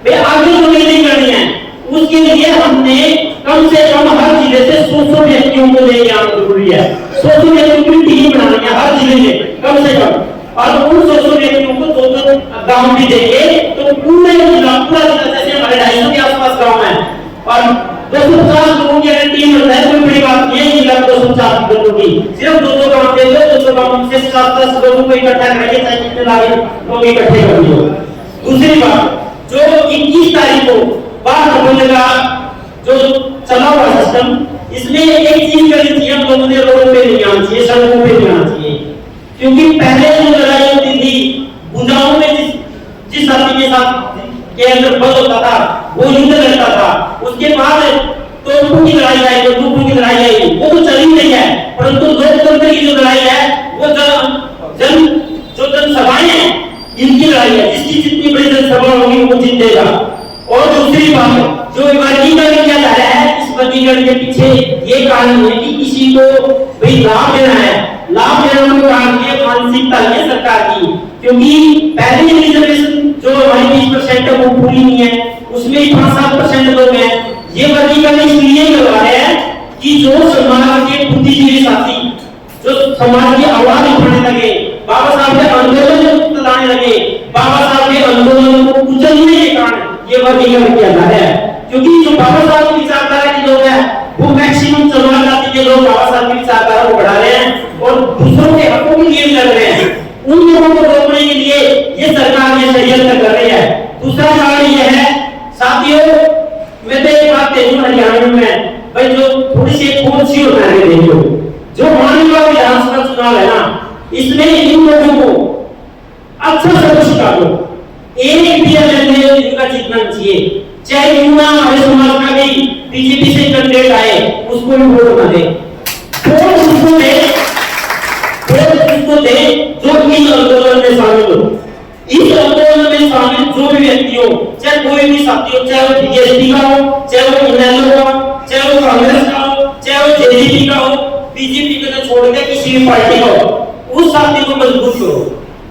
वे आगे जो नहीं करनी है, उसके लिए हमने कम से कम हर जिले से 100 व्यक्तियों को लेके आना जरूरी है। 100 व्यक्तियों की टीम बनानी है हर जिले में कम से कम, और उन 100 व्यक्तियों को 2 गांव भी देंगे तो पूरा जिला जैसे हमारे 250 के आसपास गांव है और 250 लोगों की अगर टीम बनता है, कोई बड़ी बात नहीं है। जिला 250 लोगों की सिर्फ 2 गांव दे दो, 200 गांव से 7-10 लोगों को इकट्ठा करेंगे, चाहे कितने लाख लोग इकट्ठे कर दियो। दूसरी बात, जो 21 तारीख को बाहर होने का जो चला हुआ सिस्टम, इसमें एक चीज करनी चाहिए, हम लोगों ने रोड पे नहीं आना चाहिए, सड़कों पे नहीं आना चाहिए। क्योंकि पहले जो लड़ाई होती थी बुझाओं में, जिस साथी के साथ के अंदर बल होता था वो युद्ध लड़ता था, उसके बाद तोपों की लड़ाई आई, बंदूकों की लड़ाई आई, वो तो चली नहीं है। परंतु लोकतंत्र की जो लड़ाई है वो जनसभाएं हैं, इनकी लड़ाई है। जिसकी जितनी बड़ी जनसभा होगी वो जीतेगा। और दूसरी बात, जो वर्गीकरण किया जा रहा है, इस वर्गीकरण के पीछे ये कारण है कि किसी को भाई लाभ देना है। लाभ देना का कारण ये मानसिकता है सरकार की, क्योंकि पहले रिजर्वेशन जो हमारी 20% है वो पूरी नहीं है, उसमें 5-7% लोग हैं। ये वर्गीकरण इसलिए करवा रहे हैं कि जो समाज बुद्धिजीवी साथी जो समाज की आवाज उठाने लगे, बाबा साहब के आंदोलन को चलाने लगे, बाबा साहब के आंदोलन को कुचलने के कारण ये वर्गीकरण किया जा रहा है। क्योंकि जो बाबा साहब की विचारधारा के लोग हैं वो मैक्सिमम चलवा जाति के लोग बाबा साहब की विचारधारा को बढ़ा रहे हैं और दूसरों के हकों के लिए लड़ रहे हैं। उन लोगों को रोकने के लिए ये सरकार ये षड्यंत्र कर रही है। दूसरा कारण ये है साथियों, मैं तो एक बात कहूँ हरियाणा में भाई जो थोड़ी सी खोज सी होता है देखो, जो माननीय विधानसभा चुनाव है ना, इसमें इन लोगों को अच्छा सबक सिखा दो। एक भी एमएलए इनका जीतना चाहिए, चाहे युवा हमारे समाज का भी बीजेपी से कैंडिडेट आए उसको भी वोट ना दे, वोट उसको दे जो इस आंदोलन में शामिल हो। इस आंदोलन में शामिल जो भी व्यक्ति हो, चाहे कोई भी साथी हो, चाहे वो बीएसपी का हो, चाहे वो इनेलो का हो, चाहे वो कांग्रेस का हो, चाहे वो जेडीपी का हो, बीजेपी को छोड़ के किसी भी पार्टी का हो, उस साथी को मजबूत करो।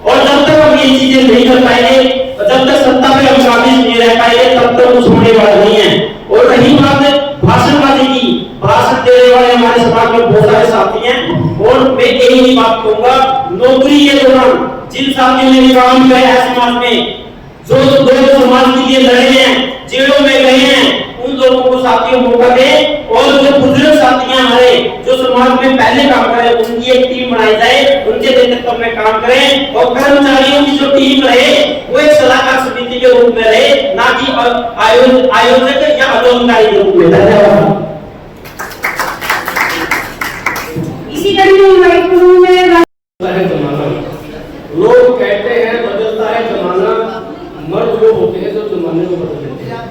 और जब तक हम ये चीजें नहीं कर पाएंगे, जब तक सत्ता पे हम काबिज नहीं रह पाएंगे, तब तक कुछ होने वाला नहीं है। और रही बात भाषणबाजी की, भाषण देने वाले हमारे समाज में बहुत सारे साथी हैं और मैं यही बात कहूंगा, नौकरी के दौरान जिन साथियों ने काम किया है समाज में, जो दो समाज के लिए लड़े हैं, जेलों में गए हैं, उन लोगों को साथियों मौका दें। और जो बुजुर्ग साथी हमारे जो समाज में पहले काम करे, उनकी एक टीम बनाई जाए, उनके नेतृत्व में काम करें। और कर्मचारियों की जो टीम रहे वो एक सलाहकार समिति के रूप में रहे, ना कि आयोजक या आंदोलनकारी के रूप में। धन्यवाद। इसी कड़ी में लोग कहते हैं बदलता है जमाना, मर्द वो होते हैं जो जमाने को बदल देते हैं।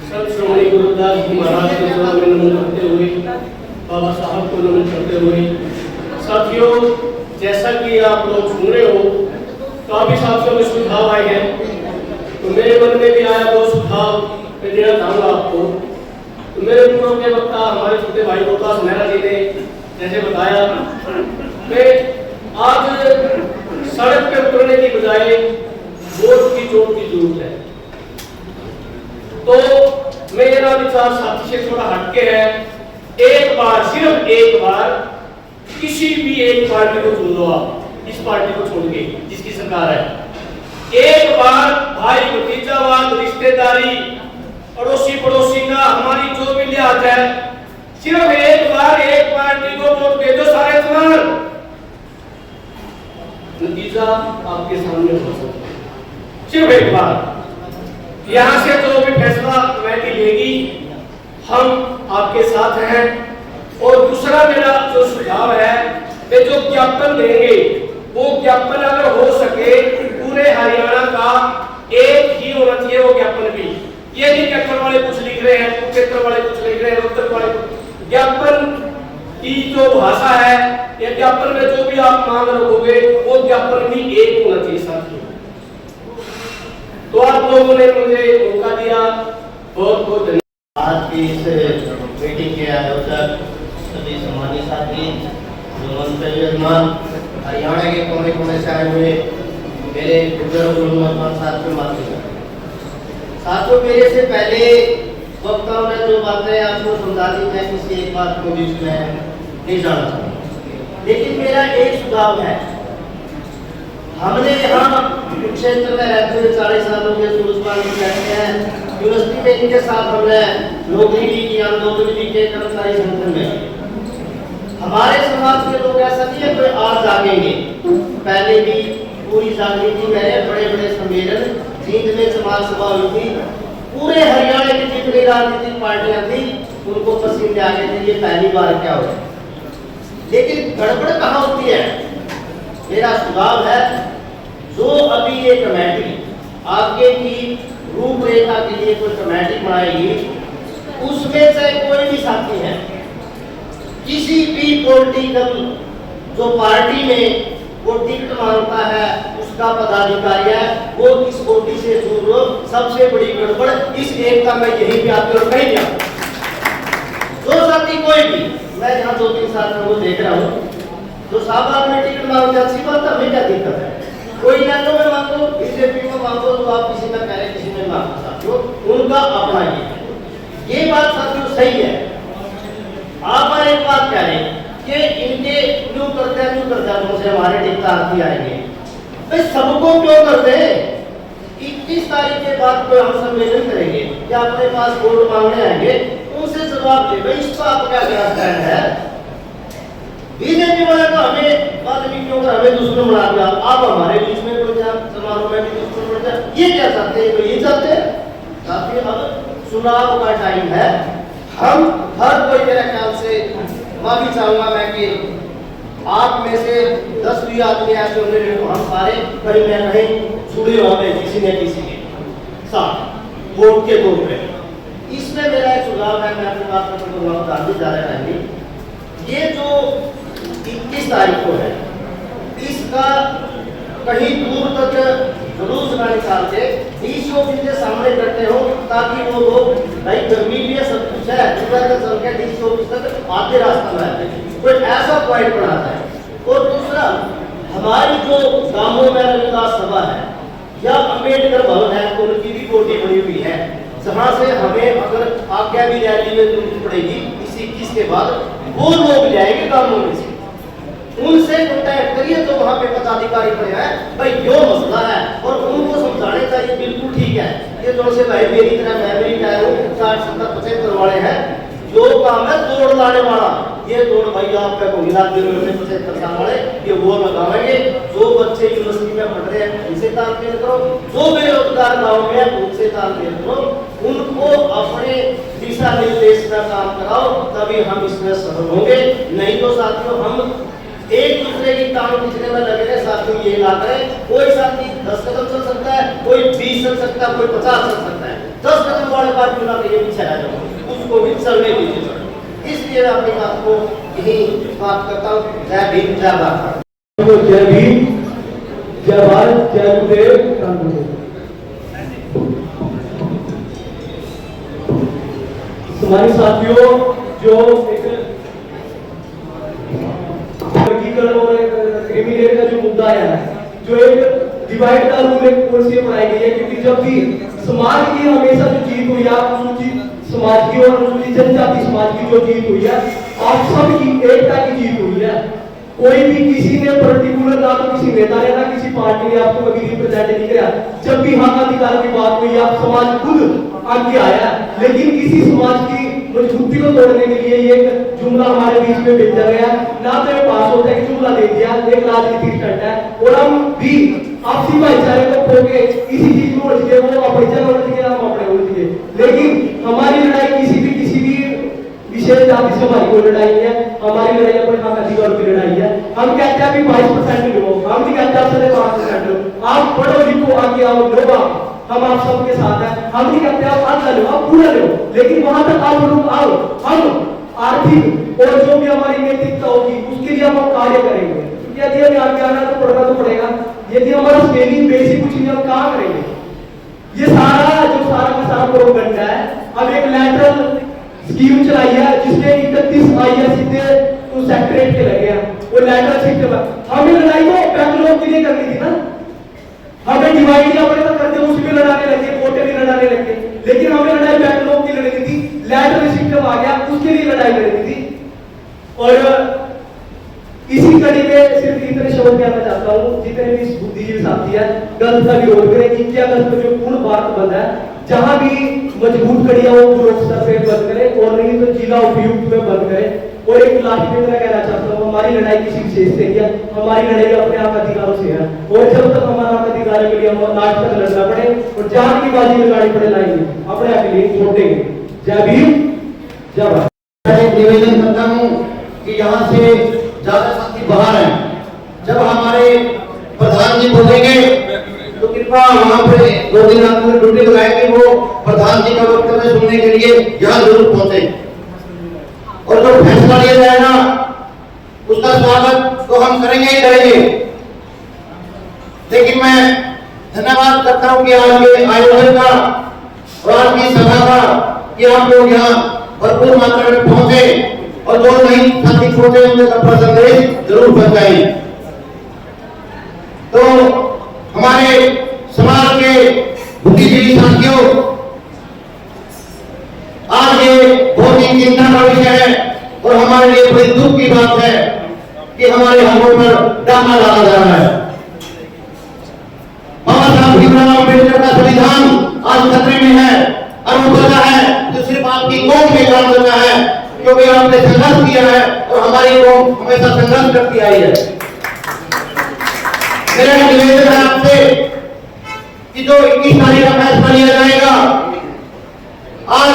संत श्रोमणी गुरुदास जी महाराज के चरणों में नमन करते हुए, बाबा साहब को नमन करते हुए, साथियों जैसा कि आप लोग सुन रहे हो, काफी साथियों में सुझाव आए हैं, तो मेरे मन में भी आया दो सुझाव मैं देना चाहूंगा आपको। तो मेरे पूर्व के वक्ता हमारे छोटे भाई रोहतास मेहरा जी ने जैसे बताया, मैं आज सड़क पे उतरने की बजाय वोट की चोट की जरूरत है। तो मेरा विचार साथी से थोड़ा हटके है। एक बार, सिर्फ एक बार किसी भी एक पार्टी को चुन लो आप, इस पार्टी को छोड़ के जिसकी सरकार है। एक बार भाई भतीजावाद, रिश्तेदारी, अड़ोसी पड़ोसी का हमारी जो भी लिहाज है, सिर्फ एक बार एक पार्टी को वोट दे दो सारे चुनाव, नतीजा आपके सामने हो सकता है। सिर्फ एक बार यहां से जो भी फैसला कमेटी लेगी, हम आपके साथ हैं। और दूसरा मेरा जो सुझाव है, वे जो ज्ञापन देंगे वो ज्ञापन अगर हो सके पूरे हरियाणा का एक ही होना चाहिए वो ज्ञापन भी। ये नहीं कैथल वाले कुछ लिख रहे हैं, कुरुक्षेत्र वाले कुछ लिख रहे हैं, रोहतक वाले कुछ। ज्ञापन की जो भाषा है या ज्ञापन में जो भी आप मांग रखोगे वो ज्ञापन भी एक होना चाहिए साथियों। तो आप लोगों ने मुझे मौका दिया, बहुत बहुत धन्यवाद। आज की इस मीटिंग के आयोजक सभी सम्मानित साथी, जो मंच पे विराजमान, हरियाणा के कोने कोने से आए हुए मेरे बुजुर्ग साथियों, साथियों मेरे से पहले वक्ताओं ने जो बातें आपको समझा दी, मैं किसी एक बात को भी इसमें नहीं जाना चाहता, लेकिन मेरा एक सुझाव है। हमने यहाँ क्षेत्र में रहते हुए 40 सालों के सूरजपाल में रहते हैं, यूनिवर्सिटी में इनके साथ हमने नौकरी भी की, आंदोलन भी किए, कर्मचारी संगठन में। हमारे समाज के लोग ऐसा नहीं है कोई आज जागेंगे, पहले भी पूरी जागृति थी। मैंने बड़े बड़े सम्मेलन जींद में समाज सभा हुई थी, पूरे हरियाणा की जितनी राजनीतिक पार्टियां थी उनको पसीने आ गए थे, ये पहली बार क्या हो। लेकिन गड़बड़ कहाँ होती है? मेरा सुझाव है, जो अभी ये कमेटी आगे की रूपरेखा के लिए कोई कमेटी बनाएगी, उसमें से कोई भी साथी है, किसी भी पॉलिटिकल जो पार्टी में वो टिकट मांगता है, उसका पदाधिकारी है, वो इस पोटी से दूर हो। सबसे बड़ी गड़बड़ इस एकता में यही भी आती है और कहीं नहीं। जो साथी कोई भी, मैं यहाँ 2-3 साथियों को देख रहा हूँ, तो साहब आपने टिकट मांगो, अच्छी बात है, हमें क्या दिक्कत है? कोई नेता में मांगो, बीजेपी में मांगो, तो आप किसी में कह रहे किसी में मांगो, साथियों उनका अपना ये बात सही है। आप एक बात कह रहे हैं कि इनके क्यों करते हैं तुमसे हमारे टिकटार्थी आएंगे, भाई सबको क्यों करते हैं? 21 तारीख के बाद कोई हम सम्मेलन करेंगे या अपने पास वोट मांगने आएंगे, उनसे जवाब दे भाई इसका आपका क्या स्टैंड है। बीजेपी वाला तो हमें वाल्मीकियों का हमें दुश्मन बना दिया, आप हमारे बीच में कोई समारोह में भी दुश्मन बन जाए, ये क्या चाहते हैं? तो ये चाहते हैं काफी अब चुनाव का टाइम है, हम हर कोई मेरे ख्याल से माफी चाहूंगा मैं कि आप में से 10 भी आदमी ऐसे होंगे जो हम सारे कहीं ना कहीं जुड़े होंगे किसी न किसी के साथ वोट के तौर पे। इसमें मेरा एक सुझाव है, मैं अपनी बात करना ज्यादा रहेंगे। ये जो 21 तारीख को है, इसका कहीं दूर तक जुलूस ना निकाल के डीसी ऑफिस के सामने करते हो, ताकि वो लोग भाई गर्मी भी है सब कुछ है, चल के डीसी ऑफिस तक आधे रास्ता में आते हैं, कोई ऐसा पॉइंट बनाता है। और दूसरा, हमारी जो गांवों में रविदास सभा है या अम्बेडकर भवन है, उनकी भी कोठी बनी हुई है, जहां से हमें अगर आज्ञा भी रैली में जरूरत पड़ेगी इस 21 के बाद, वो लोग जाएंगे गांवों में से, उनसे कांटेक्ट करिए तो वहां पे पदाधिकारी खड़े हैं, भाई यो मसला है, और उनको समझाने चाहिए बिल्कुल ठीक है। ये जो से भाई मेरी तरह मैं भी रिटायर हूँ, 60 70 75 वाले हैं, जो काम है तोड़ लाने वाला, ये तोड़ भाई आप पे को हिला दे रहे 75 साल वाले, ये वो लगाएंगे। जो बच्चे यूनिवर्सिटी में पढ़ रहे हैं उनसे तालमेल करो, जो बेरोजगार गाँव में है उनसे तालमेल करो, उनको अपने दिशा निर्देश का काम कराओ, तभी हम इसमें सफल होंगे। नहीं तो साथियों हम एक दूसरे की टांग खींचने में लगे रहे। साथियों ये ना करें, कोई साथी 10 कदम चल सकता है, कोई 20 चल सकता है, कोई 50 चल सकता है, 10 कदम वाले बात क्यों ना ये पीछे रह जाओ, उसको भी चलने दीजिए। इसलिए मैं अपनी बात को यही बात करता हूँ। जय भीम, जय भारत। जय भीम, जय भारत, जय गुरुदेव। हमारे साथियों, जो एक वर्गीकरण और क्रिमिनल का जो मुद्दा है, जो एक डिवाइड का रूल एक पॉलिसी बनाई गई है, क्योंकि जब भी समाज की हमेशा जो जीत हुई है, अनुसूचित समाज की और अनुसूचित जनजाति समाज की जो जीत हुई है, आप सब की एकता की जीत हुई है। कोई भी किसी ने पर्टिकुलर ना तो किसी नेता ने ना किसी पार्टी ने आपको कभी रिप्रेजेंट नहीं किया। जब भी हक अधिकार की बात हुई, आप समाज खुद आगे आया, लेकिन किसी समाज की मजबूती को तोड़ने के लिए ये जुमला हमारे बीच में भेजा गया, ना तो ये पास होता है कि जुमला दे दिया, एक राजनीतिक स्टंट है। और हम भी आपसी भाईचारे को खो के इसी चीज में उलझ गए, वो अपनी जगह उलझ गए, हम अपने उलझ गए। लेकिन हमारी लड़ाई किसी भी विशेष जाति से हमारी कोई लड़ाई नहीं है, हमारी लड़ाई अपने हक अधिकार की लड़ाई है। हम कहते हैं अभी 22% लो, हम नहीं कहते आप 5% लो, आप पढ़ो लिखो आगे आओ, लो हम आप सबके साथ हैं। हम नहीं कहते आप आधा लो, आप पूरा लो, लेकिन वहां तक आप लोग आओ, हम आर्थिक और जो भी हमारी नैतिकता होगी उसके लिए हम कार्य करेंगे। क्योंकि यदि हमें आगे आना तो पढ़ना तो पड़ेगा, यदि हमारा स्केलिंग बेसिक कुछ नहीं, हम कहाँ करेंगे? ये सारा जो सारा का सारा प्रोपेगेंडा है। अब एक लैटरल स्कीम चलाई है जिसके 31 आईएएस सीधे तो सेक्रेटरीट के लगे हैं, वो लैटरल सिस्टम। हमें लड़ाई तो बैकलॉग के लिए करनी थी ना, हमें डिवाइड किया पड़ेगा करते उस भी लड़ाने लगे, कोटे भी लड़ाने लगे, लेकिन हमें लड़ाई बैकलॉग की लड़नी थी, लैटरल सिस्टम आ गया उसके लिए लड़ाई लड़नी थी। और इसी कड़ी में सिर्फ इतने शब्द कहना चाहता हूँ, जितने भी बुद्धिजीवी साथी है, गलत का विरोध करें कि क्या गलत जो पूर्ण भारत बंद है, जहां भी मजबूत कड़ियां वो ब्लॉक स्तर पे बंद करें, और नहीं तो जिला उपयुक्त में बंद करें। और एक लास्ट में मैं कहना चाहता हूँ, हमारी लड़ाई किसी विशेष से नहीं है, हमारी लड़ाई अपने हक अधिकारों से है। और जब तक हमारा हक अधिकारों के लिए हम लास्ट तक लड़ना पड़े और जान की बाजी लगानी पड़े, लाएंगे अपने हक के लिए छोड़ेंगे। जय भीम, जय भारत। मैं निवेदन करता हूँ कि यहाँ से ज्यादा साथी बाहर हैं, जब हमारे प्रधान जी बोलेंगे तो कृपया वहाँ पे 2 दिन आपने ड्यूटी लगाएंगे, वो प्रधान जी का वक्तव्य सुनने के लिए यहाँ जरूर पहुंचे, और जो फैसला लिया जाएगा उसका स्वागत तो हम करेंगे ही करेंगे। लेकिन मैं धन्यवाद करता हूँ कि आज के आयोजन का और आज की सभा का कि आप लोग यहाँ भरपूर मात्रा में पहुंचे, और जो नहीं साथी पहुंचे उनके अपना संदेश जरूर पहुंचाएं। तो हमारे समाज के बुद्धिजीवी साथियों, आज ये बहुत ही ही चिंता का विषय है और हमारे लिए बड़ी दुख की बात है कि हमारे हकों पर डाका डाला जा रहा है। बाबा साहब भीमराव अम्बेडकर का संविधान आज खतरे में है और वो पता है तो सिर्फ आपकी कौम के काम होता है, क्योंकि आपने संघर्ष किया है और हमारी कौम हमेशा संघर्ष करती आई है। मेरा निवेदन है आपसे कि जो 21 तारीख का फैसला लिया जाएगा, आज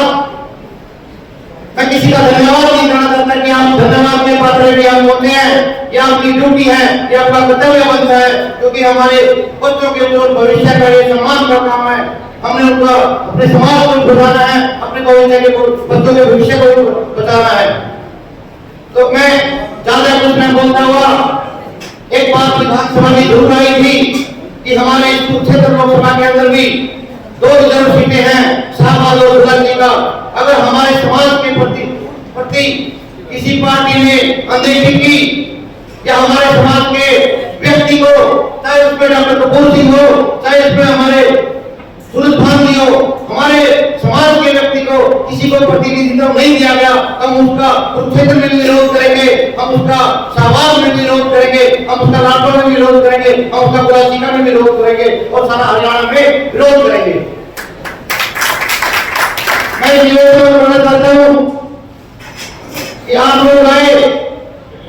मैं किसी का धन्यवाद नहीं करना चाहता कि आप धन्यवाद के पात्र भी आप होते हैं, ये आपकी ड्यूटी है, ये आपका कर्तव्य बनता है, क्योंकि हमारे बच्चों के उज्जवल भविष्य का ये सम्मान का काम है। हमने उनका अपने समाज को बचाना है, अपने भविष्य के बच्चों के भविष्य को बचाना है। तो मैं ज्यादा कुछ नहीं बोलता हुआ एक बात विधानसभा में जरूर आई थी कि हमारे इस कुरुक्षेत्र लोकसभा के अंदर भी 2 रिजर्व सीटें हैं, शाहबाद और दुल्हन का। अगर हमारे समाज के प्रति किसी पार्टी ने अनदेखी की या हमारे समाज के व्यक्ति को, चाहे उसमें डॉक्टर कपूर सिंह हो, चाहे उसमें हमारे सूरज भान हो, हमारे समाज के व्यक्ति को किसी को प्रतिनिधित्व नहीं दिया गया, हम उसका कुरुक्षेत्र में विरोध करेंगे, हम उसका शाहबाद में विरोध करेंगे, हम उसका राठौर में विरोध करेंगे, हम उसका कुलाचिका में विरोध करेंगे और सारा हरियाणा में विरोध करेंगे। मैं निवेदन करना चाहता हूं कि आप लोग आए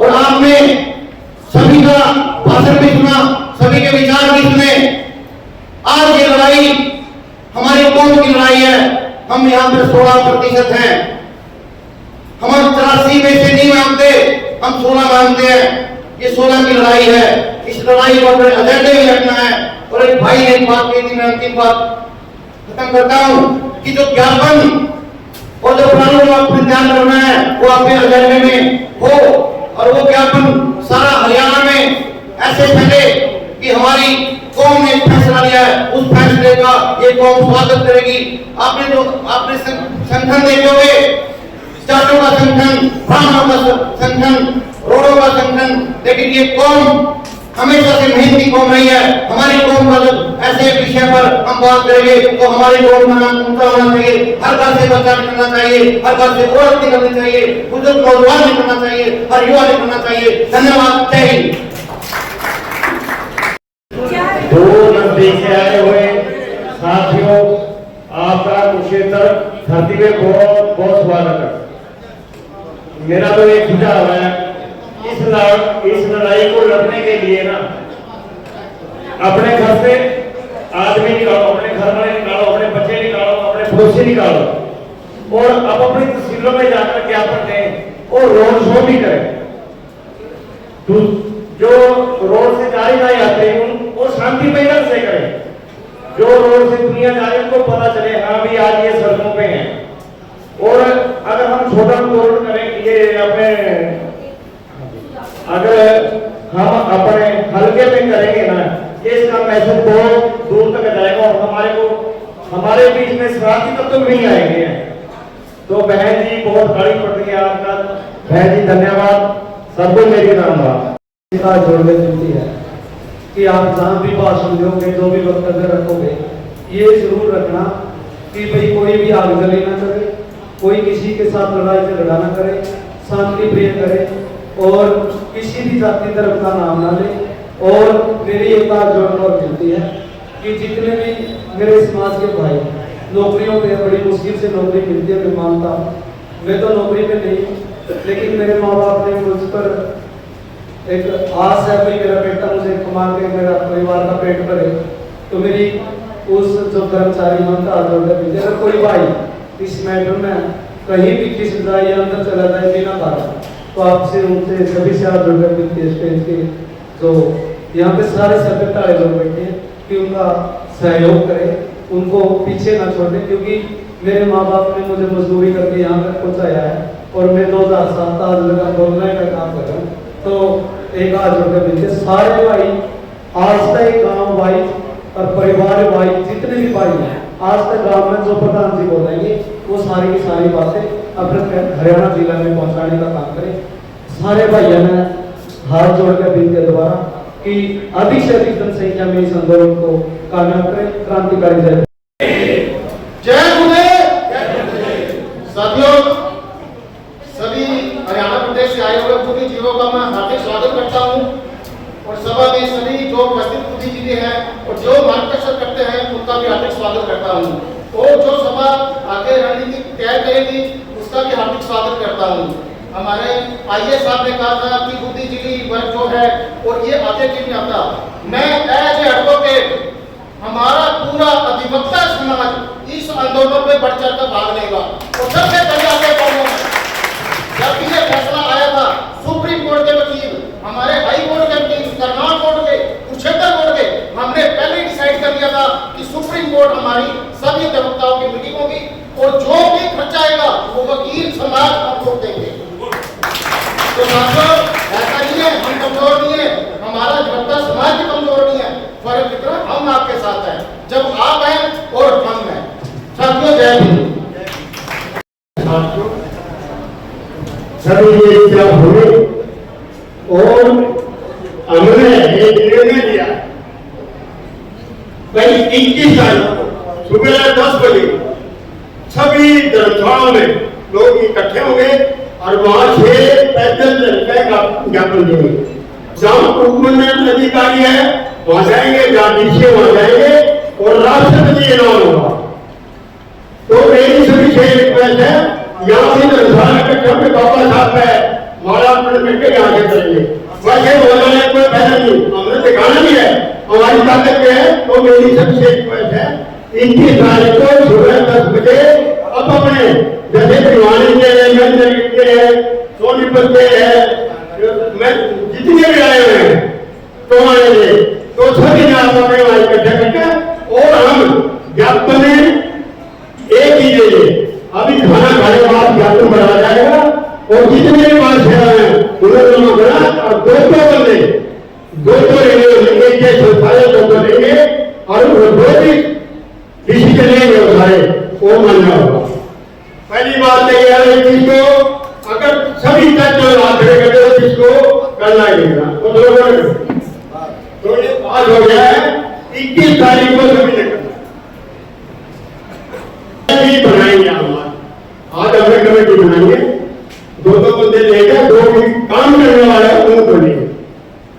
और आपने सभी का भाषण भी सुना, सभी के विचार भी सुने। आज ये लड़ाई हमारी कौम की लड़ाई है। हम यहाँ पर 16% हैं, हम 84 में से नहीं मानते, हम 16 मानते हैं। ये 16 की लड़ाई है, इस लड़ाई को अपने एजेंडे में रखना है। और एक भाई ने एक बात कही थी, मैं अंतिम बात खत्म करता हूं कि जो ज्ञापन और जो प्लान अपने ध्यान करना है वो अपने एजेंडे में हो और वो ज्ञापन सारा हरियाणा में ऐसे फैले कि हमारी कौम ने फैसला लिया है, उस फैसले का ये कौम स्वागत करेगी। आपने संगठन देखे हुए, जाटों का संगठन, ब्राह्मणों का संगठन, रोडों का संगठन, लेकिन ये कौम हमेशा से मेहनती कौम रही है। हमारी कौम का जब ऐसे विषय पर हम बात करेंगे तो हमारी कौम का नाम ऊंचा होना चाहिए। हर घर से बच्चा निकलना चाहिए, हर घर से औरत निकलनी चाहिए, बुजुर्ग नौजवान निकलना चाहिए, हर युवा निकलना चाहिए। धन्यवाद, जय हिंद। 2 नजदीक से आए हुए साथियों, आपका कुरुक्षेत्र धरती पे बहुत बहुत स्वागत है। मेरा तो एक सुझाव है, इस लड़ाई को लड़ने के लिए ना अपने घर से आदमी निकालो, अपने घर वाले निकालो, अपने बच्चे निकालो, अपने पड़ोसी निकालो और अब अपनी तहसीलों में जाकर ज्ञापन दें और रोड शो भी करें। तो जो रोड से जा रहे आते हैं वो शांति ढंग से करें। जो रोड से दुनिया जा रही है उनको पता चले हाँ भी आज ये सड़कों पे हैं। और अगर हम छोटा रोड करें, ये अपने अगर हम अपने हल्के में करेंगे ना, ये इसका मैसेज बहुत दूर तक जाएगा और हमारे बीच में शरारती तत्व नहीं आएंगे। तो बहन जी बहुत बड़ी पड़ है आपका, बहन जी धन्यवाद, सबको मेरी धन्यवाद। जोड़ने मिलती है कि आप जहाँ भी भाषण दोगे, जो भी वक्तव्य रखोगे, ये जरूर रखना कि भाई कोई भी आगजनी ना करे, कोई किसी के साथ लड़ाई झगड़ा ना करे, शांति प्रिय करे और किसी भी जाति धर्म का नाम ना ले। और मेरी एक बात जोड़ना और मिलती है कि जितने भी मेरे समाज के भाई नौकरियों पे बड़ी मुश्किल से नौकरी मिलती है, मैं मानता हूँ, मैं तो नौकरी पे नहीं हूँ, लेकिन मेरे माँ बाप ने मुझ पर एक आस है कि मेरा बेटा मुझे कमा के मेरा परिवार का पेट भरे। तो मेरी उस जो कर्मचारी मनता अगर कोई भाई इस मैटर में कहीं भी किसी जाए अंदर चला जाए बिना कारण, तो आपसे उनसे सभी से आप जुड़कर मिलती है स्टेज के जो यहाँ पे सारे सेक्रेटरी लोग बैठे हैं कि उनका सहयोग करें, उनको पीछे ना छोड़ दें, क्योंकि मेरे माँ बाप ने मुझे मजदूरी करके यहाँ तक पहुँचाया है और मैं 2007 आज लगा बोलने का काम कर रहा हूँ। तो एक आज जुड़कर मिलते सारे भाई, आज तक गाँव भाई और परिवार भाई जितने भी भाई हैं, आज तक गाँव में जो प्रधान जी बोलेंगे वो सारी की सारी बातें अपने हरियाणा जिला में पहुंचाने का काम करें। सारे भाइयों ने हाथ जोड़कर विनती द्वारा कि अधिक से अधिक जनसंख्या में इस आंदोलन को कामयाब करें। क्रांतिकारी जय जय गुरुदेव। साथियों, आए हुए बुद्धिजीवियों का मैं हार्दिक स्वागत करता हूँ और सभा में सभी जो उपस्थित बुद्धिजीवी हैं और जो मार्गदर्शन करते हैं उनका भी हार्दिक स्वागत करता हूँ और जो सभा आगे रणनीति तय करेगी उसका भी हार्दिक स्वागत करता हूँ। हमारे आईए साहब ने कहा था कि बुद्धिजीवी वर्ग जो है और ये आगे क्यों नहीं आता। मैं एज ए एडवोकेट हमारा पूरा अधिवक्ता समाज इस आंदोलन में बढ़ चढ़ कर भाग लेगा और सबसे पहले आगे बढ़ूंगा। जब ये फैसला आया था सुप्रीम कोर्ट के वकील, हमारे हाई कोर्ट के वकील, कर्नाटक कोर्ट के, कुरुक्षेत्र कोर्ट के, हमने पहले डिसाइड कर लिया था कि सुप्रीम कोर्ट हमारी सभी अधिवक्ताओं की मीटिंग होगी और जो भी खर्चा आएगा वो वकील समाज हम लोग देंगे। तो साथियों ऐसा नहीं है हम कमजोर नहीं है, हमारा अधिवक्ता समाज भी कमजोर नहीं है, फर्क इतना हम आपके साथ हैं जब आप हैं और हम हैं। साथियों जय हिंद। सभी ये क्या हुए और हमने एक निर्णय लिया भाई 21 तारीख को सुबह 10 बजे सभी धर्मशालाओं में लोग इकट्ठे होंगे और वहां से पैदल चलकर ज्ञापन देंगे। जहां उपमंडल अधिकारी है वहां जाएंगे, जहां डीसी वहां जाएंगे और राष्ट्रपति ऐलान होगा। तो मेरी सभी से रिक्वेस्ट है यहाँ से धर्मशाला कक्षा में बाबा साहब है माला मिलकर यहाँ से करेंगे। वैसे बोलने कोई फायदा नहीं, हमने दिखाना भी है हमारी ताकत में है। तो मेरी सबसे रिक्वेस्ट है 21 तारीख को सुबह 10 बजे अब अपने जैसे भिवानी के हैं, के हैं, सोनीपत के हैं, मैं जितने भी आए हुए हैं तो आएंगे तो सभी ने आप अपने वहां इकट्ठे करके और हम ज्ञापन एक ही देंगे। अभी खाना खाने के बाद ज्ञापन बढ़ाया जाएगा और जितने भी बात हैं उन्हें दोनों बना और दो बंदे दो लेंगे के संस्थाएं दो लेंगे और वो दो भी डिसीजन लेंगे वो सारे वो मानना होगा। पहली बात तो यह है जिसको अगर सभी तक जो हाथ खड़े करते हो जिसको करना ही नहीं तो ये बात हो गया है 21 तारीख को सभी ने करना बनाएंगे। आज हमने कमेटी बनाएंगे, दो बंदे लेंगे, दो भी काम करने वाले हैं उनको लेंगे।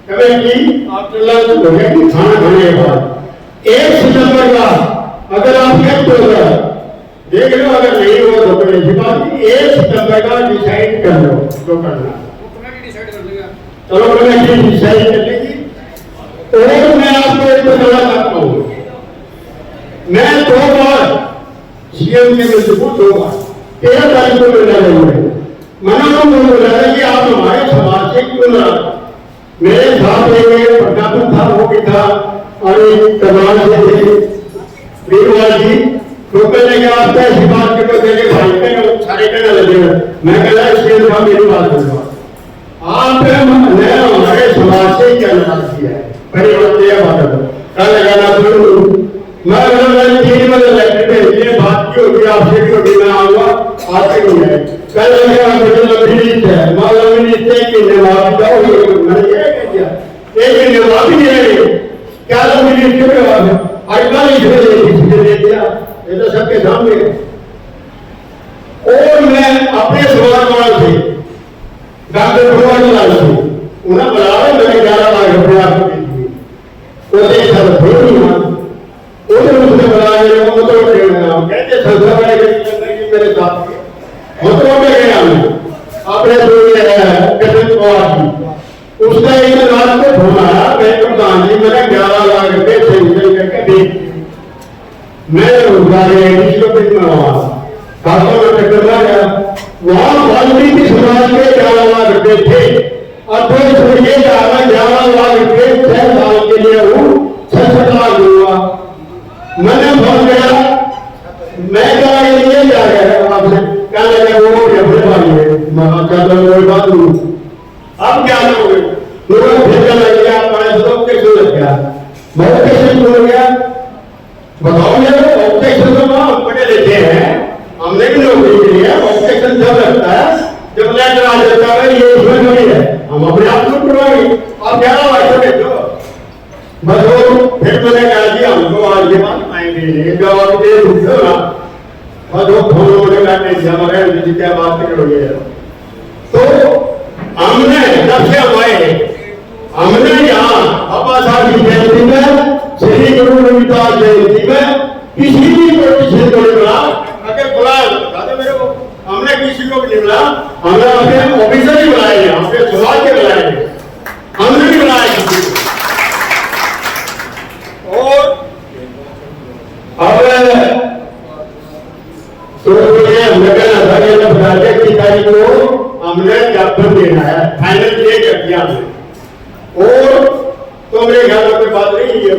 कमेटी आफ्टर लंच हो गया कि खाना खाने के बाद 1 सितंबर का अगर आप कैंप होगा देख लो, अगर नहीं हो तो बड़े सी बात 1 सितंबर का डिसाइड कर लो जो करना। चलो कमेटी डिसाइड कर लेगी। और मैं आपको एक बताना चाहता हूँ, मैं 2 बार सीएम के मिलकर 2 बार 13 तारीख को मिलना है मना को बोला कि आप हमारे समाज से क्यों नाराज। मेरे साथ एक प्रज्ञापन था वो भी था और एक कमाल से थे वीरवाल जी तो कहने के आप ऐसी बात करके देखे भाई के सारे कहने लगे। मैं कह रहा इसलिए था मेरी बात बोलूंगा आपने हमारे समाज से क्या नाराज किया है पहली बात यह बात कल लगाना मैं 3 बजे इलेक्ट्रिक में ये बात की होगी आपसे भी होगी मैं आऊंगा आपसे भी है कल मिनिस्ट है मालूम मिनिस्ट है कि नवाब जाओ मैंने ये कह दिया एक नवाब ही नहीं रहे क्या लोग मिनिस्ट क्यों नवाब है अटका इसलिए दे दिया ये तो सबके सामने है। और मैं अपने समाज वालों से डॉक्टर भगवान से उन्हें बुलाया मैंने 11 लाख रुपये आपको दे दिए वो एक साल थोड़ी हुआ उसने बुलाया कहते संस्था वाले मेरे साथ मतलब में गया अपने उसने एक रात को घुमाया मैं प्रधान जी मैंने 11 लाख रुपए सेंक्शन करके दे मैं खासों में टक्कर गया वहां वाल्मीकि समाज के 11 लाख रुपए थे और तो छोड़िए 11 लाख रुपए 6 साल के लिए हूँ 66 लाख हुआ। मैंने फोन किया मैं क्या ये जा रहा है आपसे क्या लगा वो अपने वाली बात हूँ अब क्या करोगे पूरा भेजा लग गया ऑब्जेक्शन लग गया ऑब्जेक्शन हो गया बताओ मेरे ऑब्जेक्शन तो हम पढ़े लेते हैं हमने भी नौकरी के लिए ऑब्जेक्शन जब लगता है जब लेटर आ जाता है ये उसमें नहीं है हम अपने आप को करवाएंगे आप 11 लाख भेजो बस वो फिर मैंने कहा कि हमको आज के बाद आएंगे जवाब दे दो ना बस वो फोन होने का नहीं हमारे क्या बात करोगे तो हमने जब से हमारे हमने यहाँ बाबा साहब की जयंती में, श्री गुरु रविदास जयंती में किसी भी पॉलिटिशियन को नहीं बुला, अगर बुलाया दादा मेरे को, हमने किसी को भी नहीं बुलाया, हमने अपने ऑफिसर ही बुलाए हैं, अपने समाज के बुलाए हैं, हमने नहीं बुलाया किसी को। और अब तो मुझे हमने कहना था कि 21 तारीख को हमने ज्ञापन देना है, फाइनल ये कर दिया हमने। और तो मेरे ख्याल में कोई बात नहीं है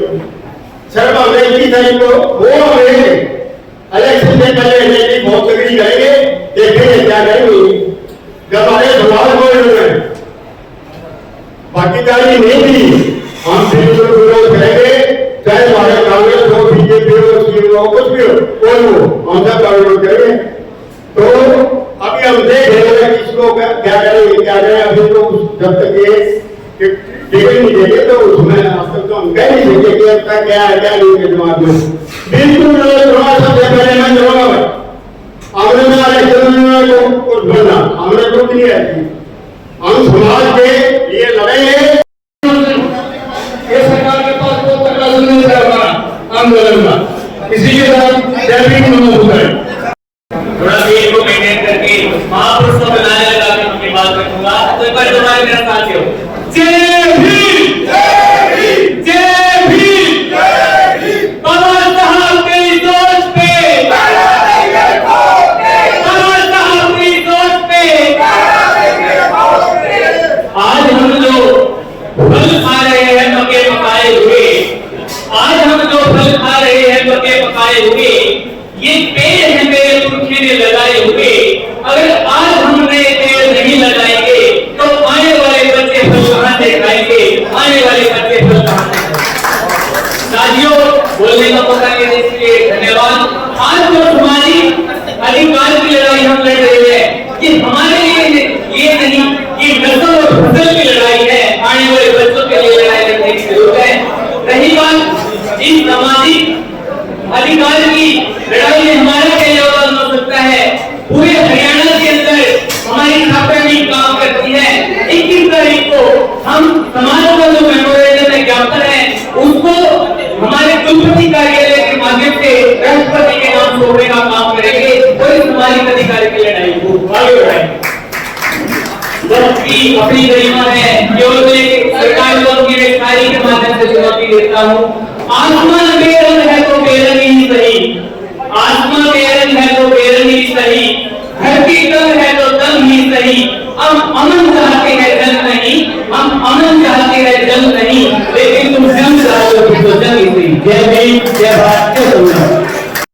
सर, हमने 21 तारीख को वो हमें इलेक्शन से पहले बहुत तगड़ी करेंगे, देखेंगे क्या करेंगे। जब हमारे समाज को भागीदारी नहीं दी, हम बिल्कुल विरोध करेंगे, चाहे हमारे कांग्रेस हो, बीजेपी हो, सीपीएम हो, कुछ भी हो, कोई हो, हम सब का विरोध करेंगे। तो अभी हम देख रहे हैं किसको क्या करेंगे, क्या करें। अभी तो जब तक ये टिकट नहीं देंगे तो उसमें अब तक तो हम कह नहीं सकते कि अब तक क्या है क्या नहीं के दिमाग में। बिल्कुल थोड़ा सा पहले मैं जवाब हमने में इलेक्शन को कुछ बनना हमने कुछ नहीं है, हम समाज के लिए लड़ेंगे। ये सरकार के पास बहुत तगड़ा सुनने से आंदोलन का इसी के साथ जैविक मजबूत है। थोड़ा सा इनको मेंटेन करके महापुरुष को बनाने लगा के मैं बात रखूंगा। तो एक बार दोबारा मेरा साथ दो। जय भीम, जय भीम, जय भीम, जय भीम। बाबा साहब की सोच पे, बाबा साहब की सोच पे आज हम जो फल खा रहे हैं पके पकाए हुए, आज हम जो फल खा रहे हैं पके पकाए हुए, ये पेड़ है मेरे पुरखे ने लगाए हुए। अगर आज हमने पेड़ नहीं लगाएंगे तो आने वाले बच्चे फल कहां से खाएंगे, आने वाले बच्चे फल कहां से खाएंगे। साथियों, बोलने का मौका देने के लिए धन्यवाद। आज जो हमारी अधिकार की लड़ाई हम लड़ रहे हैं, ये हमारे लिए ये नहीं, ये नस्ल और फसल की लड़ाई है, आने वाले बच्चों के लिए लड़ाई लड़ने की जरूरत है। रही बात इस सामाजिक अधिकार की लड़ाई में हमारा क्या योगदान हो सकता है, पूरे हरियाणा के अंदर हमारी छात्रा भी काम करती है। 21 तारीख को हम समाज का जो मेमोरेंडम में ज्ञापन है उसको हमारे कुलपति कार्यालय के माध्यम से राष्ट्रपति के नाम सौंपने का काम करेंगे और सामाजिक अधिकार की लड़ाई को आगे बढ़ाएंगे। वक्त की अपनी गरिमा है, केवल सरकार को अपनी गिरफ्तारी के माध्यम से चुनौती देता हूँ। आसमान बेरंग है तो बेरंग ही सही, आसमान बेरंग है तो बेरंग ही सही, धरती तंग है तो तंग ही सही। हम अमन चाहते हैं जंग नहीं, हम अमन चाहते हैं जंग नहीं, लेकिन तुम जंग चाहते हो तो जंग ही सही। जय भीम, जय भारत, जय संविधान।